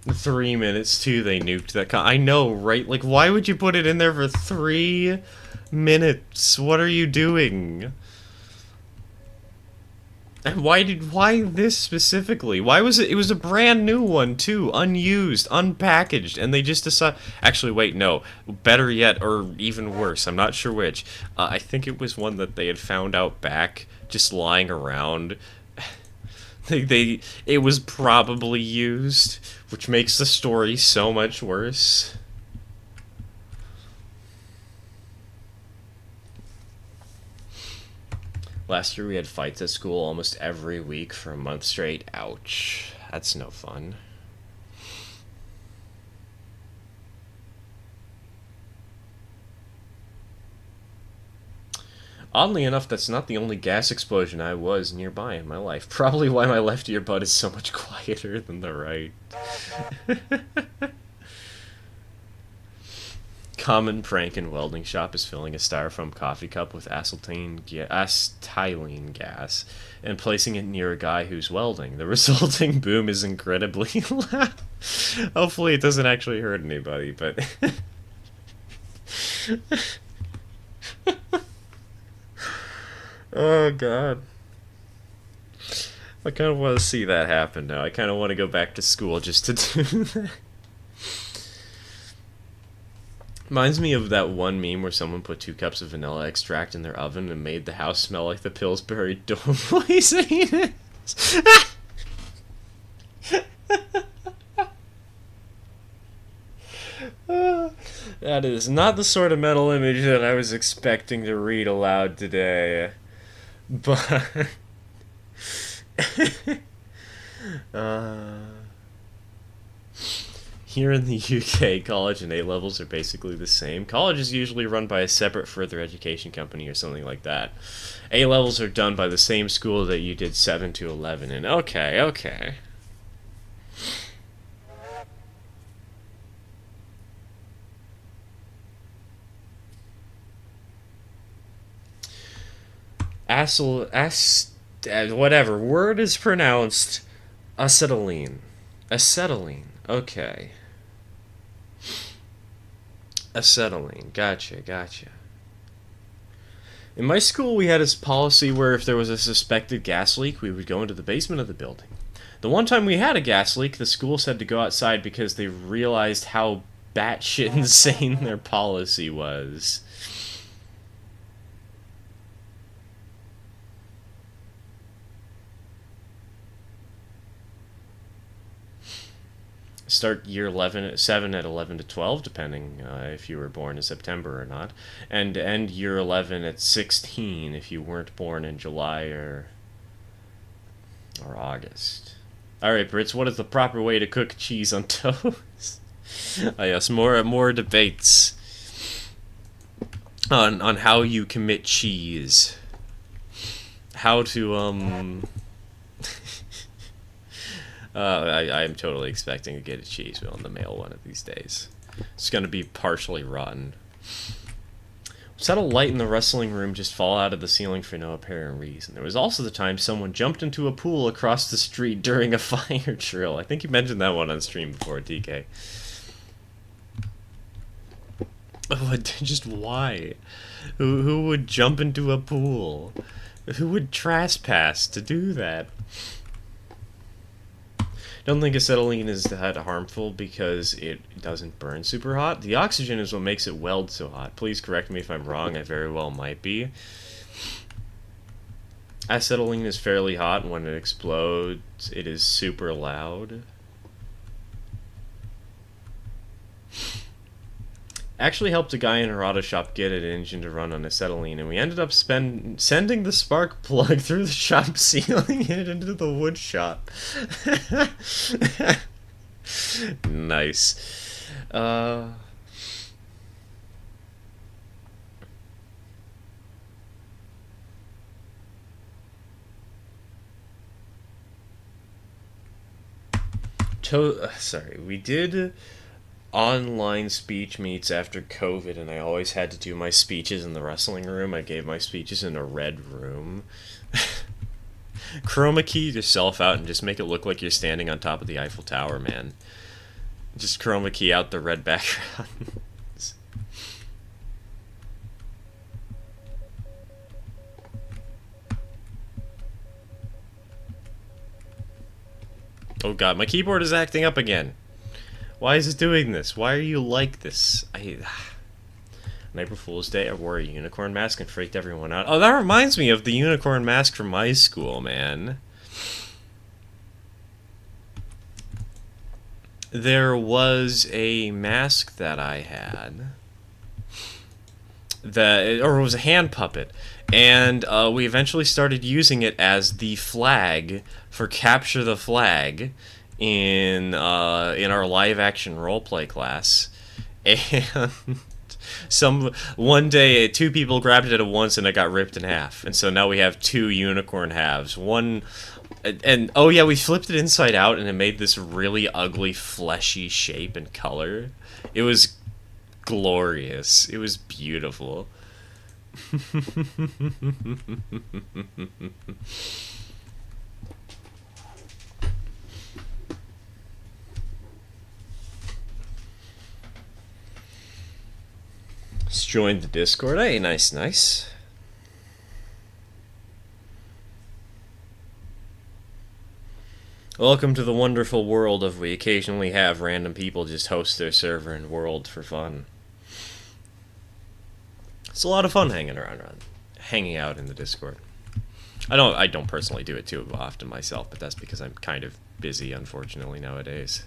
The 3 minutes too, they nuked that I know, right? Like, why would you put it in there for 3 minutes? What are you doing? And why this specifically? Why was it was a brand new one too, unused, unpackaged, and they just decided, actually wait, no, better yet, or even worse, I'm not sure which, I think it was one that they had found out back, just lying around. It was probably used, which makes the story so much worse. Last year we had fights at school almost every week for a month straight. Ouch. That's no fun. Oddly enough, that's not the only gas explosion I was nearby in my life. Probably why my left earbud is so much quieter than the right. Common prank in welding shop is filling a styrofoam coffee cup with acetylene gas and placing it near a guy who's welding. The resulting boom is incredibly loud. Hopefully it doesn't actually hurt anybody, but... Oh, God. I kind of want to see that happen now. I kind of want to go back to school just to do that. Reminds me of that one meme where someone put 2 cups of vanilla extract in their oven and made the house smell like the Pillsbury Doughboys. That is not the sort of mental image that I was expecting to read aloud today. But... Here in the UK, college and A-levels are basically the same. College is usually run by a separate further education company or something like that. A-levels are done by the same school that you did 7 to 11 in. Okay. Whatever. Word is pronounced acetylene. Acetylene. Okay. Acetylene. Gotcha. In my school, we had this policy where if there was a suspected gas leak, we would go into the basement of the building. The one time we had a gas leak, the school said to go outside because they realized how batshit insane their policy was. Start year 7 at 11 to 12, depending if you were born in September or not, and end year 11 at 16 if you weren't born in July or August. Alright, Brits, what is the proper way to cook cheese on toast? Yes, more debates on how you commit cheese. How to, I am totally expecting to get a cheese wheel in the mail one of these days. It's going to be partially rotten. Set a light in the wrestling room just fall out of the ceiling for no apparent reason. There was also the time someone jumped into a pool across the street during a fire drill. I think you mentioned that one on stream before, TK. Oh, just why? Who would jump into a pool? Who would trespass to do that? Don't think acetylene is that harmful because it doesn't burn super hot. The oxygen is what makes it weld so hot. Please correct me if I'm wrong. I very well might be. Acetylene is fairly hot, and when it explodes, it is super loud. Actually helped a guy in our auto shop get an engine to run on acetylene, and we ended up sending the spark plug through the shop ceiling and into the wood shop. Nice. Sorry, we did online speech meets after COVID, and I always had to do my speeches in the wrestling room. I gave my speeches in a red room. Chroma key yourself out and just make it look like you're standing on top of the Eiffel Tower, man. Just chroma key out the red background. Oh god, my keyboard is acting up again. Why is it doing this? Why are you like this? On April Fool's Day, I wore a unicorn mask and freaked everyone out. Oh, that reminds me of the unicorn mask from my school, man. There was a mask that I had or it was a hand puppet, and we eventually started using it as the flag for Capture the Flag in our live action roleplay class, and one day 2 people grabbed it at once and it got ripped in half, and so now we have 2 unicorn halves. One, and oh yeah, we flipped it inside out and it made this really ugly fleshy shape and color. It was glorious. It was beautiful. Let's join the Discord. Hey, nice, nice. Welcome to the wonderful world of we occasionally have random people just host their server and world for fun. It's a lot of fun hanging out in the Discord. I don't personally do it too often myself, but that's because I'm kind of busy, unfortunately, nowadays.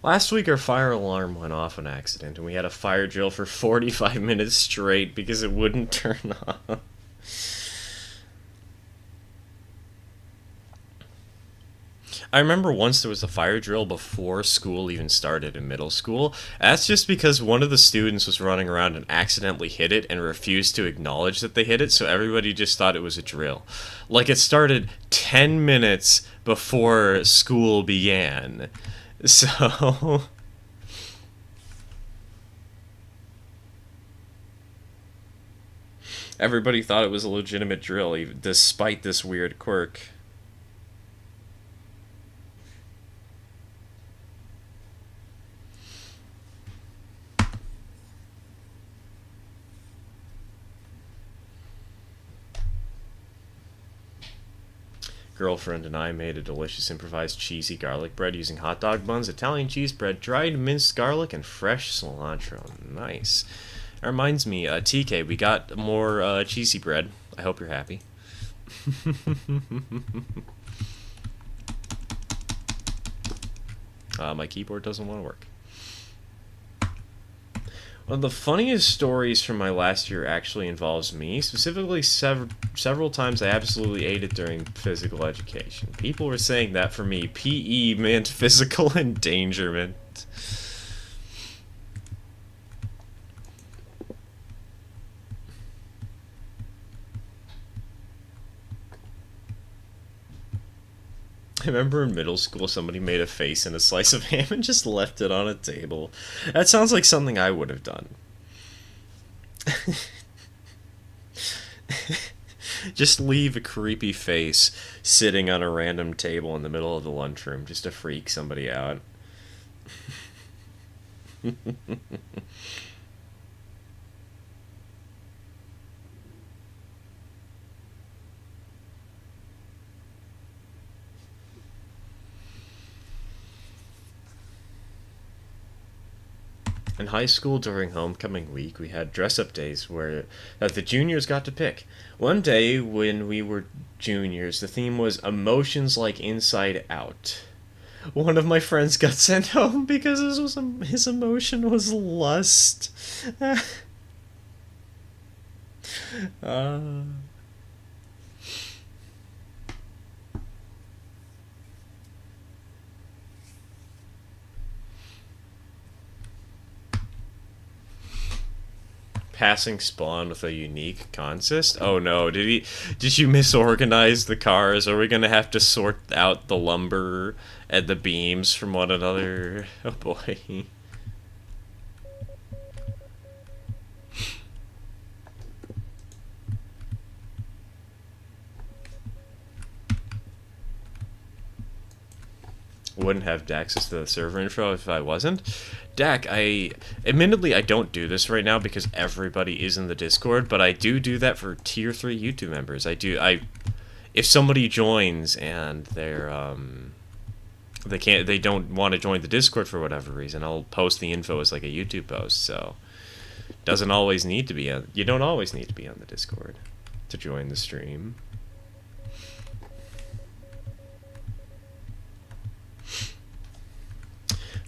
Last week our fire alarm went off on accident, and we had a fire drill for 45 minutes straight because it wouldn't turn off. I remember once there was a fire drill before school even started in middle school. That's just because one of the students was running around and accidentally hit it and refused to acknowledge that they hit it, so everybody just thought it was a drill. Like, it started 10 minutes before school began. So... everybody thought it was a legitimate drill, even despite this weird quirk. Girlfriend and I made a delicious improvised cheesy garlic bread using hot dog buns, Italian cheese bread, dried minced garlic, and fresh cilantro. Nice. That reminds me, TK, we got more cheesy bread. I hope you're happy. My keyboard doesn't want to work. One of the funniest stories from my last year actually involves me. Specifically, several times I absolutely ate it during physical education. People were saying that for me, PE meant physical endangerment. I remember in middle school somebody made a face in a slice of ham and just left it on a table. That sounds like something I would have done. Just leave a creepy face sitting on a random table in the middle of the lunchroom just to freak somebody out. In high school during homecoming week, we had dress-up days where the juniors got to pick. One day when we were juniors, the theme was emotions like Inside Out. One of my friends got sent home because his emotion was lust. uh, Passing spawn with a unique consist? Oh no, did you misorganize the cars? Are we gonna have to sort out the lumber and the beams from one another? Oh boy. Wouldn't have access to the server info if I wasn't. Dak, admittedly I don't do this right now because everybody is in the Discord, but I do that for tier 3 YouTube members. If somebody joins and they don't want to join the Discord for whatever reason, I'll post the info as like a YouTube post. So doesn't always need to be you don't always need to be on the Discord to join the stream.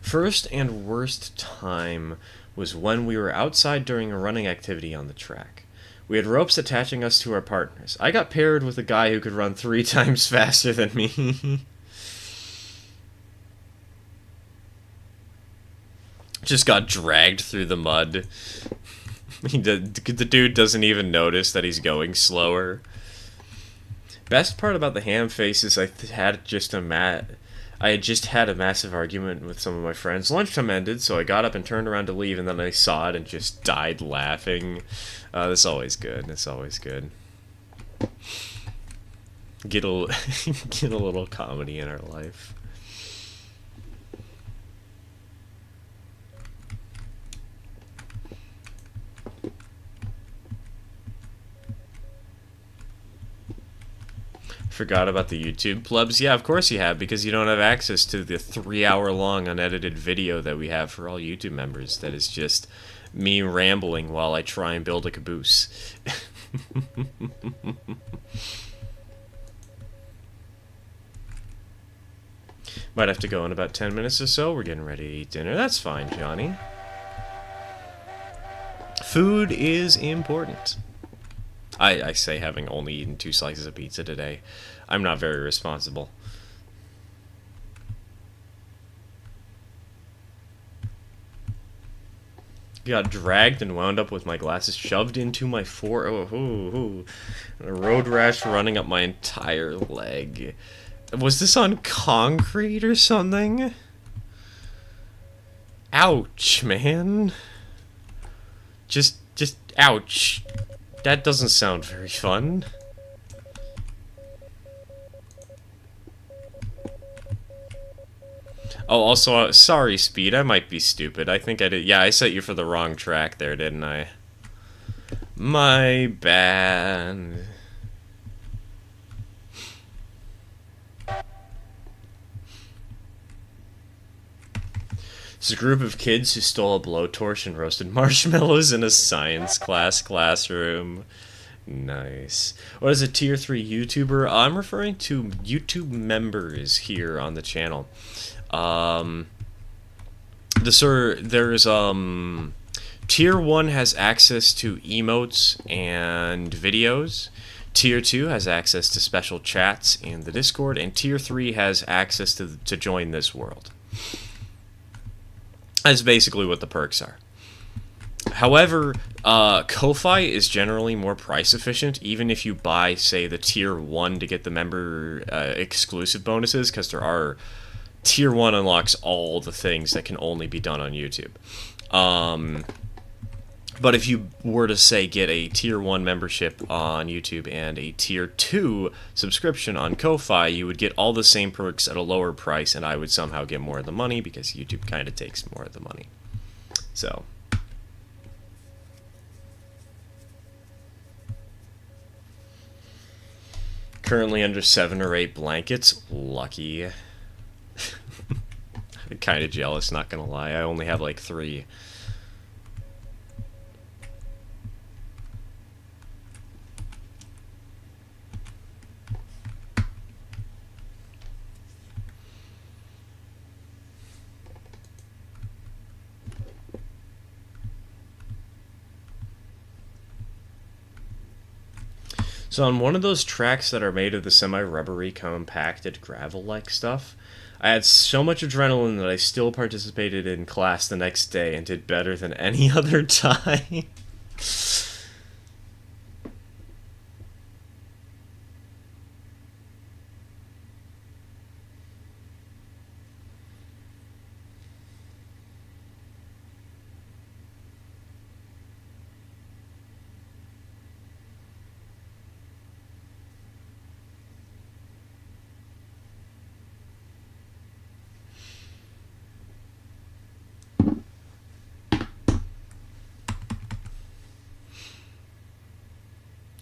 First and worst time was when we were outside during a running activity on the track. We had ropes attaching us to our partners. I got paired with a guy who could run 3 times faster than me. Just got dragged through the mud. The dude doesn't even notice that he's going slower. Best part about the ham face is I had just had a massive argument with some of my friends. Lunchtime ended, so I got up and turned around to leave, and then I saw it and just died laughing. That's always good. That's always good. Get a little comedy in our life. Forgot about the YouTube plebs? Yeah, of course you have, because you don't have access to the 3-hour-long unedited video that we have for all YouTube members. That is just me rambling while I try and build a caboose. Might have to go in about 10 minutes or so. We're getting ready to eat dinner. That's fine, Johnny. Food is important. I say having only eaten 2 slices of pizza today. I'm not very responsible. Got dragged and wound up with my glasses shoved into my and a road rash running up my entire leg. Was this on concrete or something? Ouch, man. Just ouch. That doesn't sound very fun. Oh, also, sorry, Speed, I might be stupid. I think I did. Yeah, I set you for the wrong track there, didn't I? My bad. It's a group of kids who stole a blowtorch and roasted marshmallows in a science classroom. Nice. What is a tier 3 YouTuber? I'm referring to YouTube members here on the channel. There's tier 1 has access to emotes and videos. Tier 2 has access to special chats in the Discord, and Tier 3 has access to join this world. That's basically what the perks are. However, Ko-Fi is generally more price efficient, even if you buy, say, the tier 1 to get the member exclusive bonuses, because there are tier 1 unlocks all the things that can only be done on YouTube. But if you were to, say, get a tier 1 membership on YouTube and a tier 2 subscription on Ko-Fi, you would get all the same perks at a lower price, and I would somehow get more of the money because YouTube kind of takes more of the money. So currently under 7 or 8 blankets. Lucky. I'm kind of jealous, not gonna lie. I only have like 3. So on one of those tracks that are made of the semi-rubbery, compacted gravel-like stuff, I had so much adrenaline that I still participated in class the next day and did better than any other time.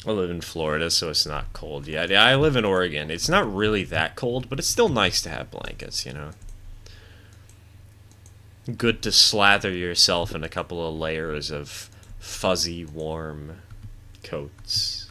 I live in Florida, so it's not cold yet. Yeah, I live in Oregon. It's not really that cold, but it's still nice to have blankets, you know. Good to slather yourself in a couple of layers of fuzzy, warm coats.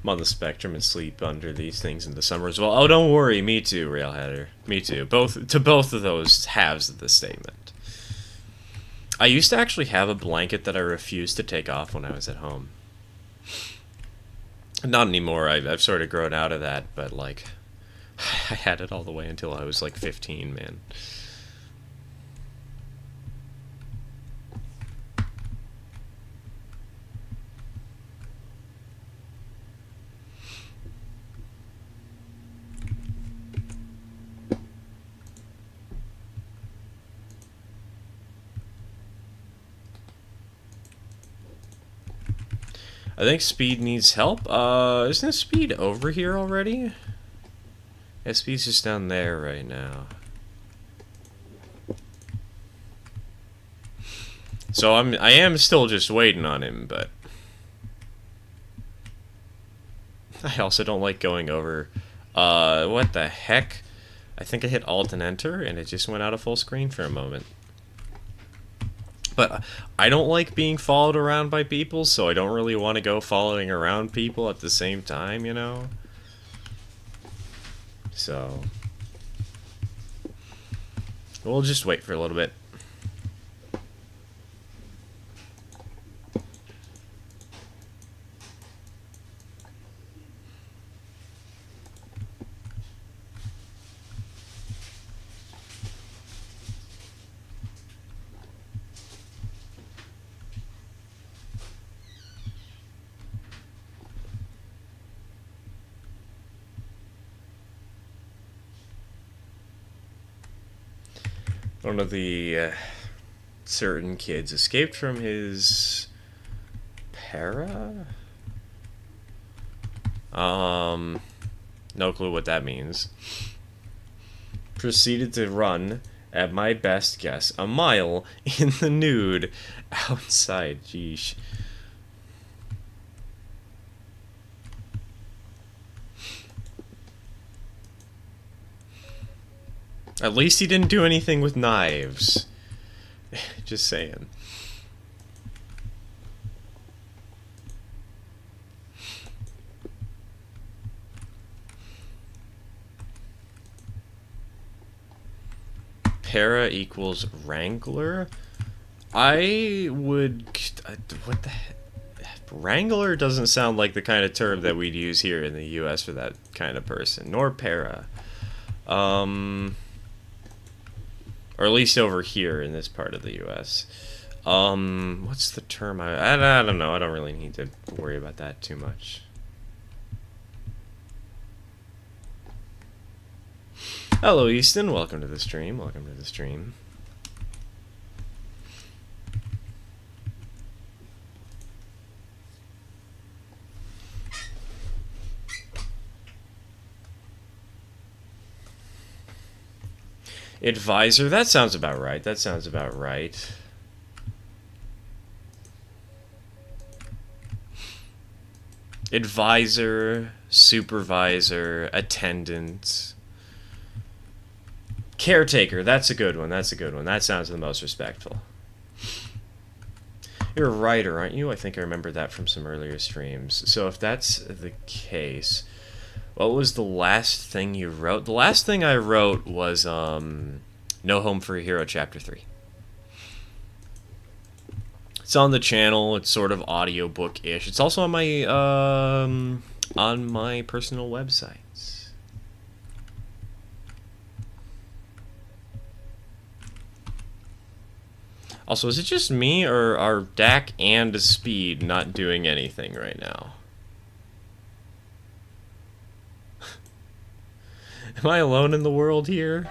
I'm on the spectrum and sleep under these things in the summer as well. Oh, don't worry, me too, Railheader. Me too. Both of those halves of the statement. I used to actually have a blanket that I refused to take off when I was at home. Not anymore. I've sort of grown out of that, but like, I had it all the way until I was like 15, man. I think Speed needs help. Isn't Speed over here already? Yeah, Speed's just down there right now. So I am still just waiting on him, but I also don't like going over. What the heck? I think I hit Alt and Enter, and it just went out of full screen for a moment. But I don't like being followed around by people, so I don't really want to go following around people at the same time, you know? So we'll just wait for a little bit. One of the certain kids escaped from his para? No clue what that means. Proceeded to run, at my best guess, a mile in the nude outside. Jeesh. At least he didn't do anything with knives. Just saying. Para equals Wrangler? I would... What the heck? Wrangler doesn't sound like the kind of term that we'd use here in the US for that kind of person. Nor para. Or at least over here in this part of the US. What's the term? I don't know. I don't really need to worry about that too much. Hello, Easton. Welcome to the stream. Welcome to the stream. Advisor. That sounds about right. That sounds about right. Advisor, supervisor, attendant. Caretaker, that's a good one, that's a good one. That sounds the most respectful. You're a writer, aren't you? I think I remember that from some earlier streams. So if that's the case, what was the last thing you wrote? The last thing I wrote was No Home for a Hero Chapter 3. It's on the channel, it's sort of audiobook-ish. It's also on my personal website. Also, is it just me, or are Dak and Speed not doing anything right now? Am I alone in the world here?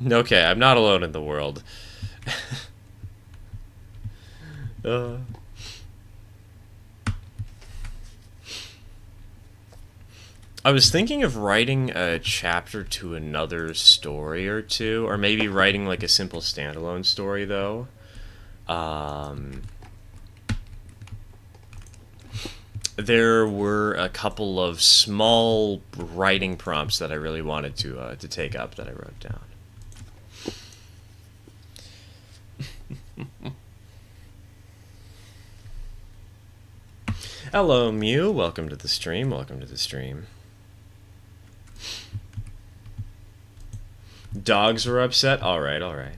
Okay, I'm not alone in the world. I was thinking of writing a chapter to another story or two, or maybe writing like a simple standalone story, though. There were a couple of small writing prompts that I really wanted to take up that I wrote down. Hello, Mew. Welcome to the stream. Welcome to the stream. Dogs were upset? Alright, alright.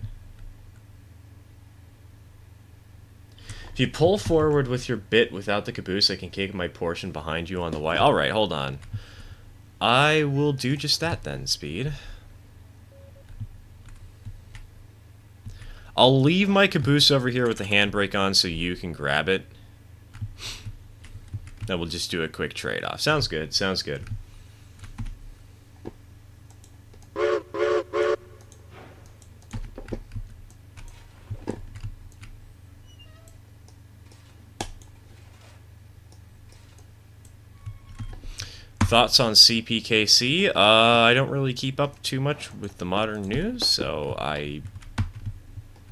If you pull forward with your bit without the caboose, I can kick my portion behind you on the Y. Alright, hold on. I will do just that then, Speed. I'll leave my caboose over here with the handbrake on so you can grab it. Then we'll just do a quick trade-off. Sounds good, sounds good. Thoughts on CPKC? I don't really keep up too much with the modern news, so I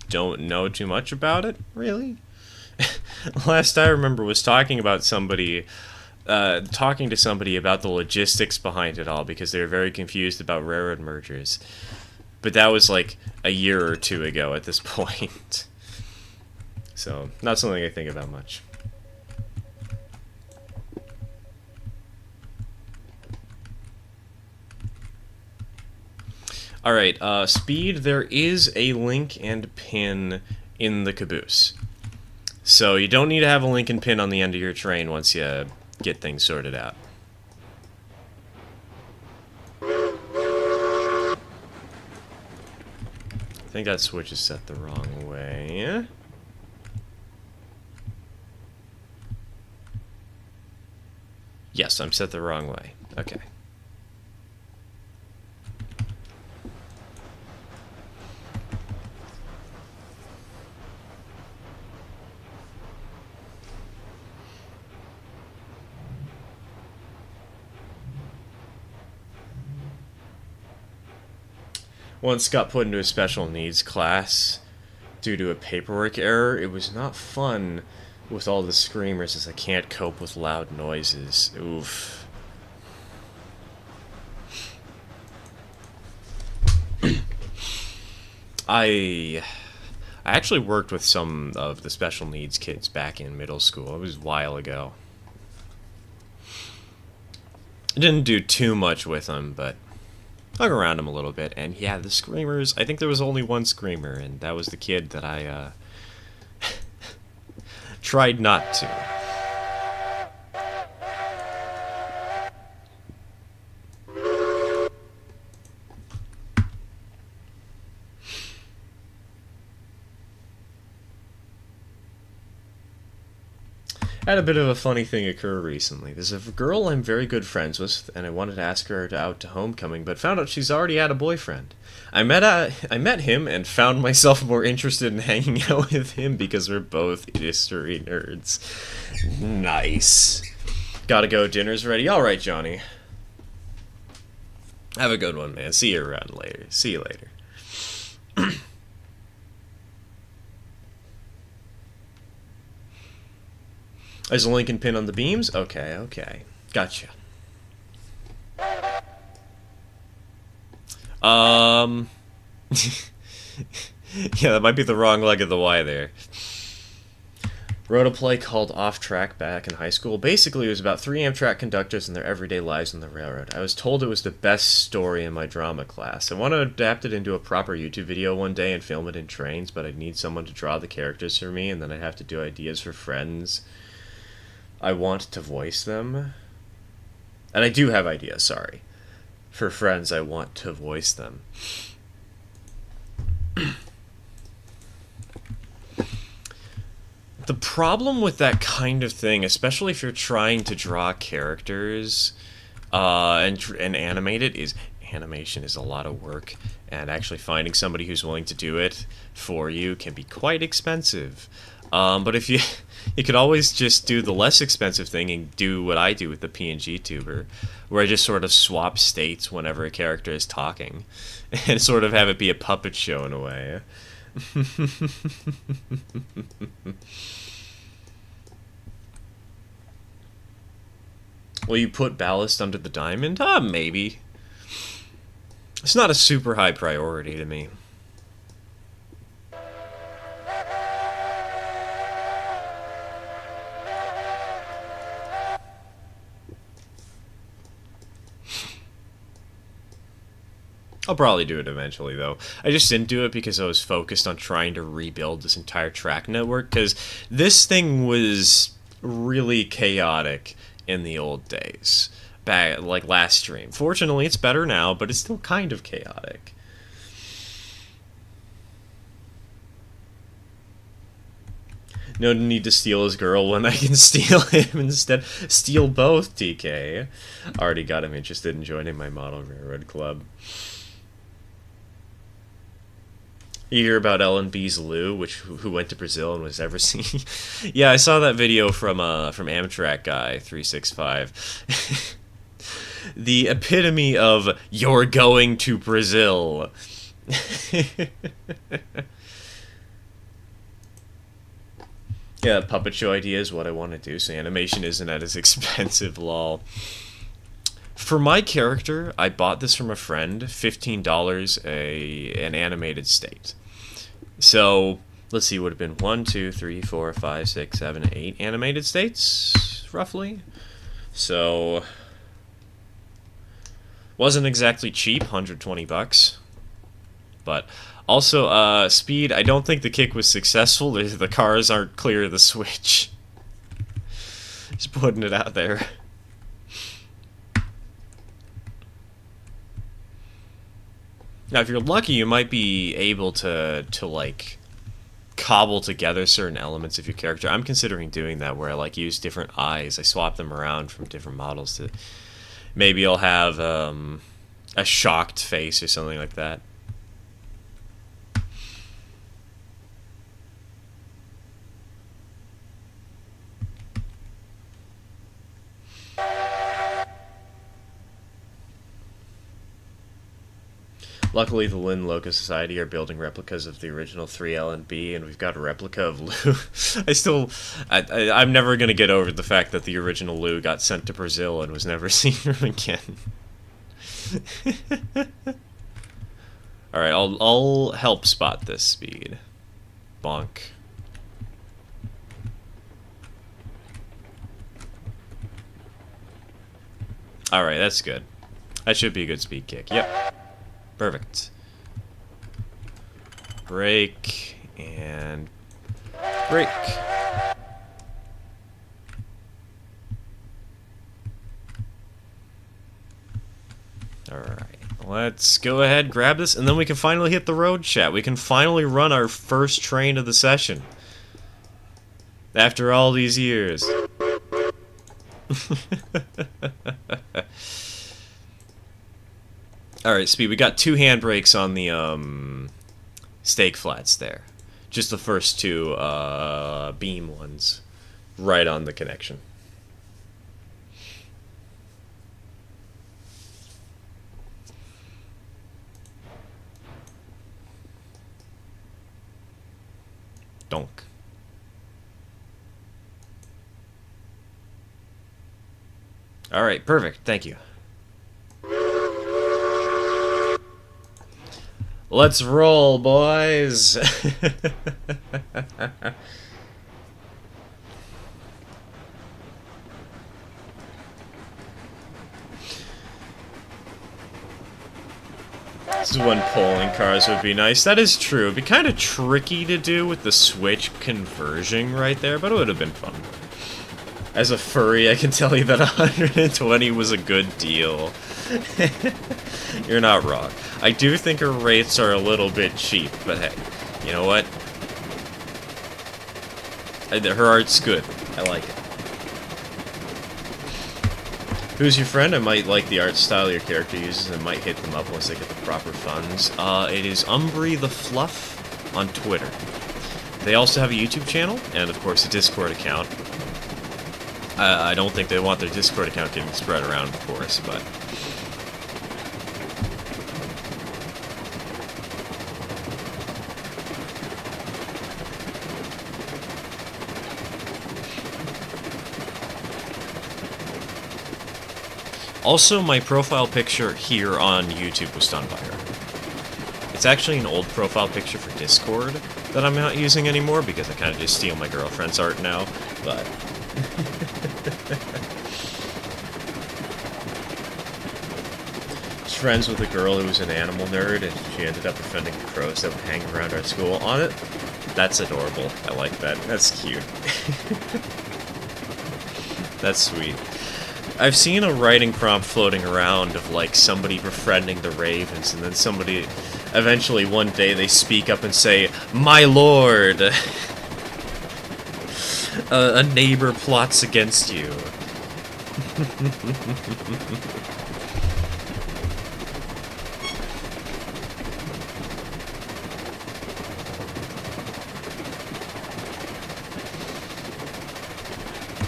don't know too much about it, really. Last I remember was talking to somebody about the logistics behind it all, because they were very confused about railroad mergers. But that was like a year or two ago at this point. So, not something I think about much. Alright, Speed, there is a link and pin in the caboose. So you don't need to have a link and pin on the end of your train once you get things sorted out. I think that switch is set the wrong way. Yes, I'm set the wrong way. Okay. Once got put into a special needs class due to a paperwork error. It was not fun with all the screamers as I can't cope with loud noises. Oof. I actually worked with some of the special needs kids back in middle school. It was a while ago. I didn't do too much with them, but hung around them a little bit. And yeah, the screamers, I think there was only one screamer, and that was the kid that I tried not to. Had a bit of a funny thing occur recently. There's a girl I'm very good friends with, and I wanted to ask her out to homecoming, but found out she's already had a boyfriend. I met him and found myself more interested in hanging out with him because we're both history nerds. Nice. Gotta go, dinner's ready. Alright, Johnny. Have a good one, man. See you around later. See you later. There's a Lincoln pin on the beams? Okay, okay. Gotcha. Yeah, that might be the wrong leg of the Y there. Wrote a play called Off Track back in high school. Basically, it was about three Amtrak conductors and their everyday lives on the railroad. I was told it was the best story in my drama class. I want to adapt it into a proper YouTube video one day and film it in trains, but I'd need someone to draw the characters for me, and then I'd have to do ideas for friends. I want to voice them. And I do have ideas, sorry. For friends, I want to voice them. The problem with that kind of thing, especially if you're trying to draw characters and animate it, is animation is a lot of work, and actually finding somebody who's willing to do it for you can be quite expensive. But if you could always just do the less expensive thing and do what I do with the PNG tuber, where I just sort of swap states whenever a character is talking, and sort of have it be a puppet show in a way. Will you put ballast under the diamond? Maybe. It's not a super high priority to me. I'll probably do it eventually, though. I just didn't do it because I was focused on trying to rebuild this entire track network, because this thing was really chaotic in the old days, back like last stream. Fortunately, it's better now, but it's still kind of chaotic. No need to steal his girl when I can steal him instead. Steal both, TK. Already got him interested in joining my model railroad club. You hear about L&B's Lou, who went to Brazil and was ever seen? Yeah, I saw that video from Amtrak guy 365. The epitome of "you're going to Brazil." Yeah, puppet show idea is what I want to do, so animation isn't as expensive, lol. For my character, I bought this from a friend, $15 an animated state. So, let's see, it would have been 1, 2, 3, 4, 5, 6, 7, 8 animated states, roughly. So, wasn't exactly cheap, 120 bucks. But also, speed, I don't think the kick was successful. The cars aren't clear of the switch. Just putting it out there. Now, if you're lucky, you might be able to like cobble together certain elements of your character. I'm considering doing that, where I like use different eyes. I swap them around from different models to maybe I'll have a shocked face or something like that. Luckily, the Lynn Loca Society are building replicas of the original 3L and B, and we've got a replica of Lou. I'm never going to get over the fact that the original Lou got sent to Brazil and was never seen from again. Alright, I'll help spot this speed. Bonk. Alright, that's good. That should be a good speed kick. Yep. Perfect. Brake, and brake. Alright, let's go ahead, grab this, and then we can finally hit the road, chat. We can finally run our first train of the session. After all these years. Alright, Speed, we got 2 handbrakes on the, stake flats there. Just the first 2, beam ones. Right on the connection. Donk. Alright, perfect. Thank you. Let's roll, boys! This is when polling cars would be nice. That is true. It'd be kind of tricky to do with the Switch conversion right there, but it would have been fun. As a furry, I can tell you that 120 was a good deal. You're not wrong. I do think her rates are a little bit cheap, but hey, you know what? Her art's good. I like it. Who's your friend? I might like the art style your character uses and might hit them up once they get the proper funds. It is Umbry the Fluff on Twitter. They also have a YouTube channel, and of course a Discord account. I don't think they want their Discord account getting spread around, of course, but... Also, my profile picture here on YouTube was done by her. It's actually an old profile picture for Discord that I'm not using anymore because I kind of just steal my girlfriend's art now, but... She's friends with a girl who was an animal nerd, and she ended up befriending the crows that would hang around our school. On it, that's adorable. I like that. That's cute. That's sweet. I've seen a writing prompt floating around of, like, somebody befriending the ravens, and then somebody, eventually one day, they speak up and say, "My lord! A neighbor plots against you."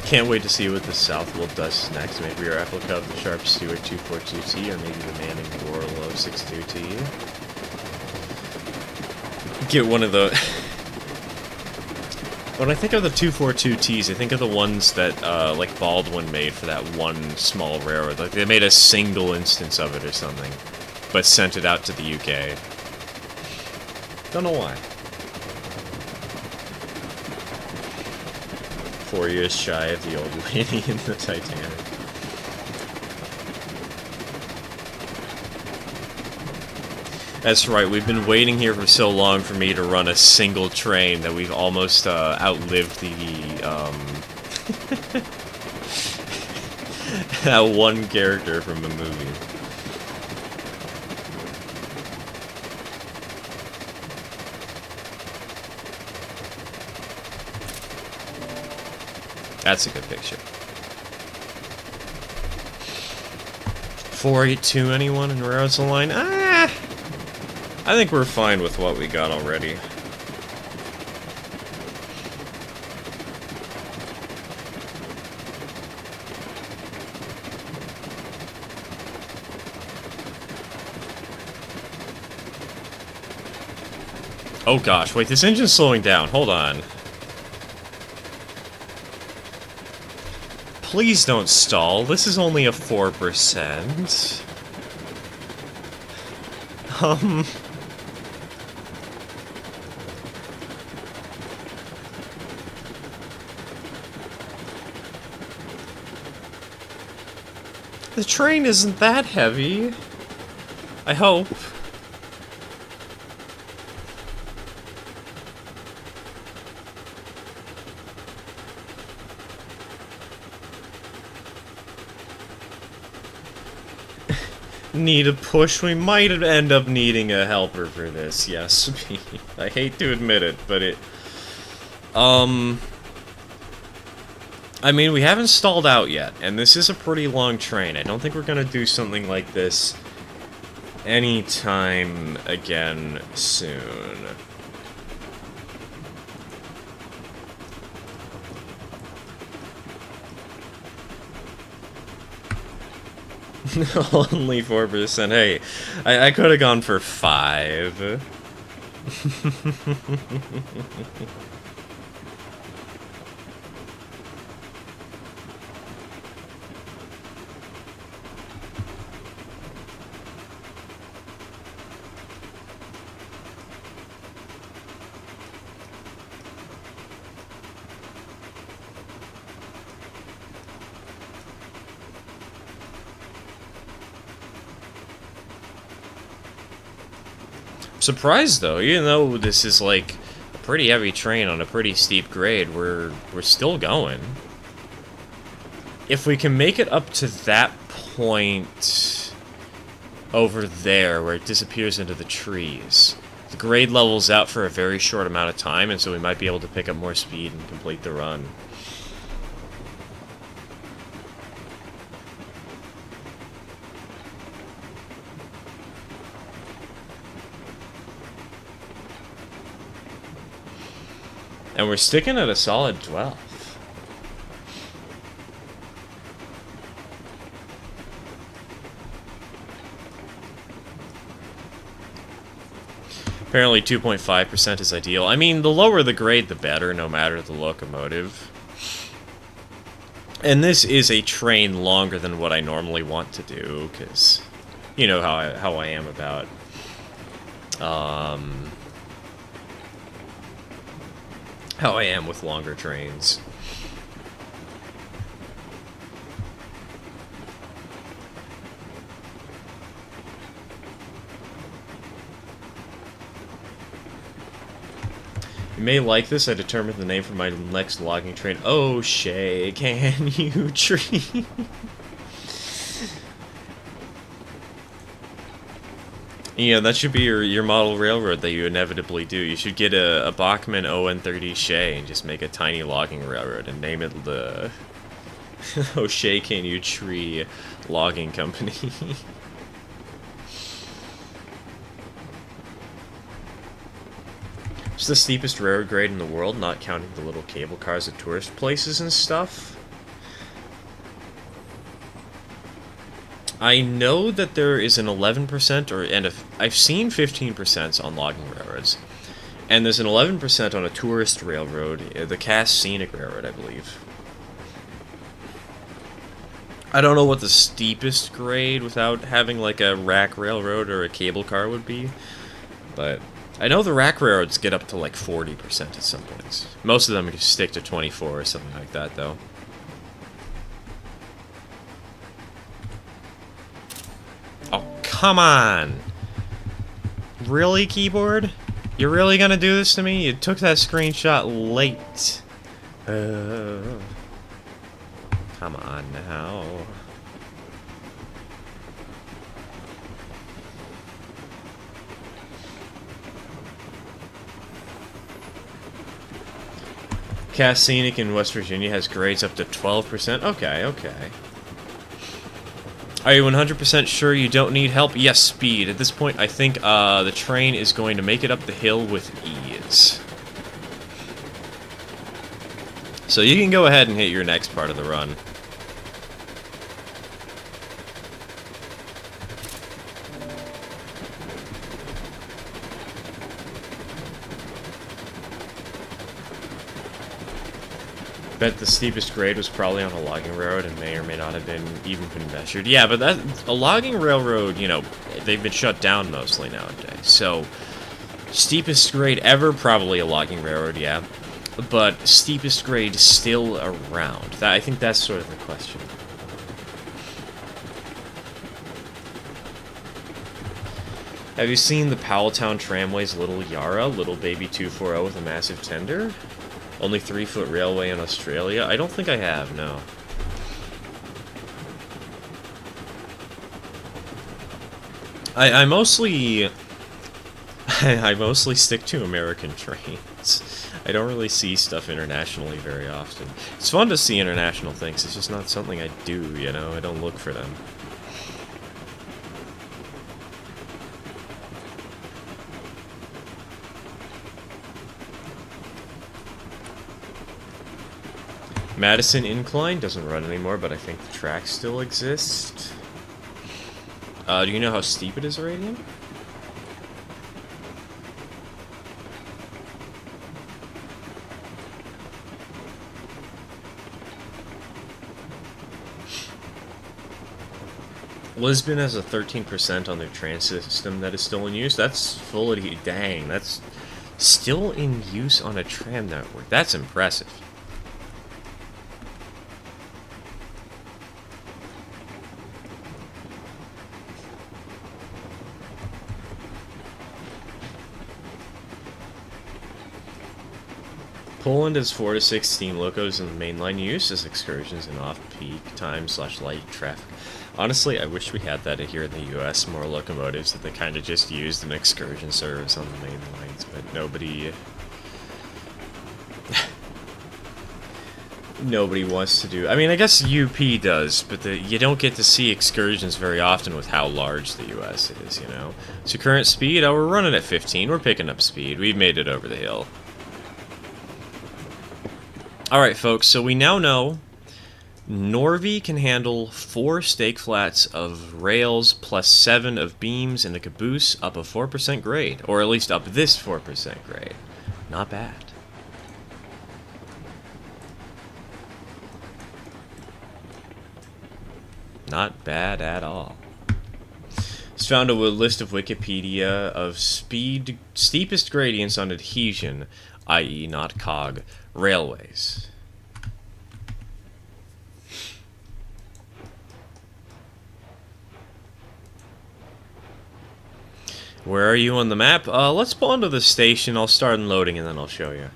Can't wait to see what the Southwold does next. Maybe our replica of the Sharp Stewart 242T, or maybe the Manning Warlow 62T. Get one of the... When I think of the 242Ts, I think of the ones that, like, Baldwin made for that one small railroad. Like, they made a single instance of it or something, but sent it out to the UK. Don't know why. 4 years shy of the old lady in the Titanic. That's right, we've been waiting here for so long for me to run a single train that we've almost outlived the, that one character from the movie. That's a good picture. 482 anyone in Railroads Line? Ah! I think we're fine with what we got already. Oh gosh, wait, this engine's slowing down. Hold on. Please don't stall. This is only a 4%. The train isn't that heavy. I hope. Need a push? We might end up needing a helper for this, yes. I hate to admit it, but it... I mean, we haven't stalled out yet, and this is a pretty long train. I don't think we're gonna do something like this anytime again soon. Only 4%. Hey, I could have gone for 5. Surprised though, even though this is like a pretty heavy train on a pretty steep grade, we're still going. If we can make it up to that point over there where it disappears into the trees, the grade levels out for a very short amount of time, and so we might be able to pick up more speed and complete the run. And we're sticking at a solid 12. Apparently 2.5% is ideal. I mean, the lower the grade, the better, no matter the locomotive. And this is a train longer than what I normally want to do, because you know how I am about how I am with longer trains. You may like this. I determined the name for my next logging train. Oh, Shay, can you tree? Yeah, that should be your model railroad that you inevitably do. You should get a Bachmann ON30 Shay and just make a tiny logging railroad and name it the O'Shea Can You Tree Logging Company. It's the steepest railroad grade in the world, not counting the little cable cars at tourist places and stuff. I know that there is an 11% I've seen 15% on logging railroads, and there's an 11% on a tourist railroad, the Cass Scenic Railroad, I believe. I don't know what the steepest grade without having like a rack railroad or a cable car would be, but I know the rack railroads get up to like 40% at some points. Most of them stick to 24 or something like that, though. Come on! Really, keyboard? You're really gonna do this to me? You took that screenshot late. Come on now. Cass Scenic in West Virginia has grades up to 12%. Okay, okay. Are you 100% sure you don't need help? Yes, speed. At this point, I think the train is going to make it up the hill with ease. So you can go ahead and hit your next part of the run. Bet the steepest grade was probably on a logging railroad and may or may not have even been measured. Yeah, but a logging railroad, you know, they've been shut down mostly nowadays. So, steepest grade ever, probably a logging railroad, yeah. But steepest grade still around. I think that's sort of the question. Have you seen the Powelltown Tramway's Little Yara, Little Baby 240 with a massive tender? Only 3-foot railway in Australia? I don't think I have, no. I mostly... I mostly stick to American trains. I don't really see stuff internationally very often. It's fun to see international things, it's just not something I do, you know? I don't look for them. Madison Incline doesn't run anymore, but I think the track still exists. Do you know how steep it is, Radiant? Lisbon has a 13% on their train system that is still in use. That's fully... Dang, that's still in use on a tram network. That's impressive. Poland has 4 to 6 steam locos in the mainline use as excursions in off-peak time/light traffic. Honestly, I wish we had that here in the U.S. More locomotives that they kind of just used an excursion service on the main lines, but nobody... nobody wants to do... I mean, I guess UP does, but you don't get to see excursions very often with how large the U.S. is, you know? So current speed, oh, we're running at 15. We're picking up speed. We've made it over the hill. Alright, folks, so we now know Norvey can handle 4 stake flats of rails plus 7 of beams and a caboose up a 4% grade. Or at least up this 4% grade. Not bad. Not bad at all. It's found a list of Wikipedia of steepest gradients on adhesion, i.e. not cog, railways. Where are you on the map? Let's pull into the station. I'll start unloading and then I'll show you.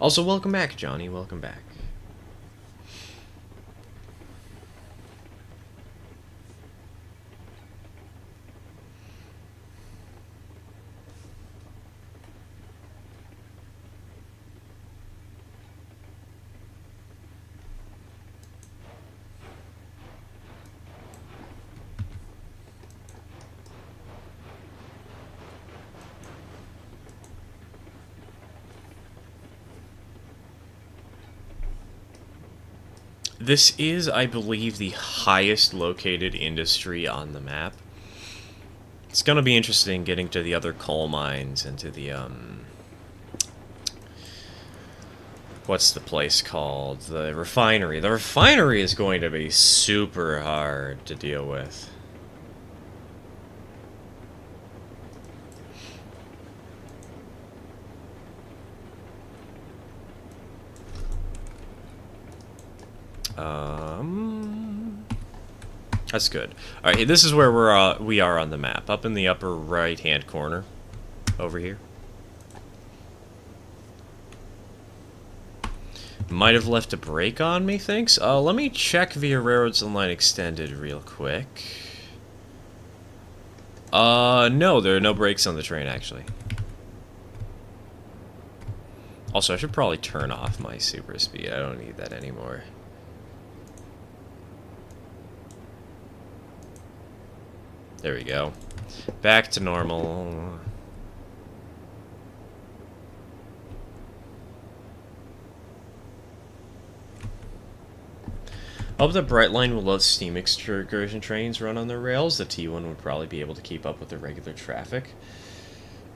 Also, welcome back, Johnny. Welcome back. This is, I believe, the highest located industry on the map. It's going to be interesting getting to the other coal mines and to the, what's the place called? The refinery. The refinery is going to be super hard to deal with. That's good. All right, this is where we are on the map, up in the upper right-hand corner, over here. Might have left a brake on, methinks. Let me check via Railroads Online Extended real quick. No, there are no brakes on the train, actually. Also, I should probably turn off my super speed. I don't need that anymore. There we go. Back to normal. I hope the Brightline will let steam excursion trains run on their rails. The T1 would probably be able to keep up with the regular traffic.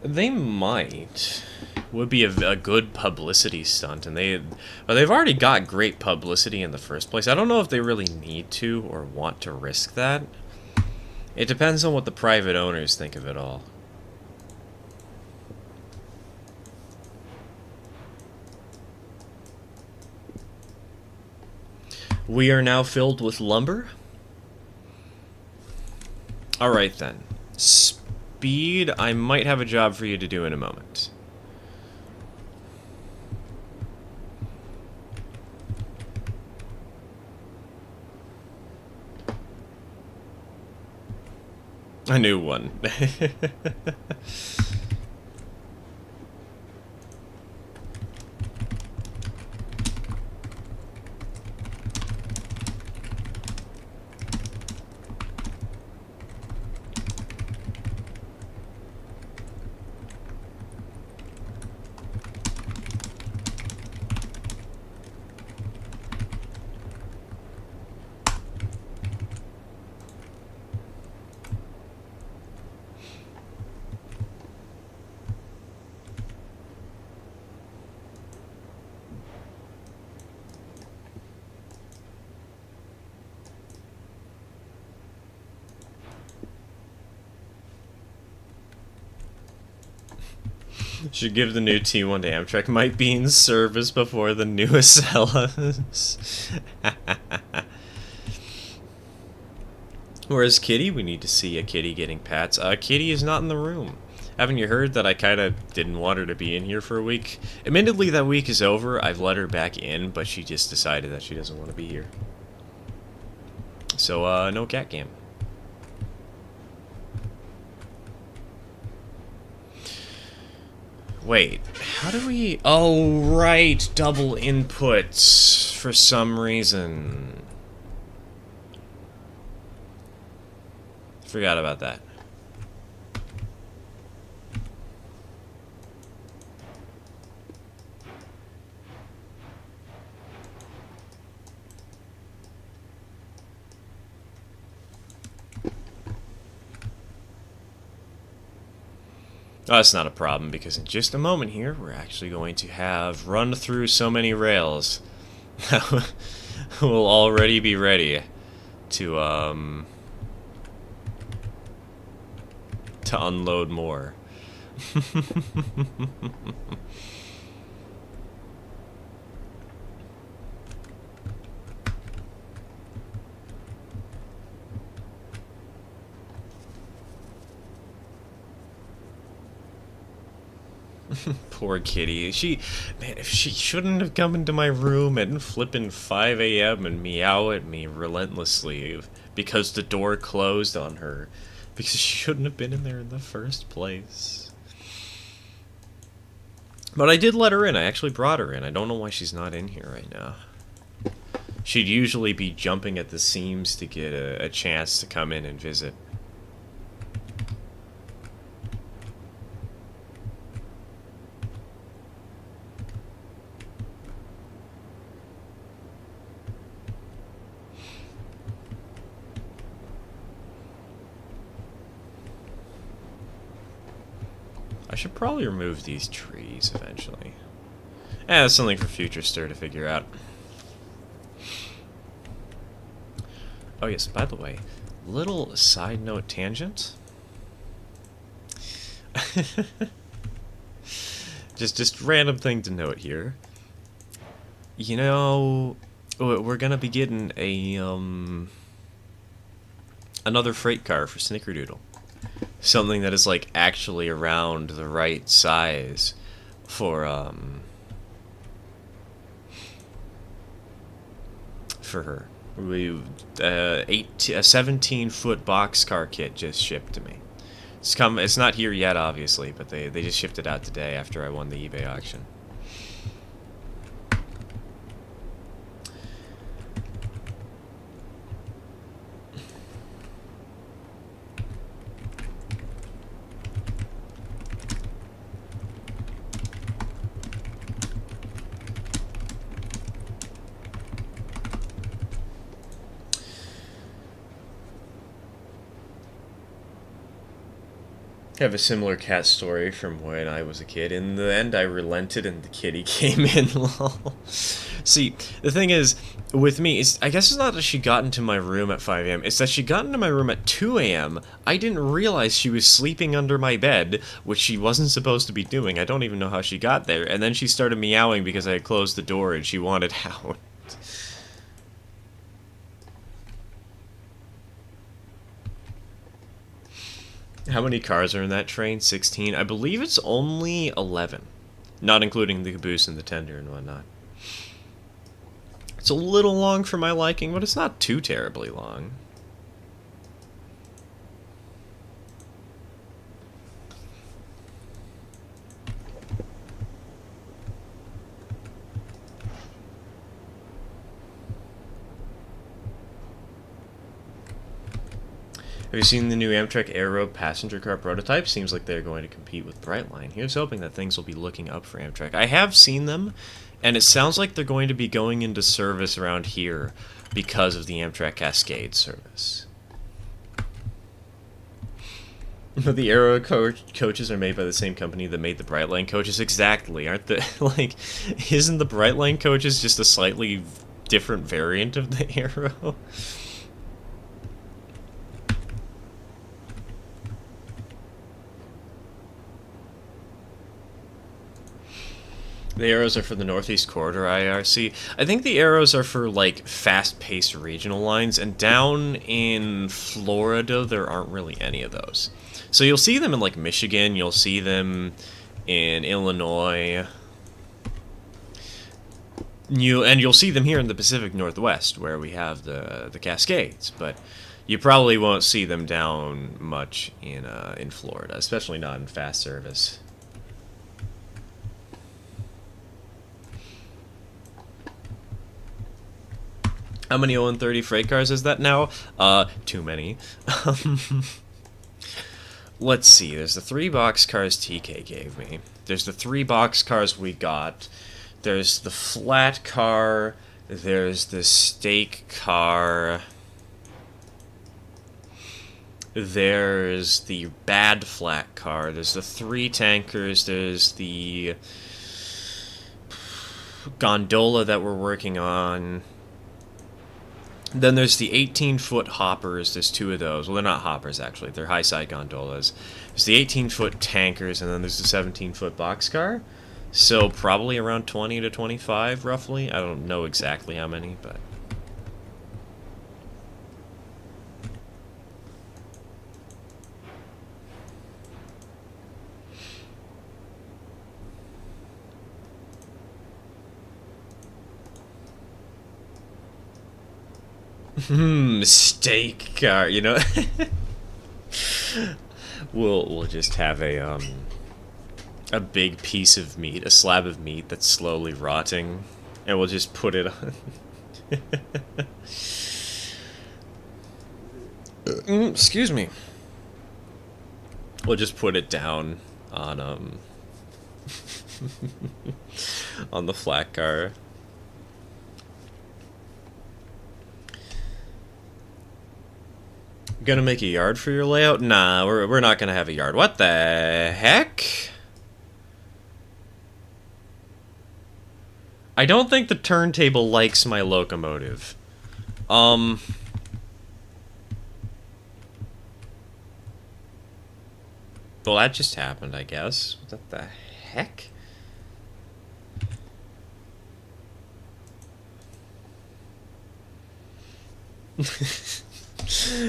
They might. Would be a good publicity stunt, and they've already got great publicity in the first place. I don't know if they really need to or want to risk that. It depends on what the private owners think of it all. We are now filled with lumber. Alright then. speed, I might have a job for you to do in a moment. A new one. Should give the new T1 to Amtrak. Might be in service before the new Acellas. Whereas Kitty, we need to see a Kitty getting pats. Kitty is not in the room. Haven't you heard that I kind of didn't want her to be in here for a week? Admittedly, that week is over. I've let her back in, but she just decided that she doesn't want to be here. So, no cat cam. Wait, how do we... Oh, right, double inputs for some reason. Forgot about that. Oh, that's not a problem, because in just a moment here, we're actually going to have run through so many rails that we'll already be ready to unload more. Poor Kitty. Man, if she shouldn't have come into my room at flippin' 5 a.m. and meow at me relentlessly because the door closed on her. Because she shouldn't have been in there in the first place. But I did let her in. I actually brought her in. I don't know why she's not in here right now. She'd usually be jumping at the seams to get a chance to come in and visit. I should probably remove these trees eventually. That's something for future Stir to figure out. Oh yes, by the way, little side note tangent. just random thing to note here. You know, we're gonna be getting a another freight car for Snickerdoodle. Something that is like actually around the right size for her. A 17-foot boxcar kit just shipped to me. It's not here yet, obviously, but they just shipped it out today after I won the eBay auction. I have a similar cat story from when I was a kid. In the end, I relented and the kitty came in. See, the thing is, with me, I guess it's not that she got into my room at 5 a.m. It's that she got into my room at 2 a.m. I didn't realize she was sleeping under my bed, which she wasn't supposed to be doing. I don't even know how she got there. And then she started meowing because I had closed the door and she wanted out. How many cars are in that train? 16? I believe it's only 11. Not including the caboose and the tender and whatnot. It's a little long for my liking, but it's not too terribly long. Have you seen the new Amtrak Aero passenger car prototype? Seems like they're going to compete with Brightline. Here's hoping that things will be looking up for Amtrak. I have seen them, and it sounds like they're going to be going into service around here because of the Amtrak Cascade service. But the Aero coaches are made by the same company that made the Brightline coaches. Exactly, aren't they? Like, isn't the Brightline coaches just a slightly different variant of the Aero? The arrows are for the Northeast Corridor IRC. I think the arrows are for, like, fast-paced regional lines, and down in Florida, there aren't really any of those. So you'll see them in, like, Michigan, you'll see them in Illinois, you'll see them here in the Pacific Northwest, where we have the Cascades, but you probably won't see them down much in Florida, especially not in fast service. How many 0-30 freight cars is that now? Too many. Let's see, there's the 3 boxcars TK gave me. There's the 3 boxcars we got. There's the flat car. There's the steak car. There's the bad flat car. There's the 3 tankers. There's the gondola that we're working on. Then there's the 18-foot hoppers. There's 2 of those. Well, they're not hoppers, actually. They're high-side gondolas. There's the 18-foot tankers, and then there's the 17-foot boxcar. So probably around 20 to 25, roughly. I don't know exactly how many, but... steak car, you know? We'll just have a big piece of meat, a slab of meat that's slowly rotting, and we'll just put it on. Excuse me. We'll just put it down on on the flat car. Gonna make a yard for your layout? Nah, we're not gonna have a yard. What the heck? I don't think the turntable likes my locomotive. Well, that just happened, I guess. What the heck?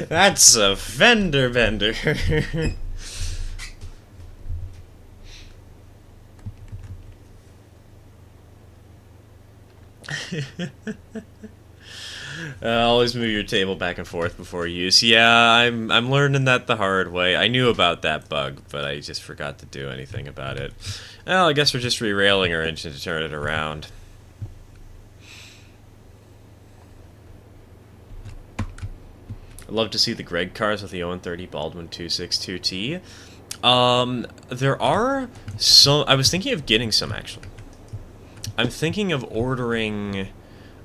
That's a fender bender. Always move your table back and forth before use. Yeah, I'm learning that the hard way. I knew about that bug, but I just forgot to do anything about it. Well, I guess we're just re-railing our engine to turn it around. I'd love to see the Greg cars with the 0-30 Baldwin 262T. There are some... I was thinking of getting some, actually. I'm thinking of ordering...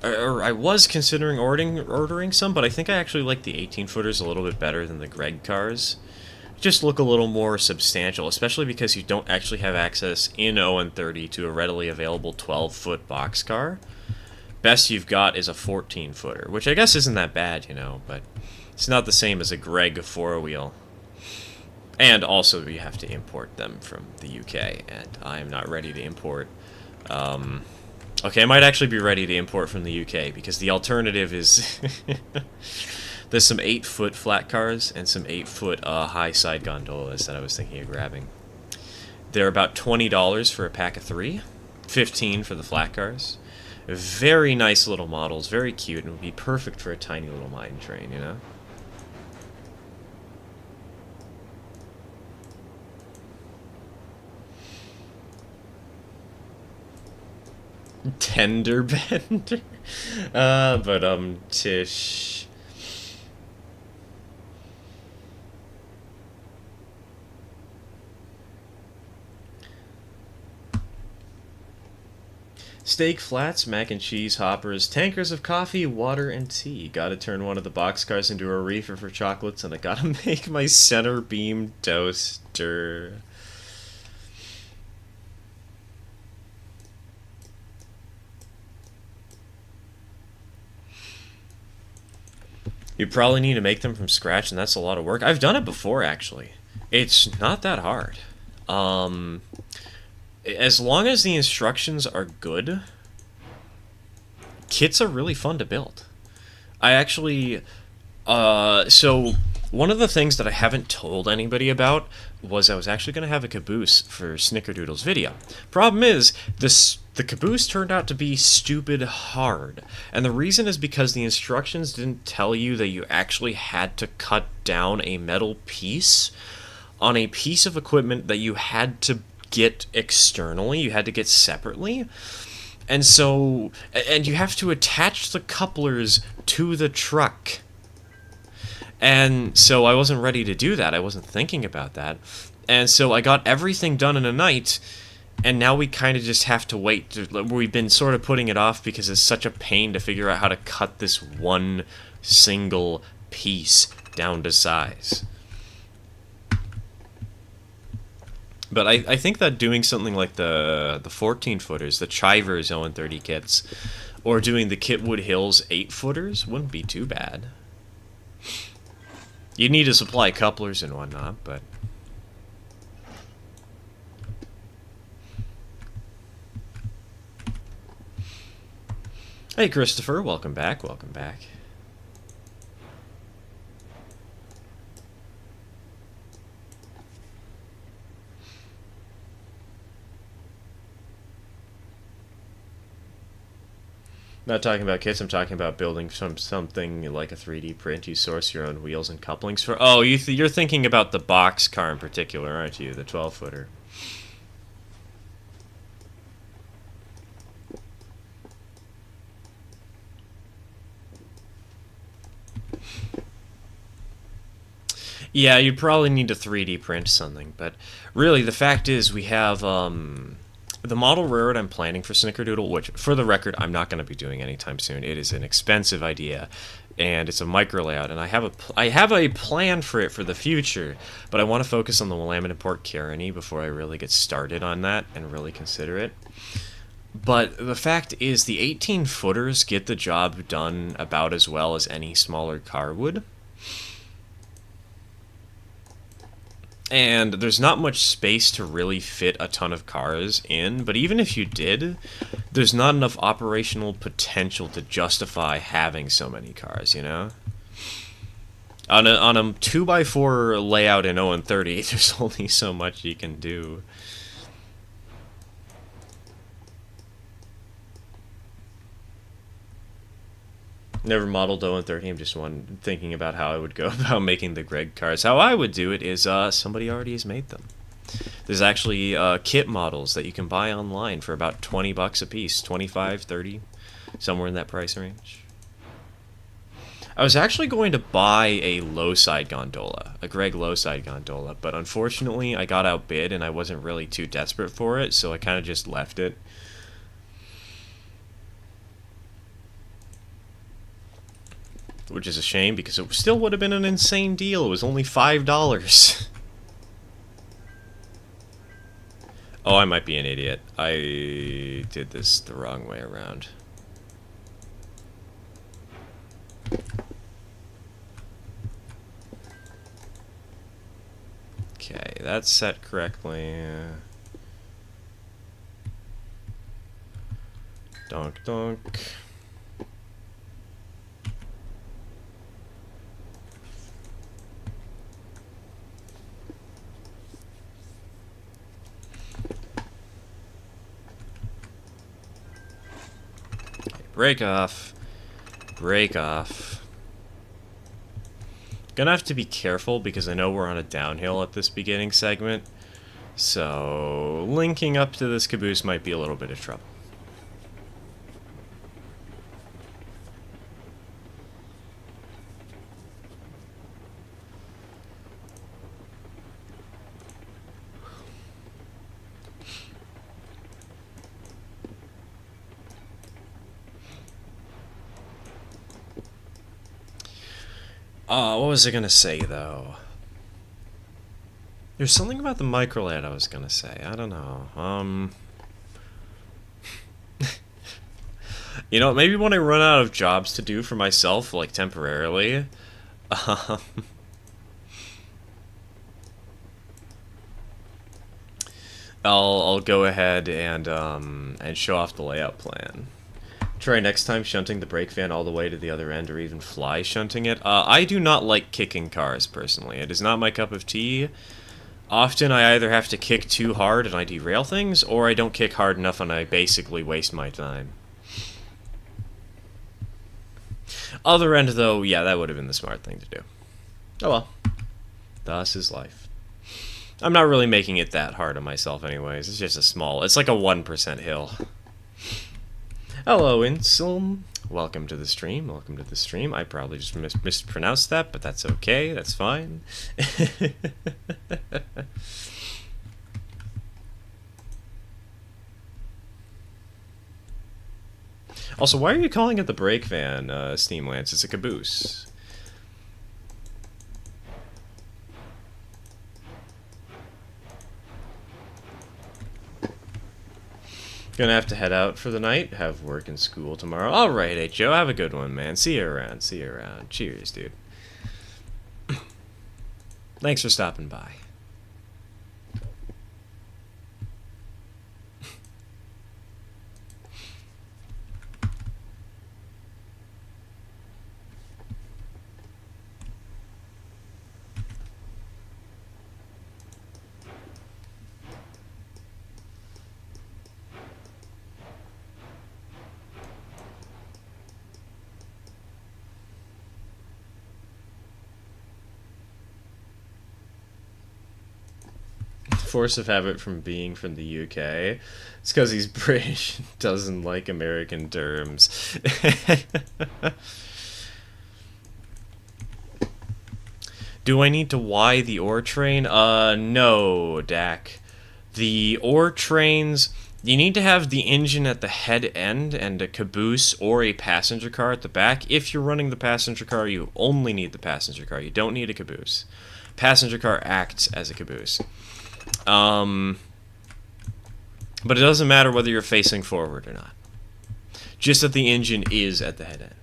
Or I was considering ordering some, but I think I actually like the 18-footers a little bit better than the Greg cars. Just look a little more substantial, especially because you don't actually have access in 0-30 to a readily available 12-foot boxcar. Best you've got is a 14-footer, which I guess isn't that bad, you know, but... It's not the same as a Greg 4-wheel. And also, you have to import them from the UK, and I am not ready to import. Okay, I might actually be ready to import from the UK, because the alternative is... There's some 8-foot flat cars and some 8-foot high side gondolas that I was thinking of grabbing. They're about $20 for a pack of 3, $15 for the flat cars. Very nice little models, very cute, and would be perfect for a tiny little mine train, you know? Tender bender. But Tish. Steak flats, mac and cheese hoppers, tankers of coffee, water, and tea. Gotta turn one of the boxcars into a reefer for chocolates, and I gotta make my center beam toaster. You probably need to make them from scratch, and that's a lot of work. I've done it before, actually. It's not that hard. As long as the instructions are good, kits are really fun to build. I actually, so one of the things that I haven't told anybody about was I was actually going to have a caboose for Snickerdoodle's video. Problem is, the caboose turned out to be stupid hard. And the reason is because the instructions didn't tell you that you actually had to cut down a metal piece on a piece of equipment that you had to get externally, you had to get separately. And so, and you have to attach the couplers to the truck. And so I wasn't ready to do that. I wasn't thinking about that. And so I got everything done in a night, and now we kind of just have to wait. We've been sort of putting it off because it's such a pain to figure out how to cut this one single piece down to size. But I think that doing something like the 14-footers, the Chivers Owen30 kits, or doing the Kitwood Hills 8-footers wouldn't be too bad. You'd need to supply couplers and whatnot, but... Hey, Christopher, welcome back, welcome back. Not talking about kits, I'm talking about building something like a 3D print. You source your own wheels and couplings for... Oh, you're thinking about the box car in particular, aren't you? The 12-footer. Yeah, you'd probably need to 3D print something, but really the fact is we have... the model railroad I'm planning for Snickerdoodle, which, for the record, I'm not going to be doing anytime soon. It is an expensive idea, and it's a micro layout, and I have a plan for it for the future, but I want to focus on the Willamette and Port Caroni before I really get started on that and really consider it. But the fact is, the 18-footers get the job done about as well as any smaller car would. And there's not much space to really fit a ton of cars in, but even if you did, there's not enough operational potential to justify having so many cars, you know? On a 2x4 layout in Owen30, there's only so much you can do. Never modeled Owen30, I'm just thinking about how I would go about making the Greg cars. How I would do it is somebody already has made them. There's actually kit models that you can buy online for about 20 bucks a piece, 25, 30, somewhere in that price range. I was actually going to buy a low-side gondola, a Greg low-side gondola, but unfortunately I got outbid and I wasn't really too desperate for it, so I kind of just left it. Which is a shame, because it still would have been an insane deal. It was only $5. Oh, I might be an idiot. I did this the wrong way around. Okay, that's set correctly. Donk donk. break off. Break off. Gonna have to be careful because I know we're on a downhill at this beginning segment. So, linking up to this caboose might be a little bit of trouble. What was I gonna say, though? There's something about the microlad I was gonna say. I don't know. You know, maybe when I run out of jobs to do for myself, like, temporarily, I'll go ahead and show off the layout plan. Try next time shunting the brake van all the way to the other end, or even fly shunting it. I do not like kicking cars, personally. It is not my cup of tea. Often I either have to kick too hard and I derail things, or I don't kick hard enough and I basically waste my time. Other end, though, yeah, that would have been the smart thing to do. Oh well. Thus is life. I'm not really making it that hard on myself anyways. It's just a small... It's like a 1% hill. Hello, Insel. Welcome to the stream. Welcome to the stream. I probably just mispronounced that, but that's okay. That's fine. Also, why are you calling it the brake van, Steamlance? It's a caboose. Gonna have to head out for the night. Have work and school tomorrow. Alright, hey Joe, have a good one, man. See you around. See you around. Cheers, dude. Thanks for stopping by. Force of habit from being from the UK. It's because he's British and doesn't like American terms. Do I need to Y the ore train? No, Dak. The ore trains, you need to have the engine at the head end and a caboose or a passenger car at the back. If you're running the passenger car, you only need the passenger car. You don't need a caboose. Passenger car acts as a caboose. But it doesn't matter whether you're facing forward or not. Just that the engine is at the head end.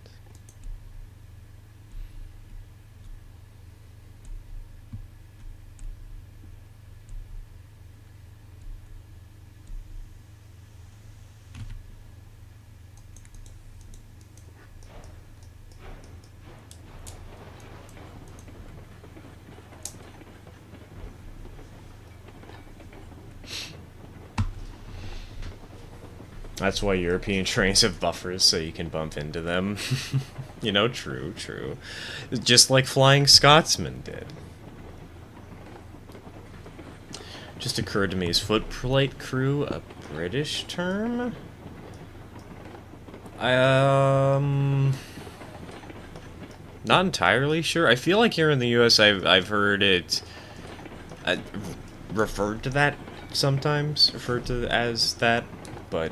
That's why European trains have buffers, so you can bump into them. You know, true, true. Just like Flying Scotsman did. Just occurred to me, is footplate crew a British term? Not entirely sure. I feel like here in the US I've heard it referred to that sometimes, referred to as that, but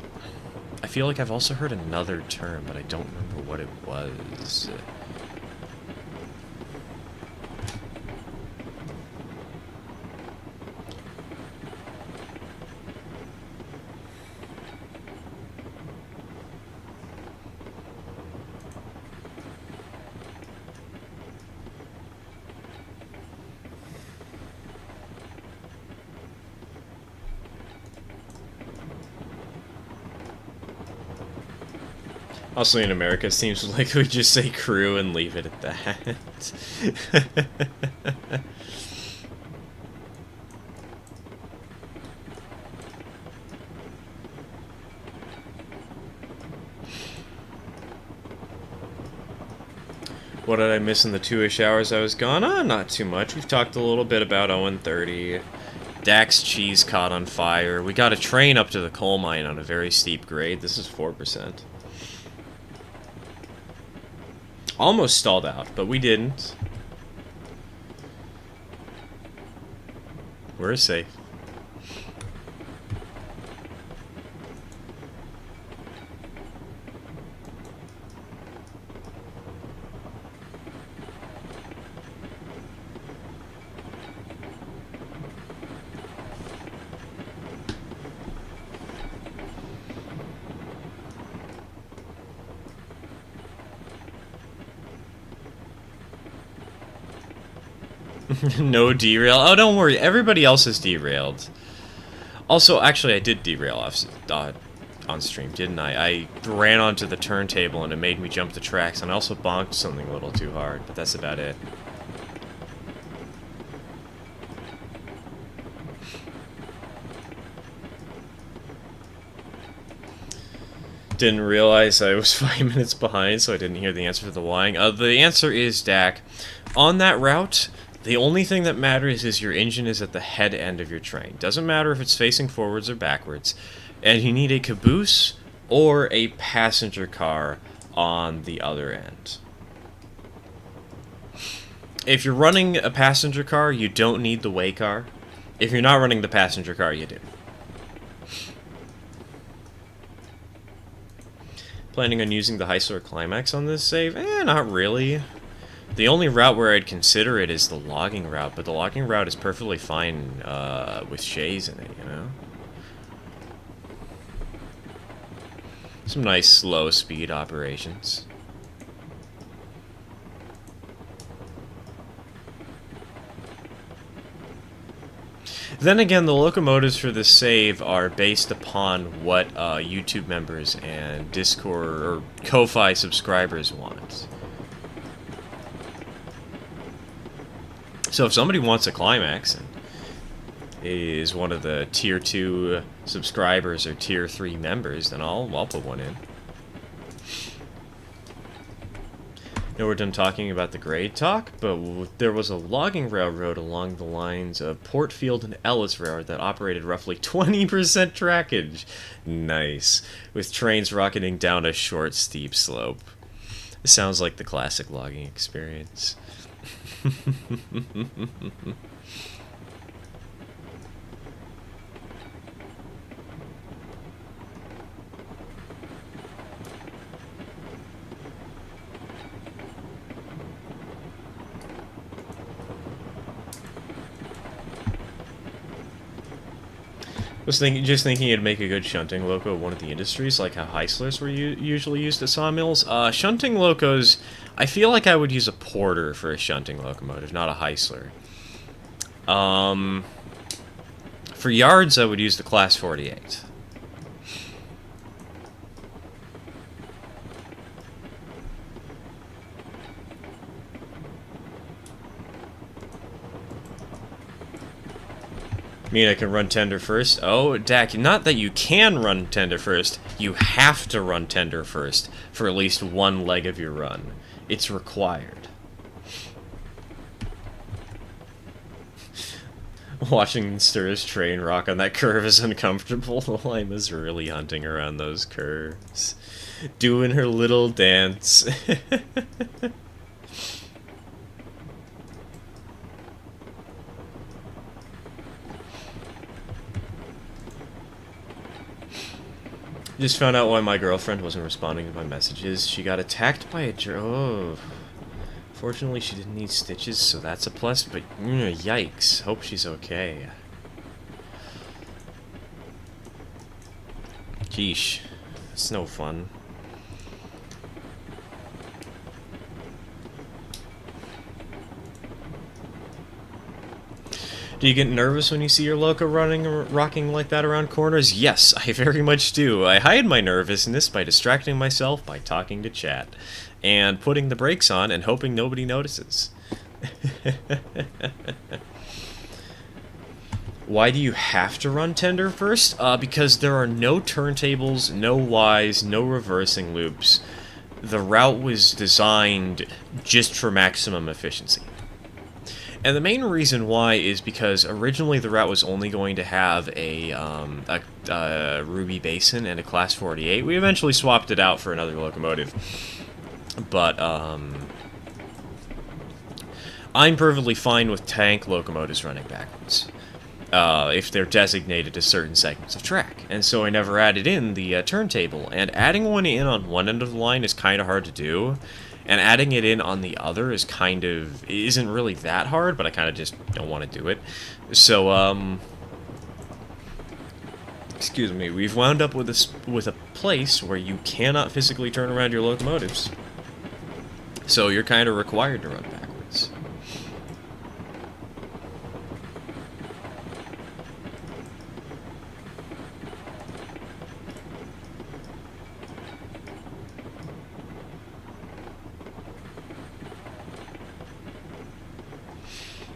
I feel like I've also heard another term, but I don't remember what it was. Also in America, it seems like we just say crew and leave it at that. What did I miss in the 2-ish hours I was gone? Not too much. We've talked a little bit about Owen 30. Dak's cheese caught on fire. We got a train up to the coal mine on a very steep grade. This is 4%. Almost stalled out, but we didn't. We're safe. No derail. Oh, don't worry. Everybody else is derailed. Also, actually, I did derail off on stream, didn't I? I ran onto the turntable and it made me jump the tracks, and I also bonked something a little too hard, but that's about it. Didn't realize I was 5 minutes behind, so I didn't hear the answer to the whying. The answer is, Dak, on that route, the only thing that matters is your engine is at the head end of your train. Doesn't matter if it's facing forwards or backwards. And you need a caboose or a passenger car on the other end. If you're running a passenger car, you don't need the way car. If you're not running the passenger car, you do. Planning on using the Heisler Climax on this save? Not really. The only route where I'd consider it is the logging route, but the logging route is perfectly fine with shays in it, you know? Some nice slow speed operations. Then again, the locomotives for this save are based upon what YouTube members and Discord or Ko-Fi subscribers want. So if somebody wants a climax and is one of the tier 2 subscribers or tier 3 members, then I'll put one in. Now we're done talking about the grade talk, but there was a logging railroad along the lines of Portfield and Ellis Railroad that operated roughly 20% trackage. Nice. With trains rocketing down a short, steep slope. It sounds like the classic logging experience. Was just thinking it'd make a good shunting loco of one of the industries, like how Heislers were usually used at sawmills. Shunting locos, I feel like I would use a porter for a shunting locomotive, not a Heisler. For yards, I would use the Class 48. Mean I can run tender first? Oh, Dak, not that you can run tender first, you have to run tender first for at least one leg of your run. It's required. Watching Stir's train rock on that curve is uncomfortable. Lima's really hunting around those curves. Doing her little dance. Just found out why my girlfriend wasn't responding to my messages. She got attacked by a oh. Fortunately, she didn't need stitches, so that's a plus, but yikes. Hope she's okay. Geesh. It's no fun. Do you get nervous when you see your loco rocking like that around corners? Yes, I very much do. I hide my nervousness by distracting myself by talking to chat, and putting the brakes on and hoping nobody notices. Why do you have to run tender first? Because there are no turntables, no Ys, no reversing loops. the route was designed just for maximum efficiency. And the main reason why is because originally the route was only going to have a Ruby Basin and a Class 48. We eventually swapped it out for another locomotive. But, I'm perfectly fine with tank locomotives running backwards, if they're designated to certain segments of track. And so I never added in the turntable. And adding one in on one end of the line is kind of hard to do. And adding it in on the other is isn't really that hard, but I kind of just don't want to do it. So, excuse me, we've wound up with a place where you cannot physically turn around your locomotives. So you're kind of required to run backwards.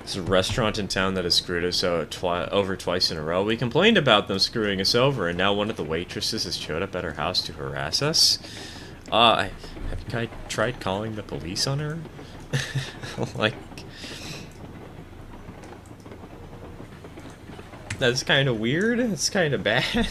There's a restaurant in town that has screwed us over twice in a row. We complained about them screwing us over, and now one of the waitresses has showed up at our house to harass us. Have you tried calling the police on her? Like, that's kind of weird. It's kind of bad.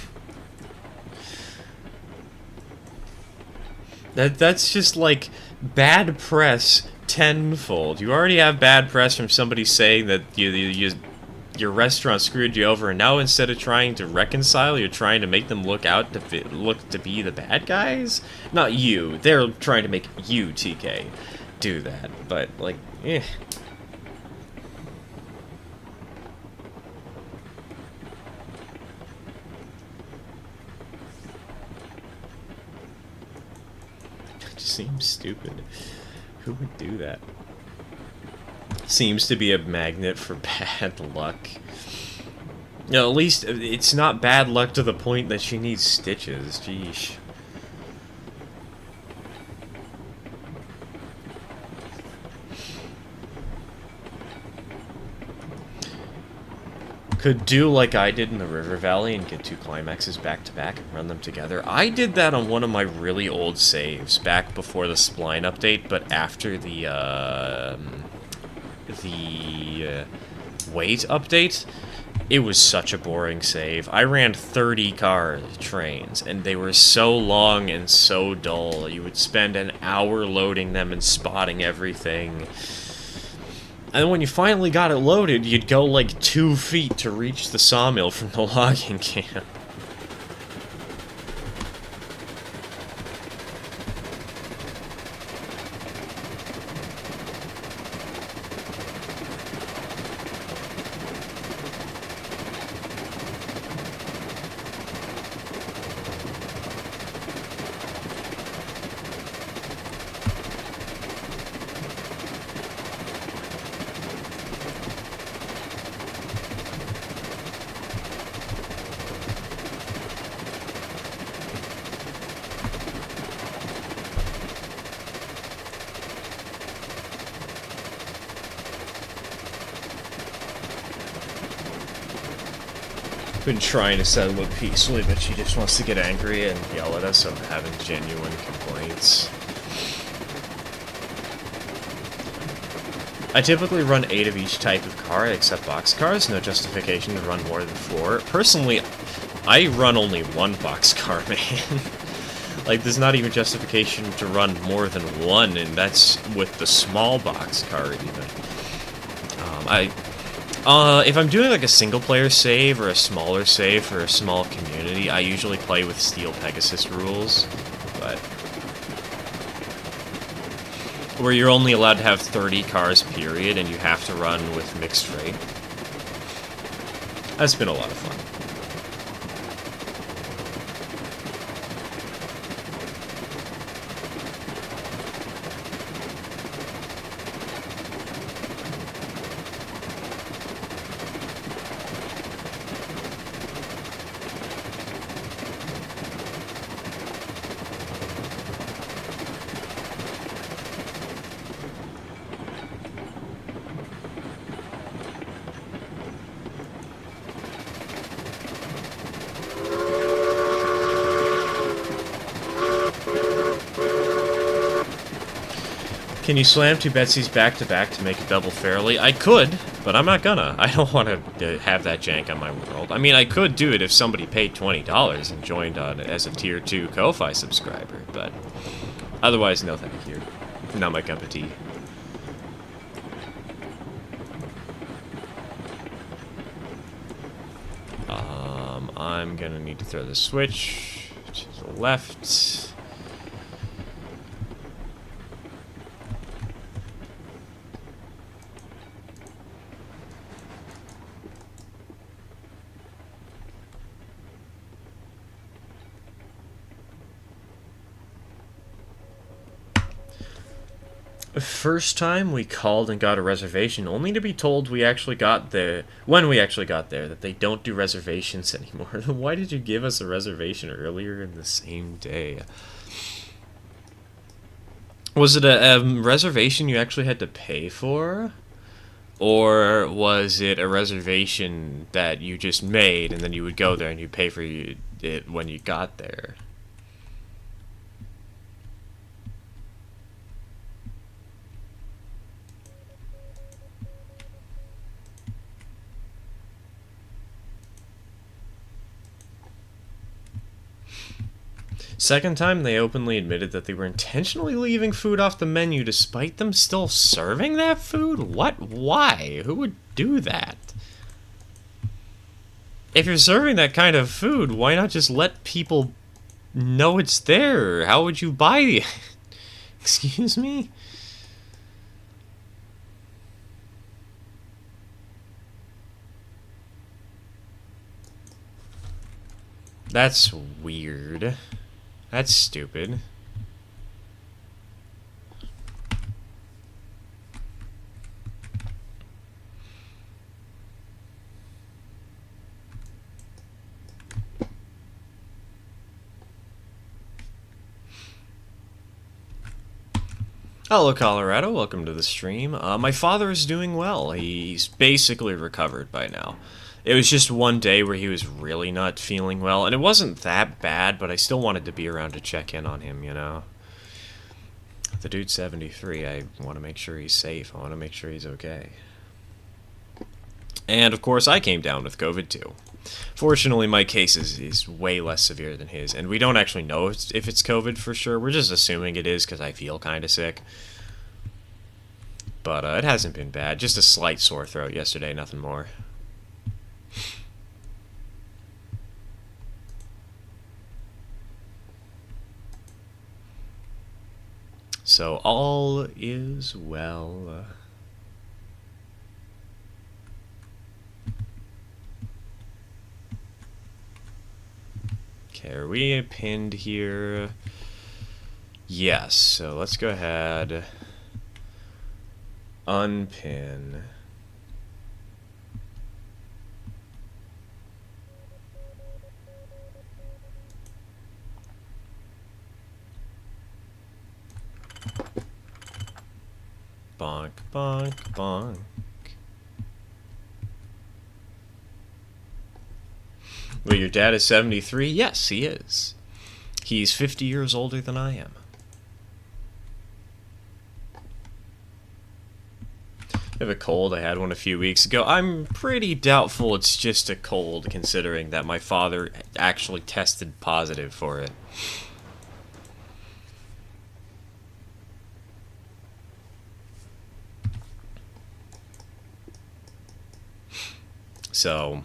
That's just like bad press tenfold. You already have bad press from somebody saying that your restaurant screwed you over, and now instead of trying to reconcile, you're trying to make them look to be the bad guys? Not you. They're trying to make you, TK, do that. But, like, eh. It just seems stupid. Who would do that? Seems to be a magnet for bad luck. You know, at least it's not bad luck to the point that she needs stitches. Jeesh. Could do like I did in the River Valley and get two climaxes back to back and run them together. I did that on one of my really old saves back before the spline update, but after the weight update. It was such a boring save. I ran 30 trains, and they were so long and so dull. You would spend an hour loading them and spotting everything. And when you finally got it loaded, you'd go like 2 feet to reach the sawmill from the logging camp. Been trying to settle it peacefully, but she just wants to get angry and yell at us over having genuine complaints. I typically run 8 of each type of car, except boxcars. No justification to run more than 4. Personally, I run only 1 boxcar, man. Like, there's not even justification to run more than 1, and that's with the small boxcar, even. If I'm doing like a single-player save or a smaller save for a small community, I usually play with Steel Pegasus rules, but where you're only allowed to have 30 cars, period, and you have to run with mixed freight. That's been a lot of fun. Can you slam two Betsy's back-to-back to make a double fairly? I could, but I'm not gonna. I don't want to have that jank on my world. I mean, I could do it if somebody paid $20 and joined on as a Tier 2 Ko-Fi subscriber, but otherwise, no thank you. Not my cup of tea. I'm gonna need to throw the switch to the left. First time we called and got a reservation, only to be told we actually got there, when we actually got there, that they don't do reservations anymore. Why did you give us a reservation earlier in the same day? Was it a reservation you actually had to pay for? Or was it a reservation that you just made and then you would go there and you'd pay for it when you got there? Second time, they openly admitted that they were intentionally leaving food off the menu despite them still serving that food? What? Why? Who would do that? If you're serving that kind of food, why not just let people know it's there? How would you buy it? Excuse me? That's weird. That's stupid. Hello, Colorado. Welcome to the stream. My father is doing well. He's basically recovered by now. It was just one day where he was really not feeling well, and it wasn't that bad, but I still wanted to be around to check in on him, you know? The dude's 73. I want to make sure he's safe. I want to make sure he's okay. And, of course, I came down with COVID, too. Fortunately, my case is way less severe than his, and we don't actually know if it's COVID for sure. We're just assuming it is because I feel kind of sick. But it hasn't been bad. Just a slight sore throat yesterday, nothing more. So all is well. Okay, are we pinned here? Yes, so let's go ahead. Unpin. Bonk, bonk, bonk. Well, your dad is 73? Yes, he is. He's 50 years older than I am. I have a cold. I had one a few weeks ago. I'm pretty doubtful it's just a cold, considering that my father actually tested positive for it. So,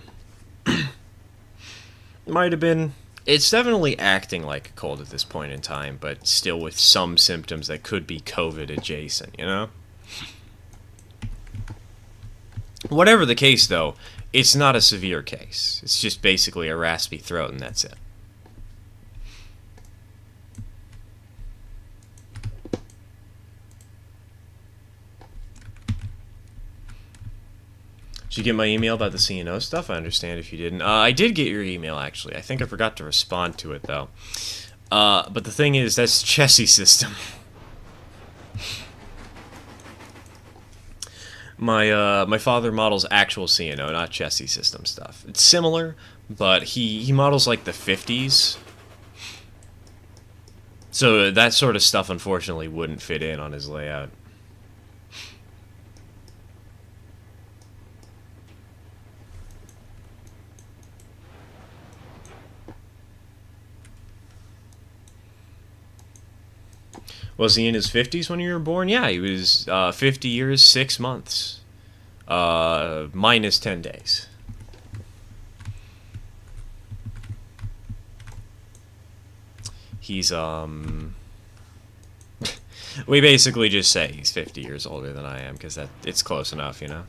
might have been. It's definitely acting like a cold at this point in time, but still with some symptoms that could be COVID adjacent, you know? Whatever the case, though, it's not a severe case. It's just basically a raspy throat, and that's it. Did you get my email about the CNO stuff? I understand if you didn't. I did get your email, actually. I think I forgot to respond to it, though. But the thing is, that's Chessie system. My father models actual CNO, not Chessie system stuff. It's similar, but he models like the 50s. So that sort of stuff, unfortunately, wouldn't fit in on his layout. Was he in his 50s when you were born? Yeah, he was 50 years, 6 months. Minus 10 days. He's, we basically just say he's 50 years older than I am, because it's close enough, you know?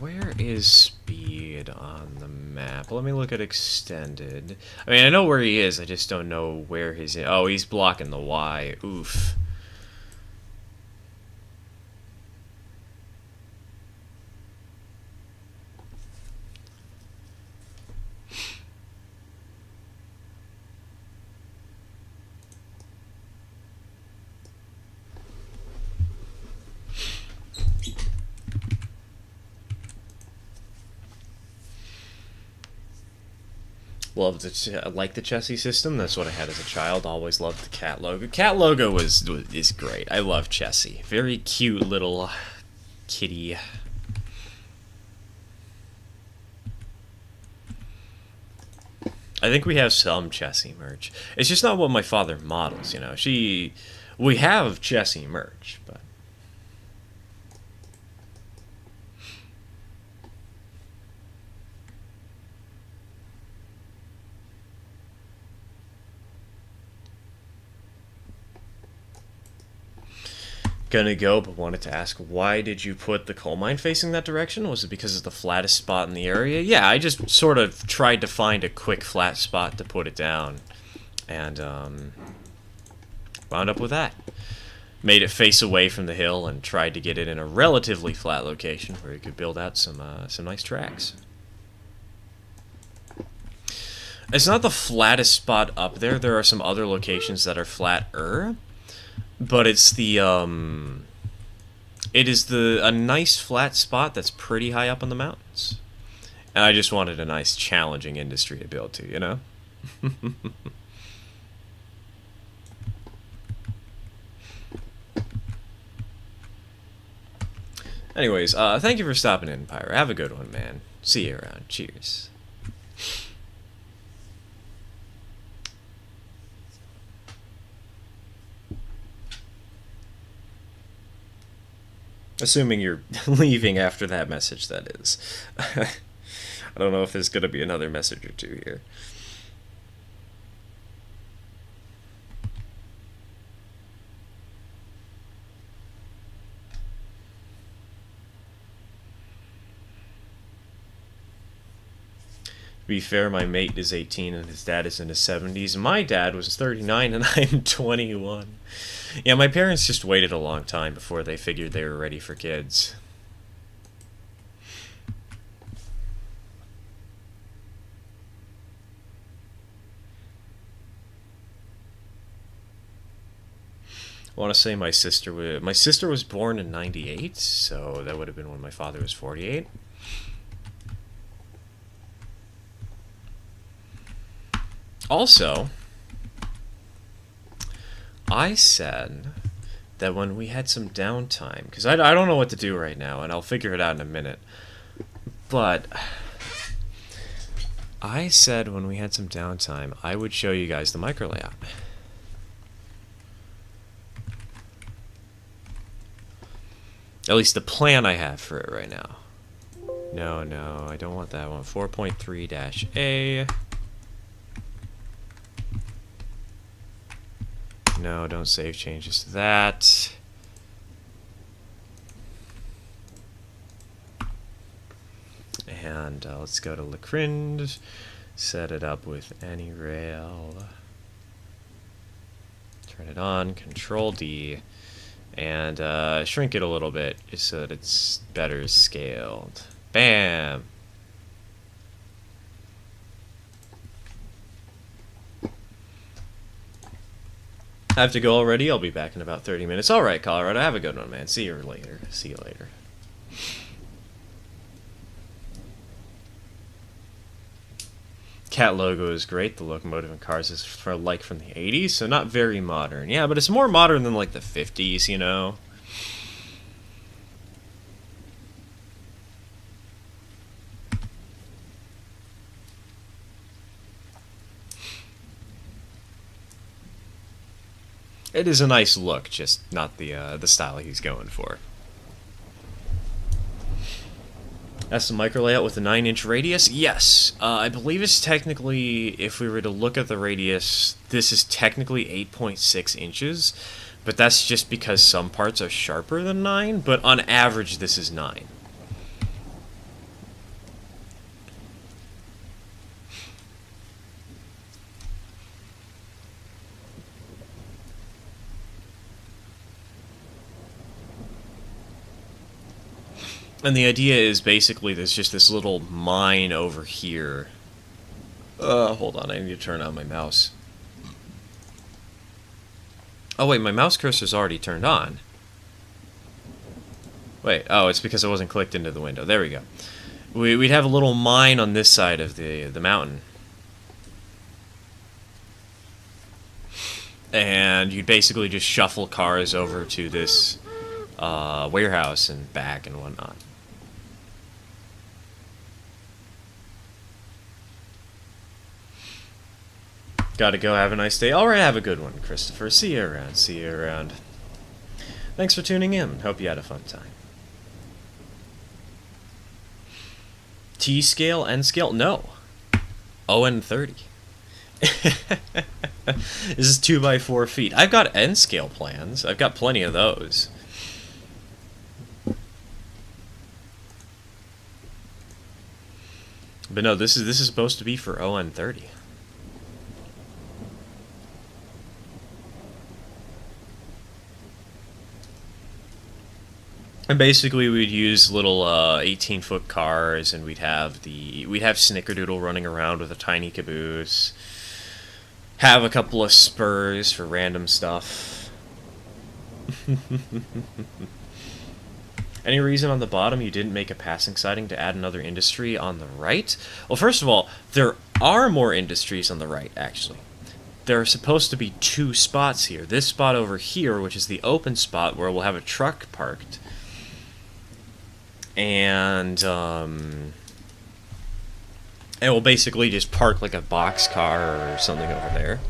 Where is speed on the map? Let me look at extended. I mean, I know where he is, I just don't know where he's in. Oh, he's blocking the Y. Oof. Loved it. I like the Chessie system. That's what I had as a child. Always loved the cat logo. Cat logo is great. I love Chessie. Very cute little kitty. I think we have some Chessie merch. It's just not what my father models, you know. We have Chessie merch, but gonna go, but wanted to ask, why did you put the coal mine facing that direction? Was it because it's the flattest spot in the area? Yeah, I just sort of tried to find a quick flat spot to put it down, and wound up with that. Made it face away from the hill and tried to get it in a relatively flat location where you could build out some nice tracks. It's not the flattest spot up there. There are some other locations that are flatter. But it's it is a nice flat spot that's pretty high up in the mountains. And I just wanted a nice challenging industry to build to, you know? Anyways, thank you for stopping in, Pyro. Have a good one, man. See you around. Cheers. Assuming you're leaving after that message, that is. I don't know if there's going to be another message or two here. To be fair, my mate is 18 and his dad is in his 70s. My dad was 39 and I'm 21. Yeah, my parents just waited a long time before they figured they were ready for kids. I want to say my sister was born in 98, so that would have been when my father was 48. Also, I said that when we had some downtime, because I don't know what to do right now, and I'll figure it out in a minute, but I said when we had some downtime, I would show you guys the micro layout. At least the plan I have for it right now. No, I don't want that one. 4.3-A. No, don't save changes to that. And let's go to Lecrind, set it up with any rail. Turn it on, Control D, and shrink it a little bit just so that it's better scaled. Bam! I have to go already. I'll be back in about 30 minutes. All right, Colorado. Have a good one, man. See you later. See you later. Cat logo is great. The locomotive in Cars is from the 80s, so not very modern. Yeah, but it's more modern than like the 50s, you know? It is a nice look, just not the style he's going for. That's the micro layout with a 9-inch radius? Yes. I believe it's technically, if we were to look at the radius, this is technically 8.6 inches, but that's just because some parts are sharper than 9, but on average this is 9. And the idea is basically there's just this little mine over here. Hold on, I need to turn on my mouse. Oh wait, my mouse cursor's already turned on. Wait, oh, it's because it wasn't clicked into the window. There we go. We'd have a little mine on this side of the mountain. And you'd basically just shuffle cars over to this warehouse and back and whatnot. Gotta go, have a nice day. Alright, have a good one, Christopher. See you around, see you around. Thanks for tuning in. Hope you had a fun time. T-scale, N-scale? No. ON30. This is 2x4 feet. I've got N-scale plans. I've got plenty of those. But no, this is supposed to be for ON30. And basically, we'd use little 18-foot cars, and we'd have Snickerdoodle running around with a tiny caboose. Have a couple of spurs for random stuff. Any reason on the bottom you didn't make a passing siding to add another industry on the right? Well, first of all, there are more industries on the right, actually. There are supposed to be 2 spots here. This spot over here, which is the open spot where we'll have a truck parked. And we'll basically just park like a box car or something over there.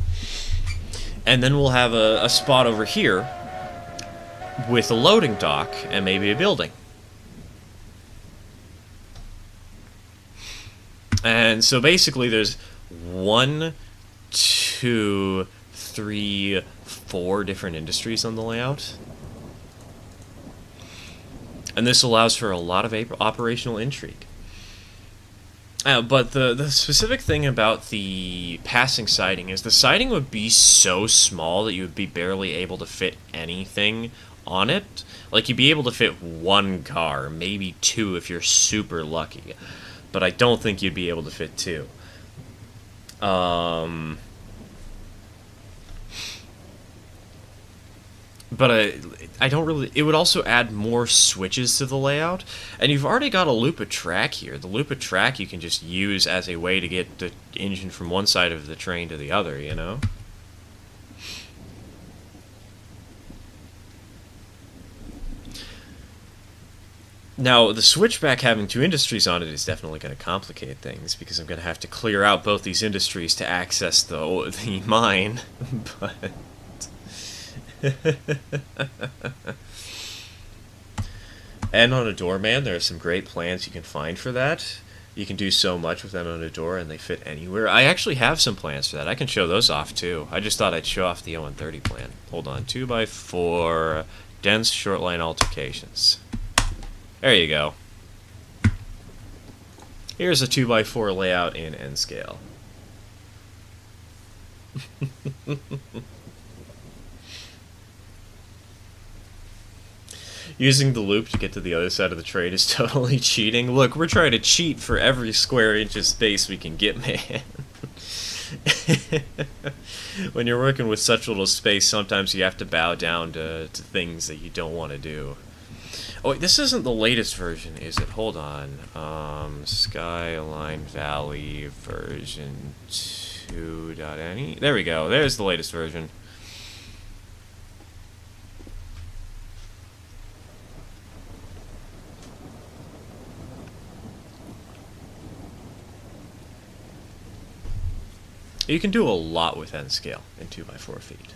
And then we'll have a spot over here with a loading dock and maybe a building. And so basically there's 1, 2, 3, 4 different industries on the layout. And this allows for a lot of operational intrigue. But the specific thing about the passing siding is the siding would be so small that you would be barely able to fit anything on it. Like, you'd be able to fit 1 car, maybe 2 if you're super lucky. But I don't think you'd be able to fit 2. But I don't really... It would also add more switches to the layout. And you've already got a loop of track here. The loop of track you can just use as a way to get the engine from one side of the train to the other, you know? Now, the switchback having 2 industries on it is definitely going to complicate things, because I'm going to have to clear out both these industries to access the mine. But... And on a doorman, there are some great plans you can find for that. You can do so much with them on a door, and they fit anywhere. I actually have some plans for that. I can show those off, too. I just thought I'd show off the ON30 plan. Hold on. 2x4 dense short line altercations. There you go. Here's a 2x4 layout in N scale. Using the loop to get to the other side of the train is totally cheating. Look, we're trying to cheat for every square inch of space we can get, man. When you're working with such little space, sometimes you have to bow down to things that you don't want to do. Oh, wait, this isn't the latest version, is it? Hold on. Skyline Valley version 2.any. There we go. There's the latest version. You can do a lot with N scale in 2x4 feet.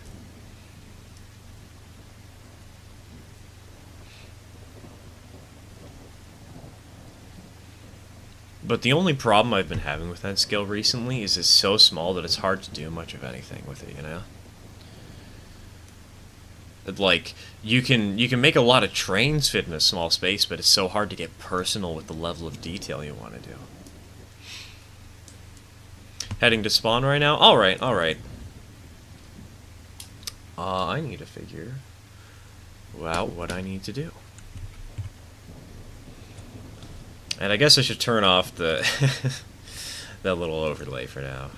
But the only problem I've been having with N scale recently is it's so small that it's hard to do much of anything with it, you know? Like, you can make a lot of trains fit in a small space, but it's so hard to get personal with the level of detail you want to do. Heading to spawn right now? Alright, alright. I need to figure out what I need to do. And I guess I should turn off the that little overlay for now.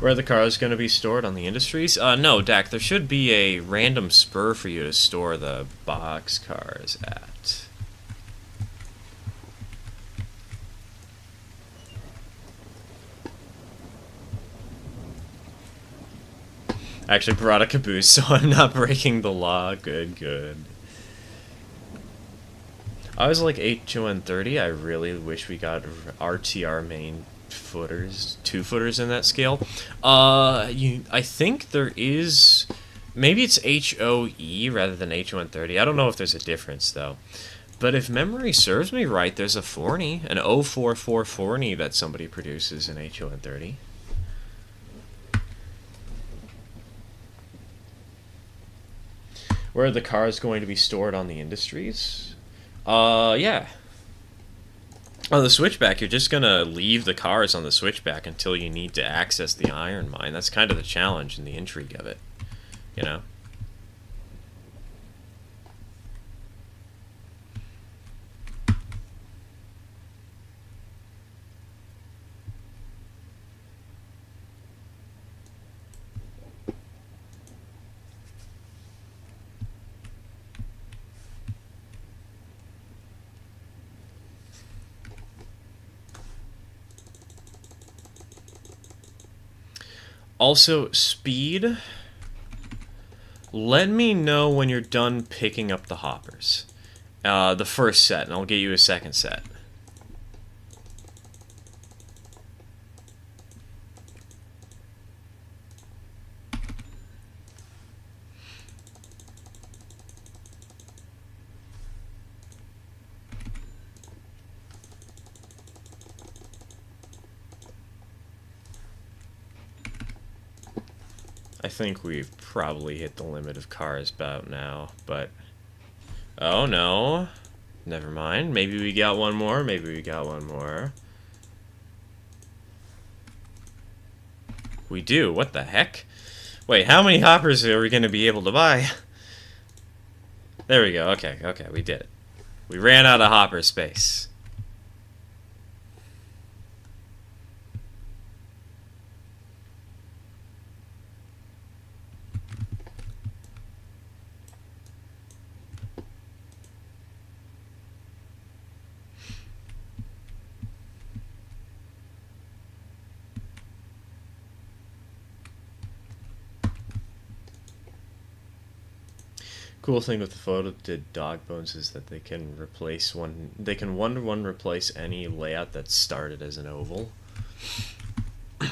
Where the car is going to be stored on the industries? No, Dak, there should be a random spur for you to store the box cars at. I actually brought a caboose, so I'm not breaking the law. Good, good. I was like H130. I really wish we got RTR main footers, 2-footers in that scale. I think there is, maybe it's HOE rather than H130. I don't know if there's a difference though. But if memory serves me right, there's a Forney, an 044 Forney that somebody produces in H130. Where are the cars going to be stored on the industries? Yeah. On the switchback, you're just gonna leave the cars on the switchback until you need to access the iron mine. That's kind of the challenge and the intrigue of it, you know? Also, speed. Let me know when you're done picking up the hoppers. The first set, and I'll get you a second set. I think we've probably hit the limit of cars about now, but... Oh, no. Never mind. Maybe we got one more. Maybe we got one more. We do. What the heck? Wait, how many hoppers are we going to be able to buy? There we go. Okay, okay, we did it. We ran out of hopper space. Cool thing with the photo-did dog bones is that they can replace one. They can one-to-one replace any layout that started as an oval. I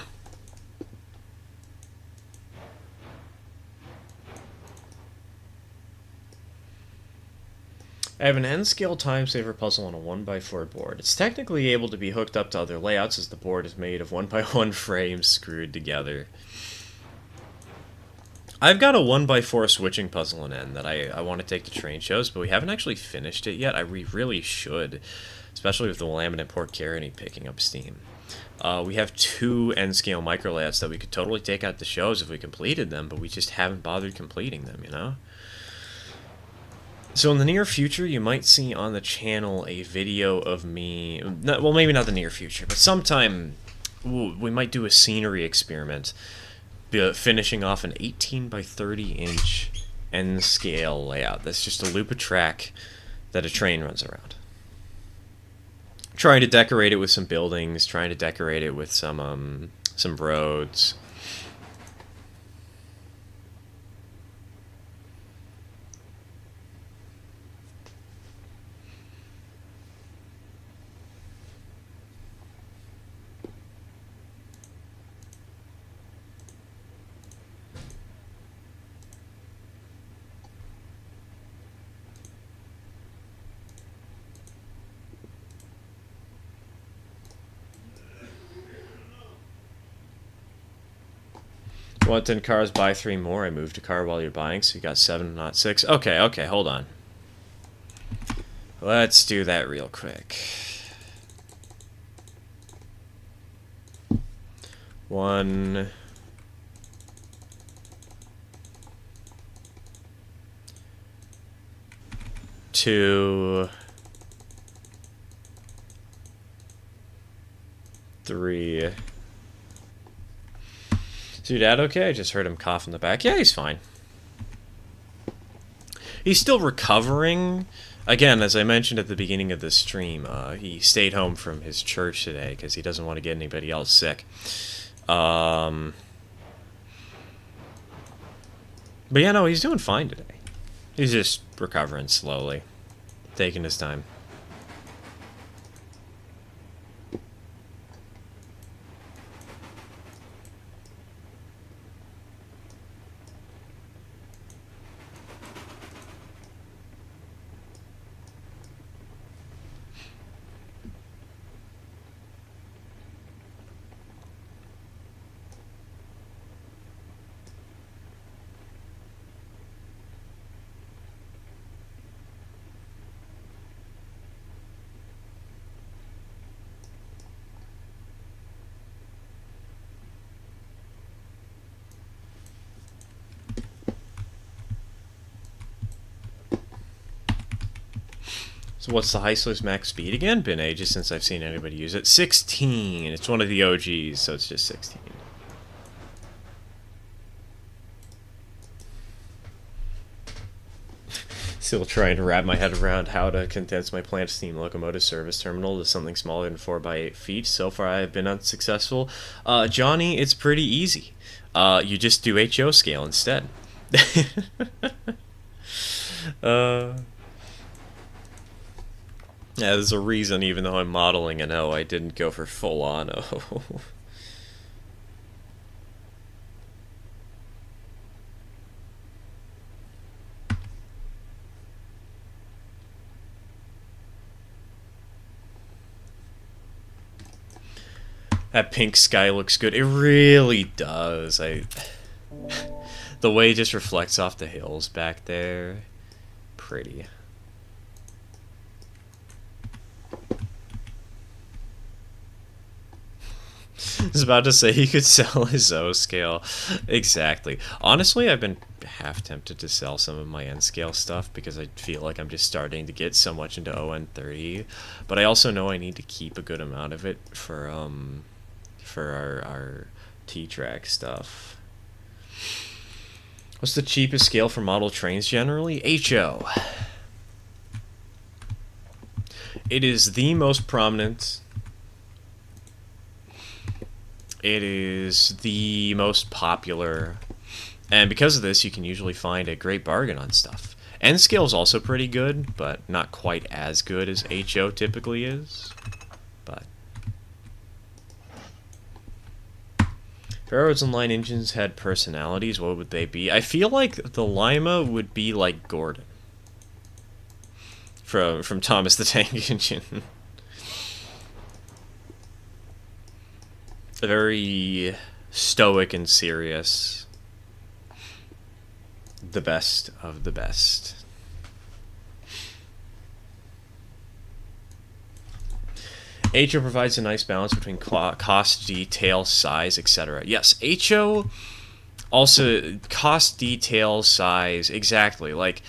have an N-scale time-saver puzzle on a 1x4 board. It's technically able to be hooked up to other layouts as the board is made of 1x1 frames screwed together. I've got a 1x4 switching puzzle in N that I want to take to train shows, but we haven't actually finished it yet. We really should, especially with the laminate port carry picking up steam. We have 2 N-scale micro layouts that we could totally take out to shows if we completed them, but we just haven't bothered completing them, you know? So in the near future, you might see on the channel a video of me, well, maybe not the near future, but sometime we might do a scenery experiment, finishing off an 18 by 30 inch N scale layout. That's just a loop of track that a train runs around. Trying to decorate it with some buildings, trying to decorate it with some roads. Want 10 cars, buy 3 more. I moved a car while you're buying, so you got 7, not 6. Okay, hold on. Let's do that real quick. 1, 2, 3. Is your dad okay? I just heard him cough in the back. Yeah, he's fine. He's still recovering. Again, as I mentioned at the beginning of the stream, he stayed home from his church today because he doesn't want to get anybody else sick. But yeah, no, he's doing fine today. He's just recovering slowly, taking his time. So what's the Heisler's max speed again? Been ages since I've seen anybody use it. 16. It's one of the OGs, so it's just 16. Still trying to wrap my head around how to condense my plant steam locomotive service terminal to something smaller than 4 by 8 feet. So far I have been unsuccessful. Johnny, it's pretty easy. You just do HO scale instead. Yeah, there's a reason, even though I'm modeling an O, I didn't go for full-on O. That pink sky looks good. It really does. The way it just reflects off the hills back there. Pretty. I was about to say he could sell his O scale. Exactly. Honestly, I've been half tempted to sell some of my N scale stuff because I feel like I'm just starting to get so much into ON30. But I also know I need to keep a good amount of it for our T-track stuff. What's the cheapest scale for model trains generally? HO. It is the most prominent. It is the most popular, and because of this, you can usually find a great bargain on stuff. N scale is also pretty good, but not quite as good as HO typically is. But if railroads and line engines had personalities, what would they be? I feel like the Lima would be like Gordon from Thomas the Tank Engine. Very stoic and serious. The best of the best. HO provides a nice balance between cost, detail, size, etc. Yes, HO also cost, detail, size, exactly. Like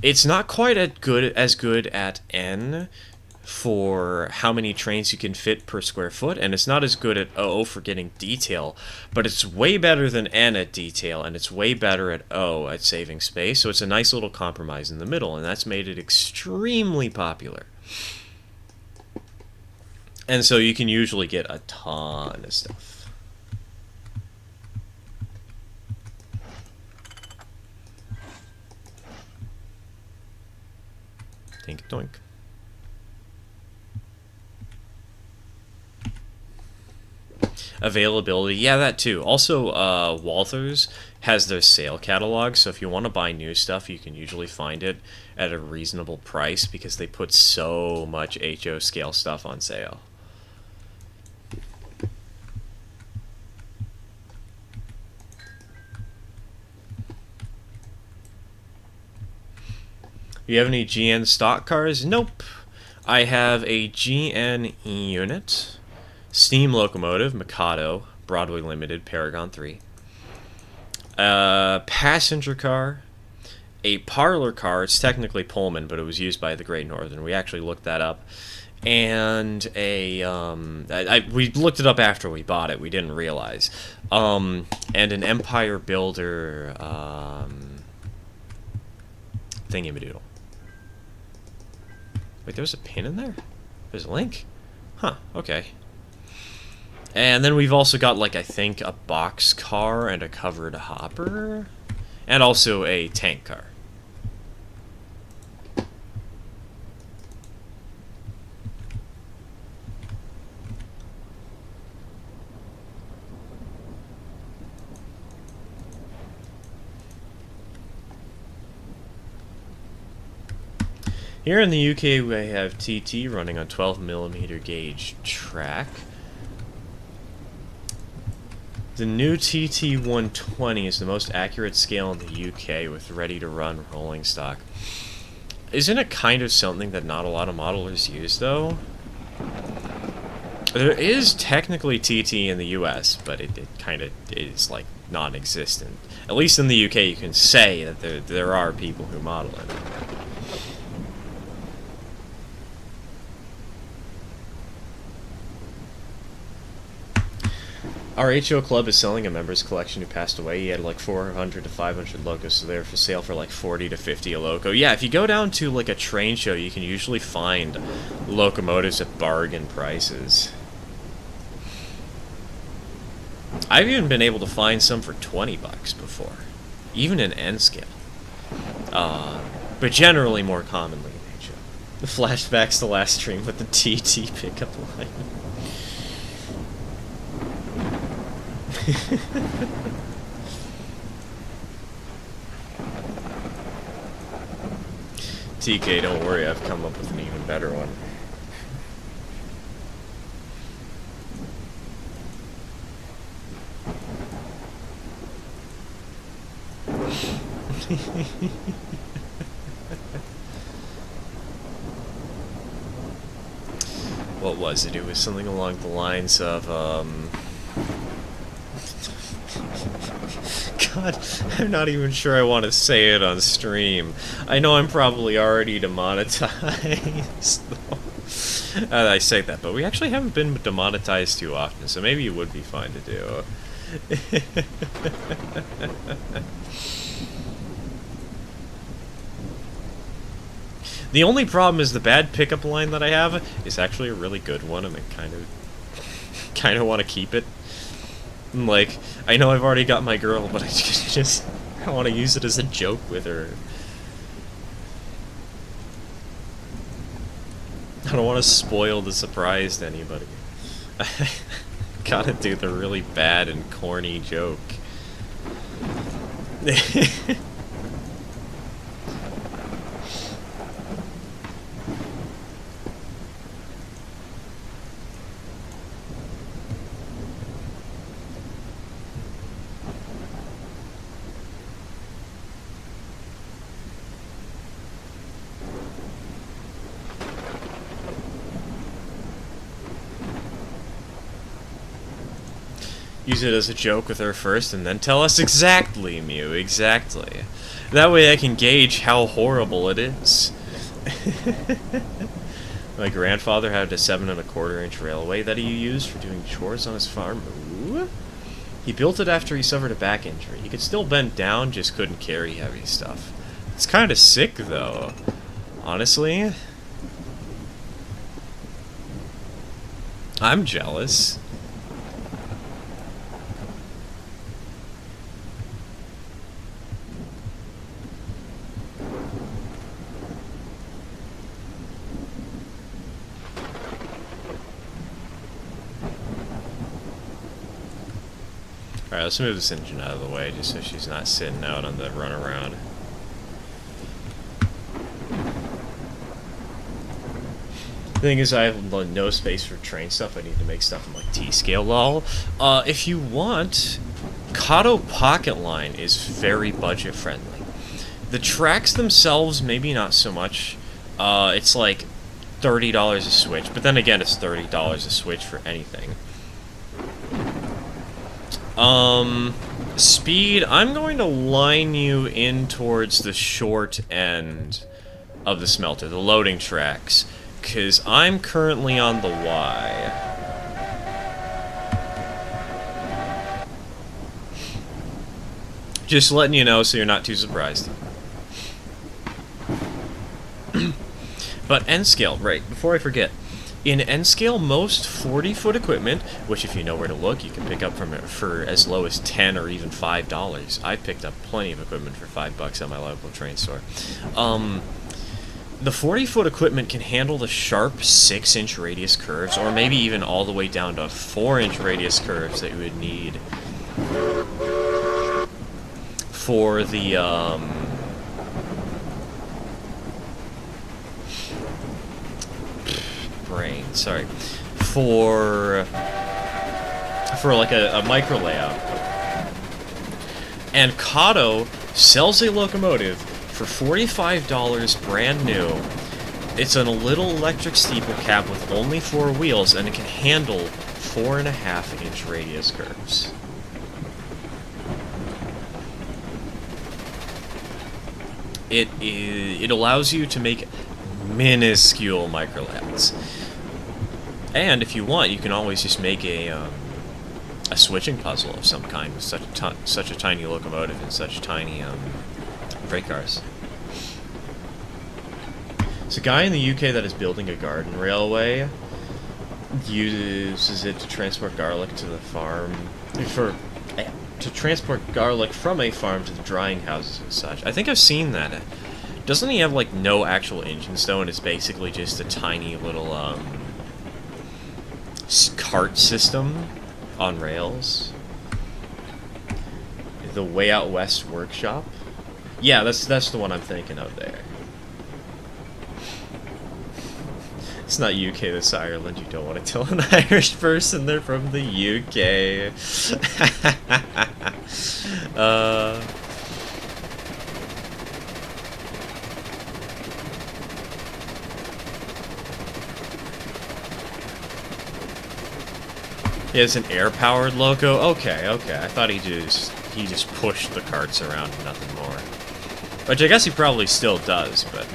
It's not quite as good at N for how many trains you can fit per square foot, and it's not as good at O for getting detail, but it's way better than N at detail, and it's way better at O at saving space, so it's a nice little compromise in the middle, and that's made it extremely popular. And so you can usually get a ton of stuff. Dink doink. Availability, yeah, that too. Also, Walthers has their sale catalog, so if you want to buy new stuff, you can usually find it at a reasonable price because they put so much HO scale stuff on sale. Do you have any GN stock cars? Nope. I have a GN unit, steam locomotive, Mikado, Broadway Limited, Paragon 3. A passenger car, a parlor car. It's technically Pullman, but it was used by the Great Northern. We actually looked that up. And we looked it up after we bought it. We didn't realize. And an Empire Builder thingy-madoodle. Wait, there's a pin in there? There's a link? Huh, okay. And then we've also got, like, I think a box car and a covered hopper. And also a tank car. Here in the UK, we have TT running on 12mm gauge track. The new TT 120 is the most accurate scale in the UK with ready-to-run rolling stock. Isn't it kind of something that not a lot of modelers use, though? There is technically TT in the US, but it kind of is, like, non-existent. At least in the UK, you can say that there are people who model it. Our HO club is selling a member's collection who passed away. He had like 400 to 500 locos, so they're for sale for like 40 to 50 a loco. Yeah, if you go down to like a train show, you can usually find locomotives at bargain prices. I've even been able to find some for 20 bucks before, even in N scale. But generally more commonly in HO. The flashbacks to last stream with the TT pickup line. TK, don't worry, I've come up with an even better one. What was it? It was something along the lines of, God, I'm not even sure I want to say it on stream. I know I'm probably already demonetized, though. I say that, but we actually haven't been demonetized too often, so maybe it would be fine to do. The only problem is the bad pickup line that I have is actually a really good one, and I kind of want to keep it. Like, I know I've already got my girl, but I want to use it as a joke with her. I don't want to spoil the surprise to anybody. I gotta do the really bad and corny joke. Use it as a joke with her first, and then tell us exactly, Mew, exactly. That way I can gauge how horrible it is. My grandfather had a 7¼ inch railway that he used for doing chores on his farm. Ooh. He built it after he suffered a back injury. He could still bend down, just couldn't carry heavy stuff. It's kind of sick, though. Honestly. I'm jealous. Alright, let's move this engine out of the way just so she's not sitting out on the runaround. The thing is, I have no space for train stuff. I need to make stuff in like T-scale, lol. If you want, Kato Pocket Line is very budget friendly. The tracks themselves, maybe not so much. It's like $30 a switch, but then again, it's $30 a switch for anything. Speed, I'm going to line you in towards the short end of the smelter, the loading tracks, because I'm currently on the Y. Just letting you know so you're not too surprised. But N-scale, right, before I forget. In N-scale, most 40-foot equipment, which if you know where to look, you can pick up for as low as $10 or even $5. I picked up plenty of equipment for $5 at my local train store. The 40-foot equipment can handle the sharp 6-inch radius curves, or maybe even all the way down to 4-inch radius curves that you would need for the, sorry, for like a micro layout. And Kato sells a locomotive for $45 brand new. It's on a little electric steeple cab with only 4 wheels, and it can handle 4.5-inch radius curves. It allows you to make minuscule micro layouts. And if you want, you can always just make a switching puzzle of some kind with such a tiny locomotive and such tiny freight cars. There's a guy in the UK that is building a garden railway. Uses it to transport garlic to the farm to transport garlic from a farm to the drying houses and such. I think I've seen that. Doesn't he have like no actual engines though, and it's basically just a tiny little cart system on rails? The Way Out West workshop? Yeah, that's the one I'm thinking of there. It's not UK, that's Ireland. You don't want to tell an Irish person they're from the UK. He has an air-powered loco? Okay. I thought he just pushed the carts around and nothing more. Which I guess he probably still does, but...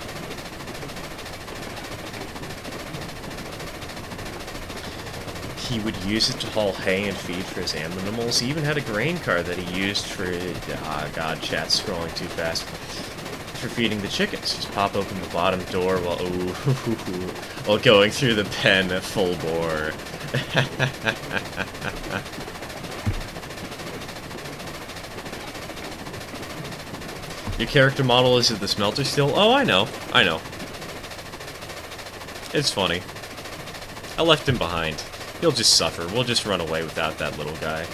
he would use it to haul hay and feed for his animals. He even had a grain car that he used for... God, chat's scrolling too fast. For feeding the chickens. Just pop open the bottom door while going through the pen at full bore. Your character model is at the smelter still? Oh, I know. It's funny. I left him behind. He'll just suffer. We'll just run away without that little guy.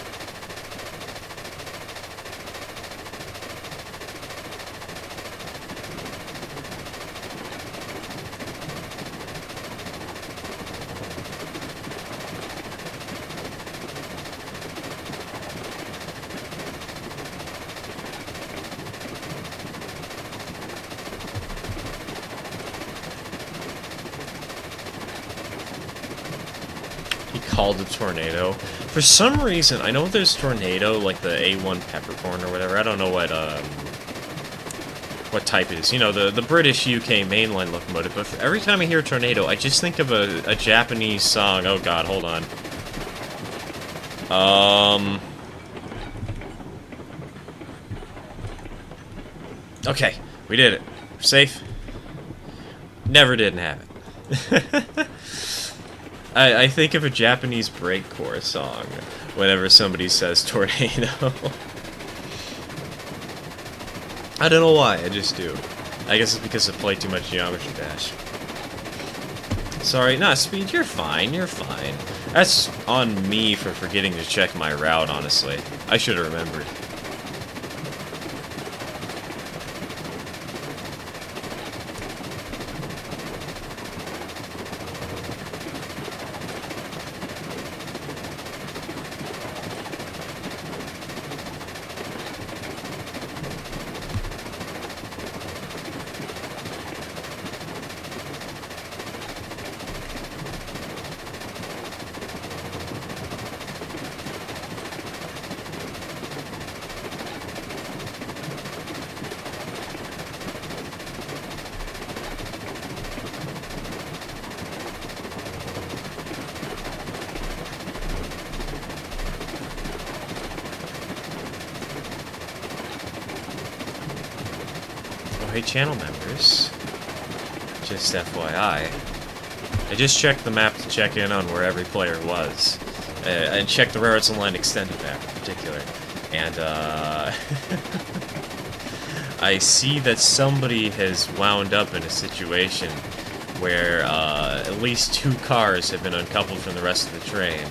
He called a tornado. For some reason, I know there's tornado, like the A1 peppercorn or whatever. I don't know what type it is. You know, the British UK mainline locomotive. But every time I hear tornado, I just think of a Japanese song. Oh god, hold on. Okay, we did it. We're safe. Never didn't have it. I think of a Japanese breakcore song whenever somebody says tornado. I don't know why, I just do. I guess it's because I play too much Geometry Dash. Sorry, nah, Speed, you're fine, you're fine. That's on me for forgetting to check my route, honestly. I should have remembered. Hey, channel members, just FYI, I just checked the map to check in on where every player was, and checked the Railroads Online Extended map in particular, and I see that somebody has wound up in a situation where at least 2 cars have been uncoupled from the rest of the train,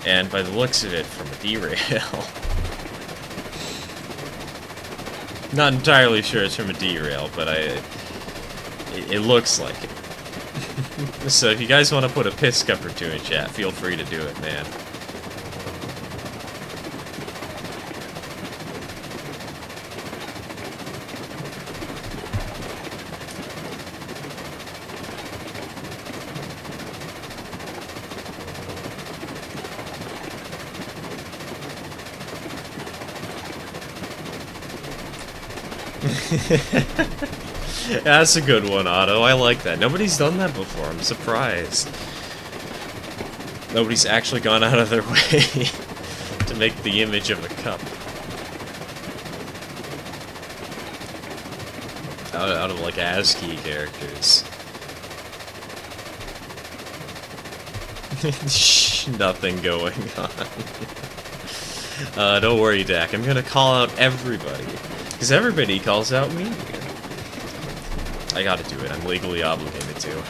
and by the looks of it, from a derail. Not entirely sure it's from a derail, but it looks like it. So if you guys want to put a piss cup or 2 in chat, feel free to do it, man. That's a good one, Otto. I like that. Nobody's done that before. I'm surprised. Nobody's actually gone out of their way to make the image of a cup. Out of, like, ASCII characters. Nothing going on. Don't worry, Dak. I'm gonna call out everybody. Because everybody calls out me. I gotta do it. I'm legally obligated to.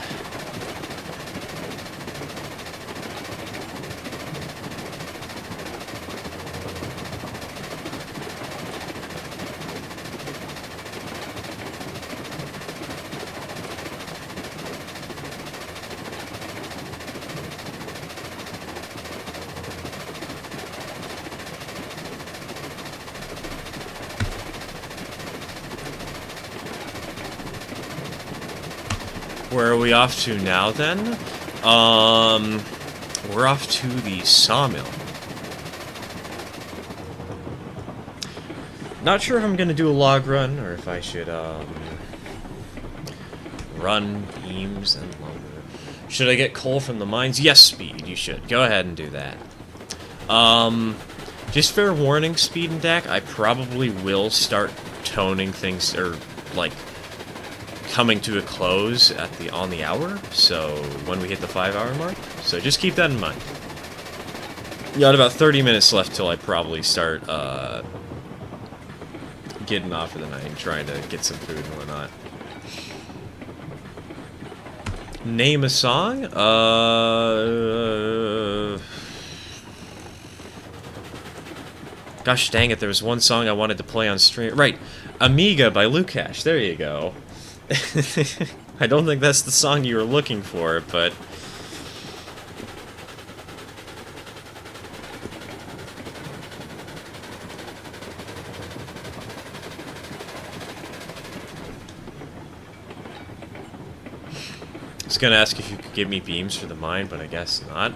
Where are we off to now, then? We're off to the sawmill. Not sure if I'm gonna do a log run, or if I should, run beams and lumber. Should I get coal from the mines? Yes, Speed, you should. Go ahead and do that. Just fair warning, Speed and Dak, I probably will start toning things, or, like, coming to a close at on the hour, so when we hit the 5-hour mark. So just keep that in mind. You got about 30 minutes left till I probably start getting off for the night and trying to get some food and whatnot. Name a song? Gosh dang it, there was one song I wanted to play on stream. Right, Amiga by Lukash, there you go. I don't think that's the song you were looking for, but... was gonna ask if you could give me beams for the mine, but I guess not.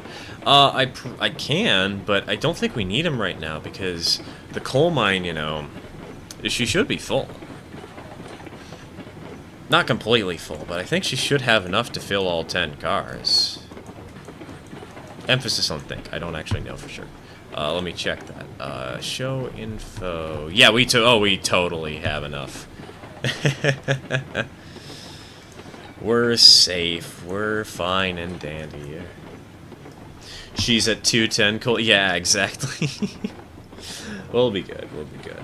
I can, but I don't think we need them right now because the coal mine, you know, she should be full. Not completely full, but I think she should have enough to fill all 10 cars. Emphasis on think. I don't actually know for sure. Let me check that. Show info. Yeah, we totally have enough. We're safe. We're fine and dandy. She's at 210 coal. Yeah, exactly. We'll be good. We'll be good.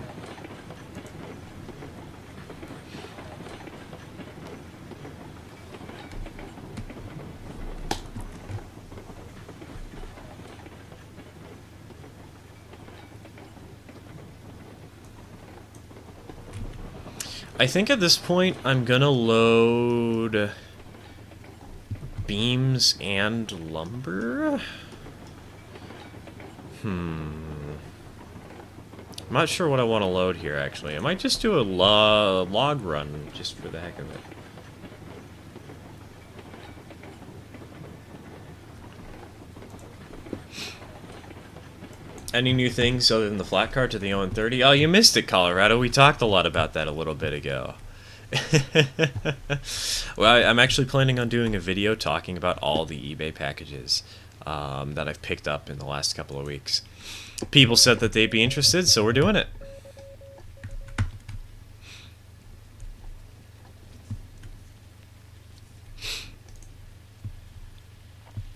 I think at this point I'm gonna load beams and lumber. I'm not sure what I want to load here actually. I might just do a log run just for the heck of it. Any new things other than the flat car to the 0-30? Oh, you missed it, Colorado. We talked a lot about that a little bit ago. Well, I'm actually planning on doing a video talking about all the eBay packages that I've picked up in the last couple of weeks. People said that they'd be interested, so we're doing it.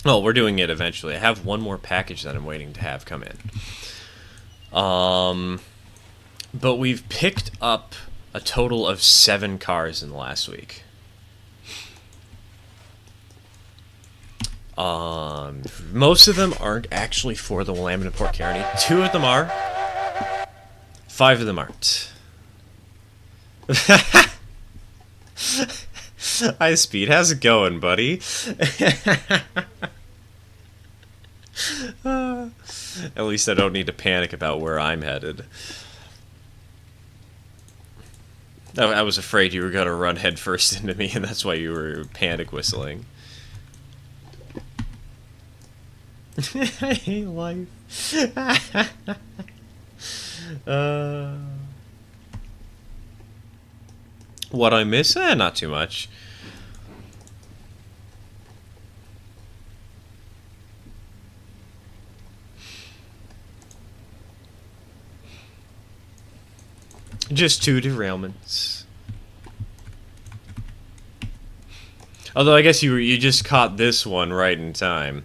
Well, we're doing it eventually. I have one more package that I'm waiting to have come in. But we've picked up a total of 7 cars in the last week. Most of them aren't actually for the Willamette and Port Carney. 2 of them are. 5 of them aren't. High speed, how's it going, buddy? At least I don't need to panic about where I'm headed. I was afraid you were going to run headfirst into me, and that's why you were panic whistling. I hate life. What I miss? Not too much. Just 2 derailments. Although I guess you just caught this one right in time.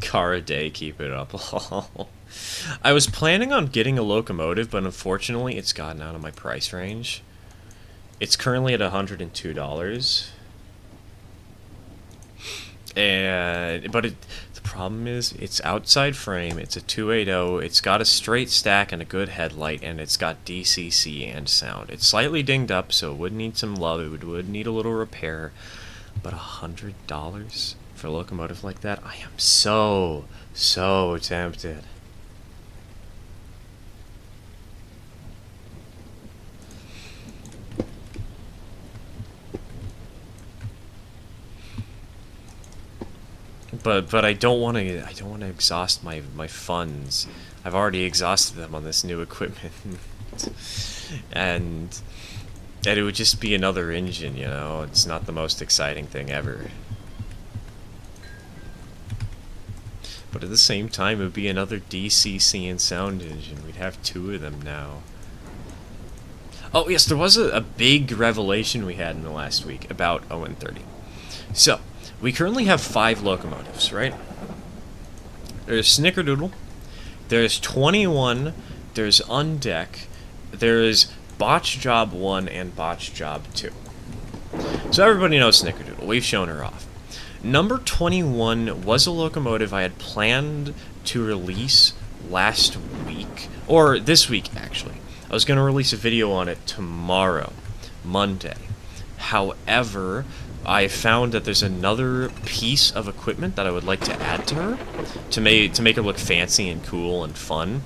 Car a day, keep it up. I was planning on getting a locomotive, but unfortunately it's gotten out of my price range. It's currently at $102. But the problem is, it's outside frame, it's a 280, it's got a straight stack and a good headlight, and it's got DCC and sound. It's slightly dinged up, so it would need some love, it would need a little repair, but $100 for a locomotive like that, I am so tempted. But I don't want to exhaust my funds. I've already exhausted them on this new equipment, and it would just be another engine, you know. It's not the most exciting thing ever. But at the same time, it would be another DCC and sound engine. We'd have 2 of them now. Oh yes, there was a big revelation we had in the last week about 0-30. So, we currently have 5 locomotives, right? There's Snickerdoodle, there's 21, there's Undeck, there's Botch Job 1 and Botch Job 2. So everybody knows Snickerdoodle, we've shown her off. Number 21 was a locomotive I had planned to release last week, or this week actually. I was going to release a video on it tomorrow, Monday. However, I found that there's another piece of equipment that I would like to add to her to make her look fancy and cool and fun.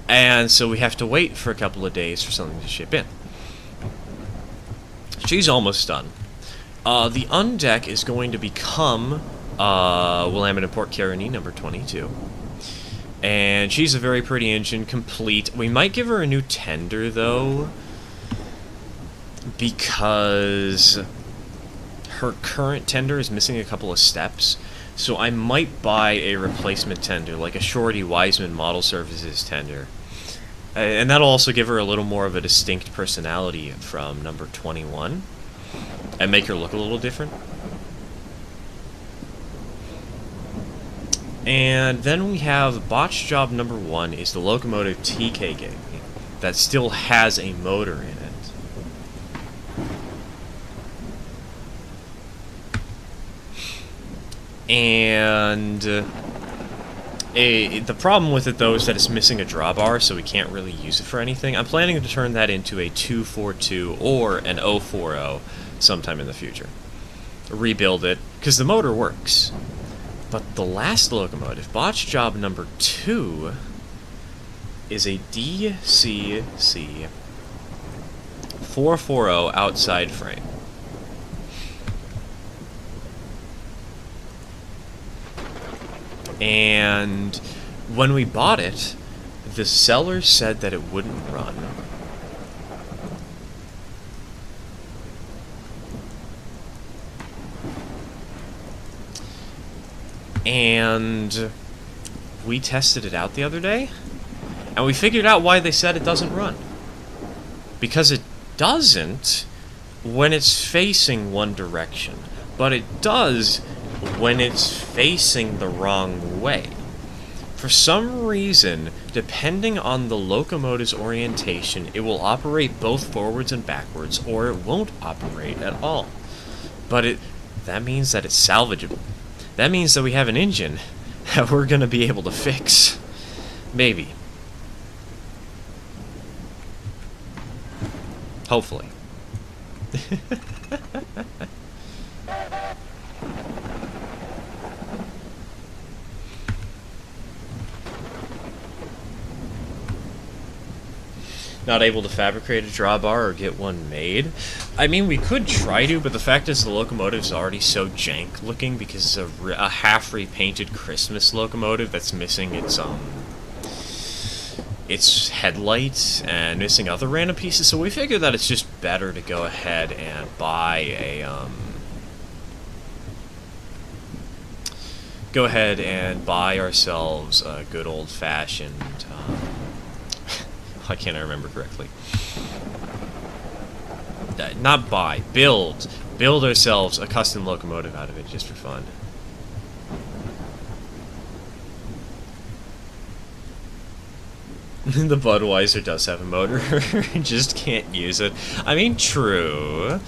And so we have to wait for a couple of days for something to ship in. She's almost done. The undeck is going to become Willamette and Port Caroni number 22. And she's a very pretty engine, complete. We might give her a new tender, though, because her current tender is missing a couple of steps. So I might buy a replacement tender, like a Shorty Wiseman Model Services tender. And that'll also give her a little more of a distinct personality from number 21. And make her look a little different. And then we have botch job number 1 is the locomotive TK gave me that still has a motor in it. And the problem with it, though, is that it's missing a drawbar, so we can't really use it for anything. I'm planning to turn that into a 242 or an 040 sometime in the future. Rebuild it, because the motor works. But the last locomotive, botch job number 2, is a DCC 440 outside frame. And when we bought it, the seller said that it wouldn't run. And we tested it out the other day, and we figured out why they said it doesn't run. Because it doesn't when it's facing one direction, but it does when it's facing the wrong way. For some reason, depending on the locomotive's orientation, it will operate both forwards and backwards, or it won't operate at all. But that means that it's salvageable. That means that we have an engine that we're going to be able to fix. Maybe. Hopefully. Not able to fabricate a drawbar or get one made. I mean, we could try to, but the fact is the locomotive's already so jank looking because it's a half repainted Christmas locomotive that's missing its headlights and missing other random pieces. So we figured that it's just better to go ahead and buy a ourselves a good old-fashioned I can't remember correctly. Not buy, build ourselves a custom locomotive out of it just for fun. The Budweiser does have a motor, just can't use it. I mean, true.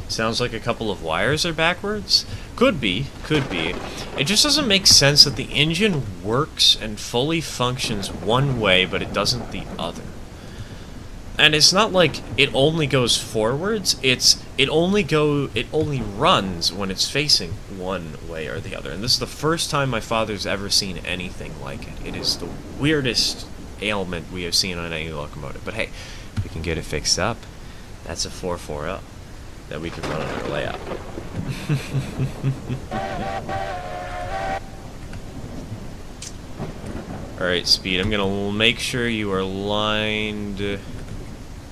Sounds like a couple of wires are backwards? Could be, could be. It just doesn't make sense that the engine works and fully functions one way, but it doesn't the other. And it's not like it only goes forwards, it only runs when it's facing one way or the other. And this is the first time my father's ever seen anything like it. It is the weirdest ailment we have seen on any locomotive. But hey, we can get it fixed up. That's a 440 that we can run on our layout. Alright, Speed, I'm gonna make sure you are lined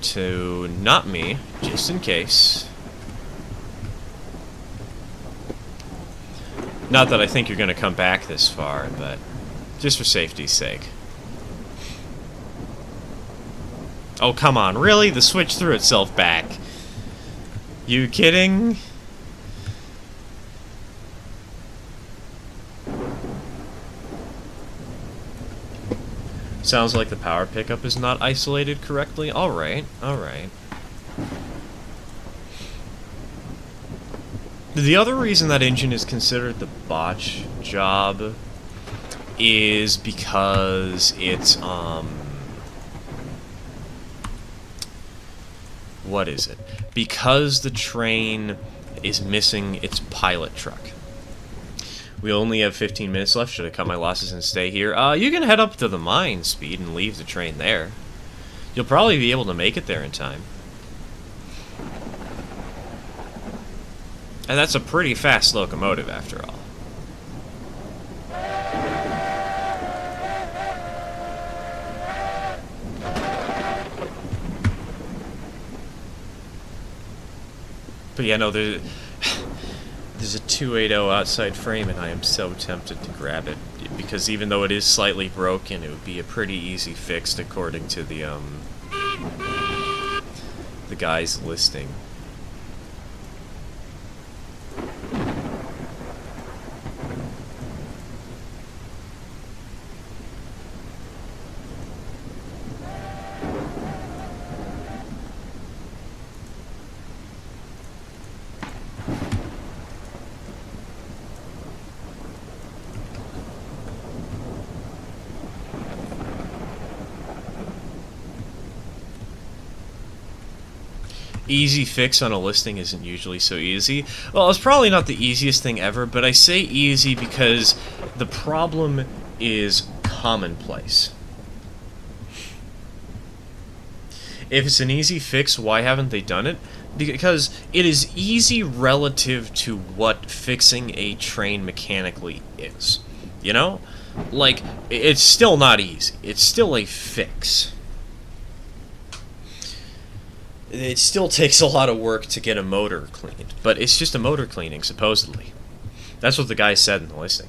to not me, just in case. Not that I think you're gonna come back this far, but just for safety's sake. Oh, come on, really? The switch threw itself back. You kidding? Sounds like the power pickup is not isolated correctly. Alright, alright. The other reason that engine is considered the botch job is because it's, What is it? Because the train is missing its pilot truck. We only have 15 minutes left. Should I cut my losses and stay here? You can head up to the mine speed and leave the train there. You'll probably be able to make it there in time. And that's a pretty fast locomotive, after all. But yeah, no, there's a 280 outside frame, and I am so tempted to grab it. Because even though it is slightly broken, it would be a pretty easy fix according to the guy's listing. Easy fix on a listing isn't usually so easy. Well, it's probably not the easiest thing ever, but I say easy because the problem is commonplace. If it's an easy fix, why haven't they done it? Because it is easy relative to what fixing a train mechanically is. You know? Like, it's still not easy. It's still a fix. It still takes a lot of work to get a motor cleaned, but it's just a motor cleaning, supposedly. That's what the guy said in the listing.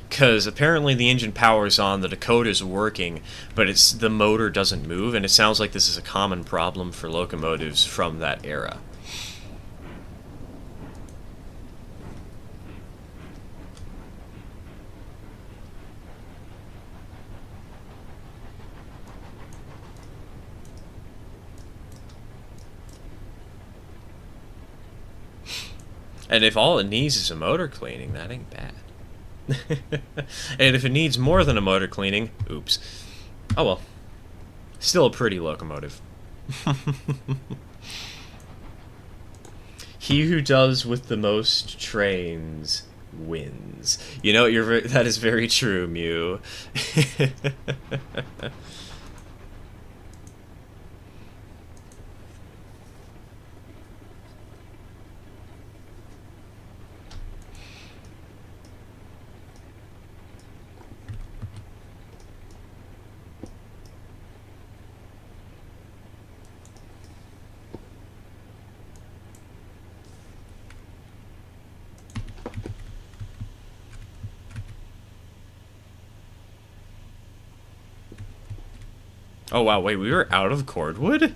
Because apparently the engine power's on, the decoder's working, but the motor doesn't move, and it sounds like this is a common problem for locomotives from that era. And if all it needs is a motor cleaning, that ain't bad. And if it needs more than a motor cleaning, oops. Oh well. Still a pretty locomotive. He who does with the most trains wins. You know, that is very true, Mew. Oh wow, wait, we were out of cordwood?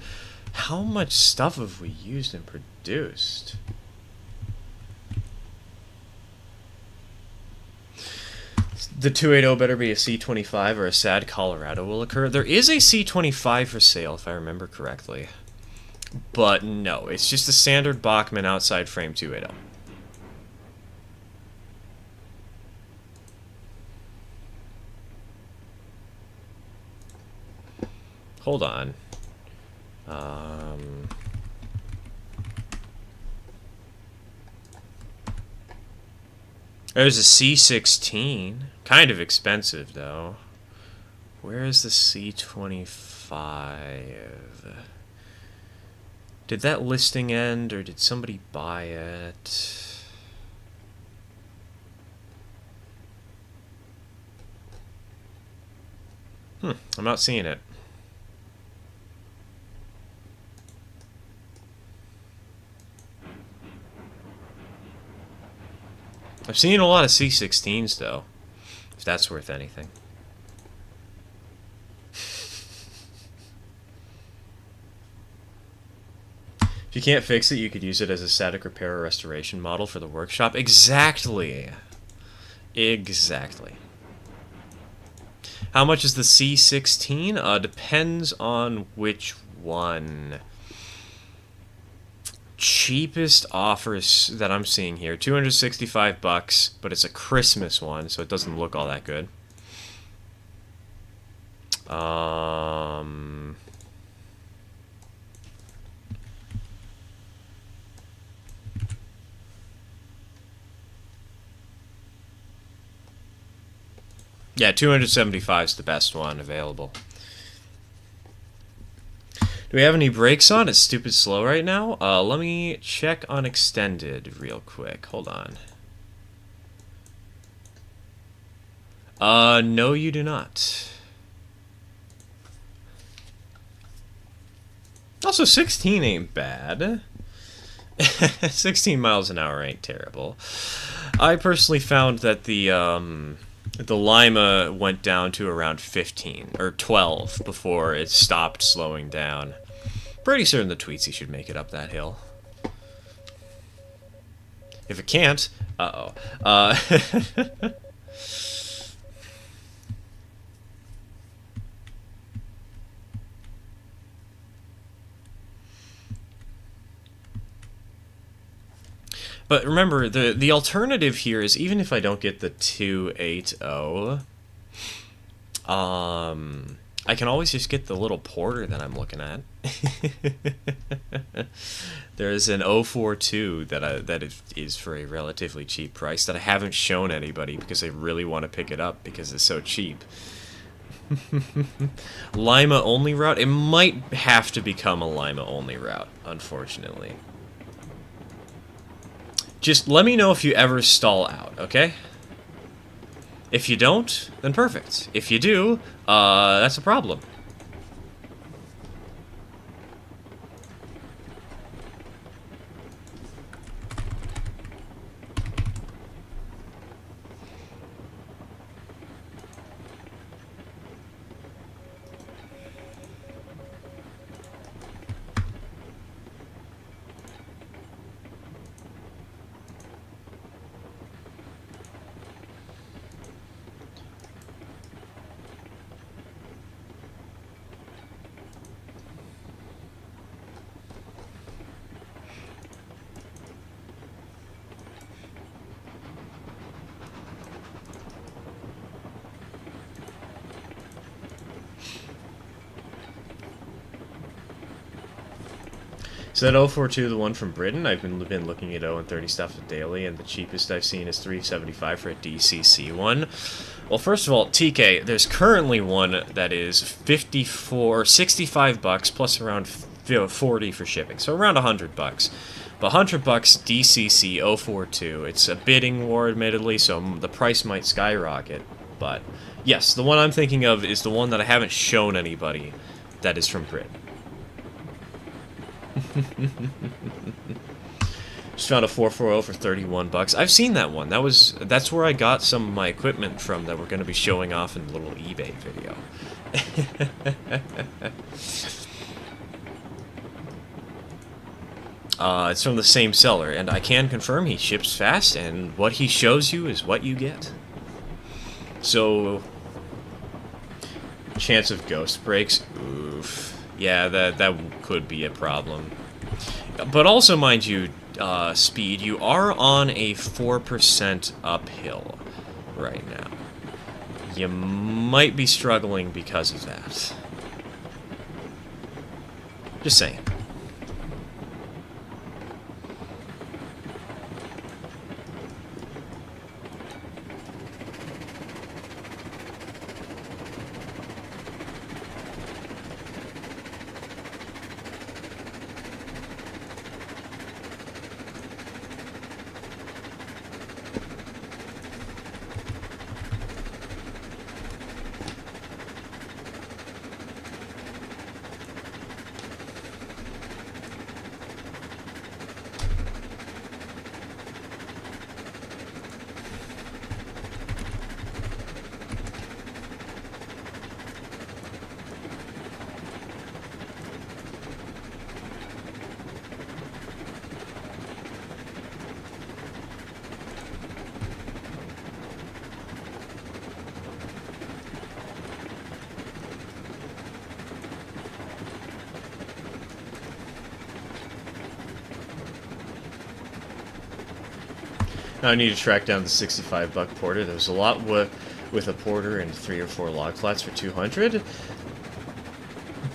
How much stuff have we used and produced? The 280 better be a C25 or a sad Colorado will occur. There is a C25 for sale, if I remember correctly. But no, it's just a standard Bachmann outside frame 280. Hold on. There's a C16. Kind of expensive, though. Where is the C25? Did that listing end, or did somebody buy it? I'm not seeing it. I've seen a lot of C16s, though, if that's worth anything. If you can't fix it, you could use it as a static repair or restoration model for the workshop. Exactly. Exactly. How much is the C16? Depends on which one. Cheapest offers that I'm seeing here, $265, but it's a Christmas one, so it doesn't look all that good. Yeah, 275 is the best one available. Do we have any brakes on? It's stupid slow right now. Let me check on extended real quick. Hold on. No, you do not. Also, 16 ain't bad. 16 miles an hour ain't terrible. I personally found that the Lima went down to around 15 or 12 before it stopped slowing down. Pretty certain the Tweetsie should make it up that hill. If it can't, uh-oh. But remember, the alternative here is even if I don't get the 280, I can always just get the little Porter that I'm looking at. There's an 042 that is for a relatively cheap price that I haven't shown anybody because they really want to pick it up because it's so cheap. Lima only route? It might have to become a Lima only route, unfortunately. Just let me know if you ever stall out, okay? If you don't, then perfect. If you do, that's a problem. So that 042, the one from Britain, I've been looking at 0 and 30 stuff daily, and the cheapest I've seen is $375 for a DCC one. Well, first of all, TK, there's currently one that is 54, 65 bucks plus around 40 for shipping, so around 100 bucks. But 100 bucks DCC 042. It's a bidding war, admittedly, so the price might skyrocket. But yes, the one I'm thinking of is the one that I haven't shown anybody that is from Britain. Just found a 440 for 31 bucks. I've seen that one. That's where I got some of my equipment from that we're going to be showing off in a little eBay video. It's from the same seller, and I can confirm he ships fast, and what he shows you is what you get. So, chance of ghost breaks, oof. Yeah, that could be a problem. But also, mind you, Speed, you are on a 4% uphill right now. You might be struggling because of that. Just saying. Now I need to track down the 65 buck Porter. There's a lot with a Porter and 3 or 4 log flats for 200.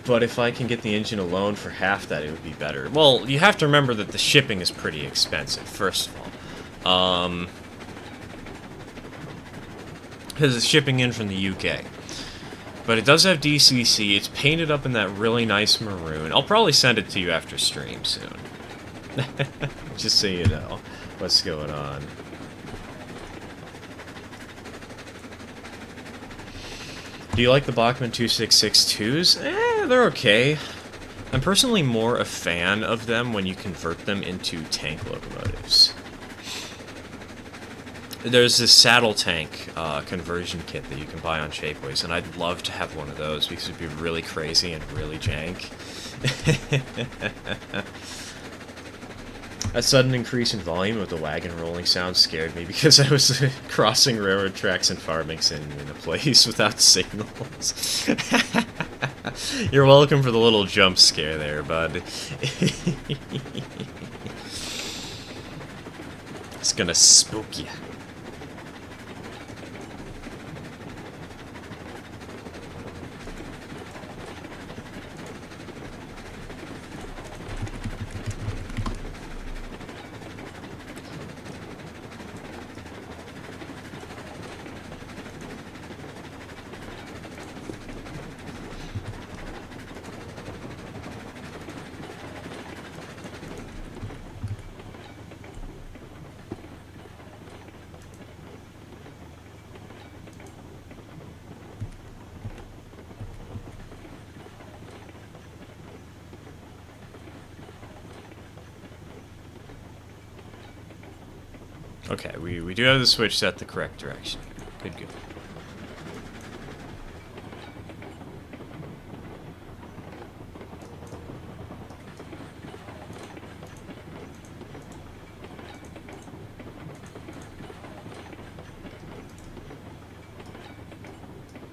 But if I can get the engine alone for half that, it would be better. Well, you have to remember that the shipping is pretty expensive, first of all. Because it's shipping in from the UK. But it does have DCC. It's painted up in that really nice maroon. I'll probably send it to you after stream soon. Just so you know what's going on. Do you like the Bachmann 2662s? They're okay. I'm personally more a fan of them when you convert them into tank locomotives. There's this saddle tank conversion kit that you can buy on Shapeways, and I'd love to have one of those because it'd be really crazy and really jank. A sudden increase in volume of the wagon rolling sound scared me because I was crossing railroad tracks and farming in a place without signals. You're welcome for the little jump scare there, bud. It's gonna spook you. Okay, we do have the switch set the correct direction. Good, good.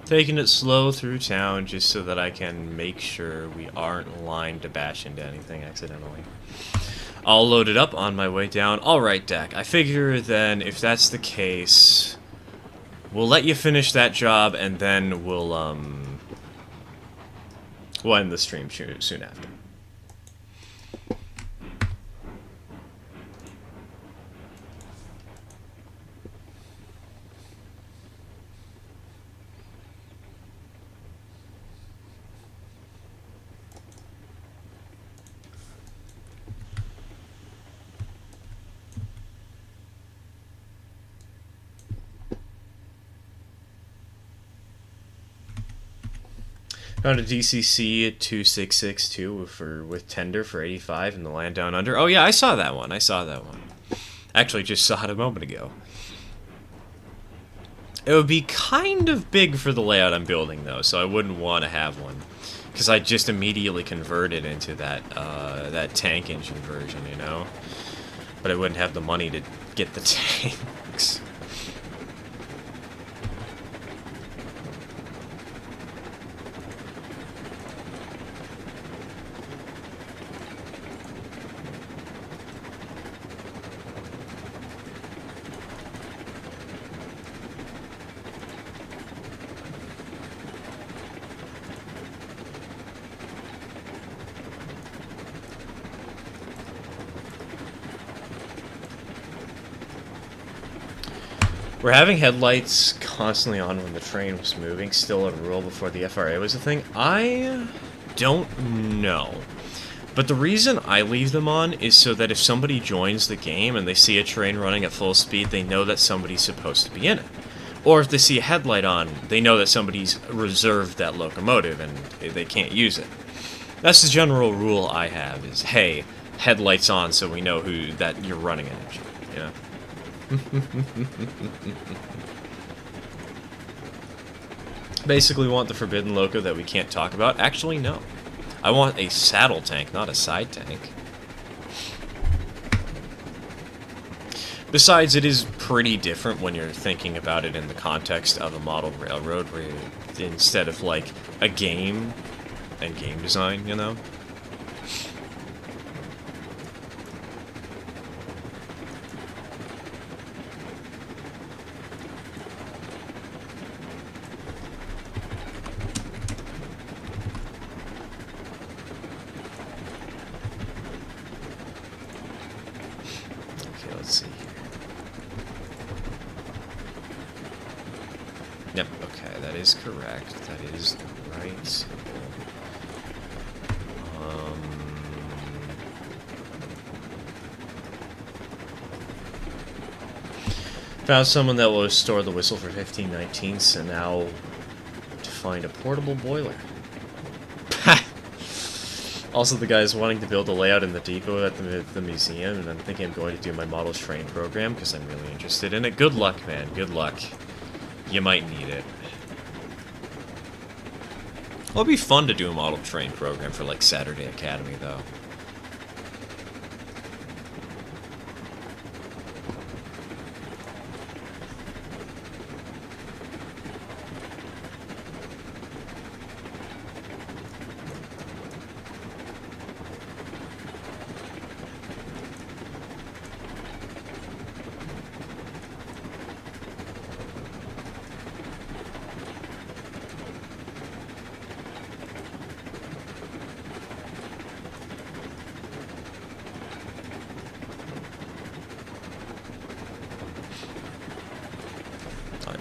Taking it slow through town just so that I can make sure we aren't lined to bash into anything accidentally. I'll load it up on my way down. Alright, Dak, I figure then if that's the case, we'll let you finish that job and then we'll end the stream soon after. Found a DCC at 2662 with tender for 85 in the land down under. Oh yeah, I saw that one. Actually, just saw it a moment ago. It would be kind of big for the layout I'm building though, so I wouldn't want to have one, because I just immediately converted into that that tank engine version, you know. But I wouldn't have the money to get the tanks. We're having headlights constantly on when the train was moving, still a rule before the FRA was a thing. I don't know. But the reason I leave them on is so that if somebody joins the game and they see a train running at full speed, they know that somebody's supposed to be in it. Or if they see a headlight on, they know that somebody's reserved that locomotive and they can't use it. That's the general rule I have, is, hey, headlights on so we know that you're running an engine, you know? Basically want the forbidden loco that we can't talk about? Actually, no. I want a saddle tank, not a side tank. Besides, it is pretty different when you're thinking about it in the context of a model railroad, where instead of like a game and game design, you know? Okay, that is correct. That is the right symbol. Found someone that will store the whistle for 1519, so now to find a portable boiler. Also, the guy's wanting to build a layout in the depot at the museum, and I'm thinking I'm going to do my model train program because I'm really interested in it. Good luck, man. Good luck. You might need it. It'll be fun to do a model train program for, like, Saturday Academy, though.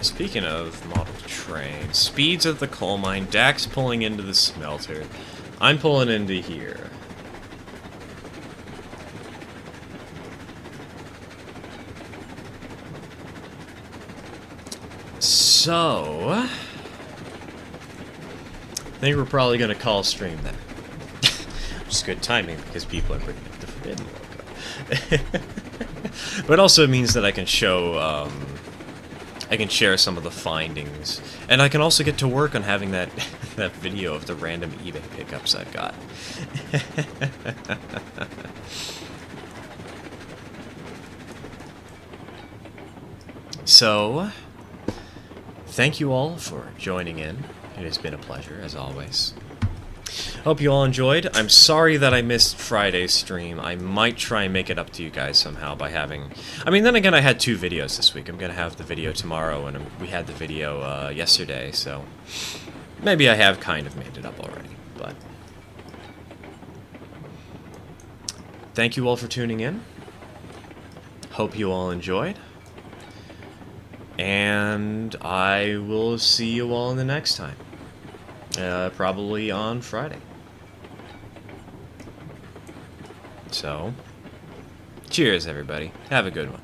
Speaking of model train, speeds of the coal mine, Dak's pulling into the smelter. I'm pulling into here. So, I think we're probably going to call stream then. Which is good timing because people are bringing up the Forbidden logo. But also it means that I can show, I can share some of the findings, and I can also get to work on having that that video of the random eBay pickups I've got. So, thank you all for joining in. It has been a pleasure, as always. Hope you all enjoyed. I'm sorry that I missed Friday's stream. I might try and make it up to you guys somehow by having... I mean, then again, I had 2 videos this week. I'm going to have the video tomorrow, and we had the video yesterday, so... maybe I have kind of made it up already, but... thank you all for tuning in. Hope you all enjoyed. And I will see you all in the next time. Probably on Friday. So, cheers everybody. Have a good one.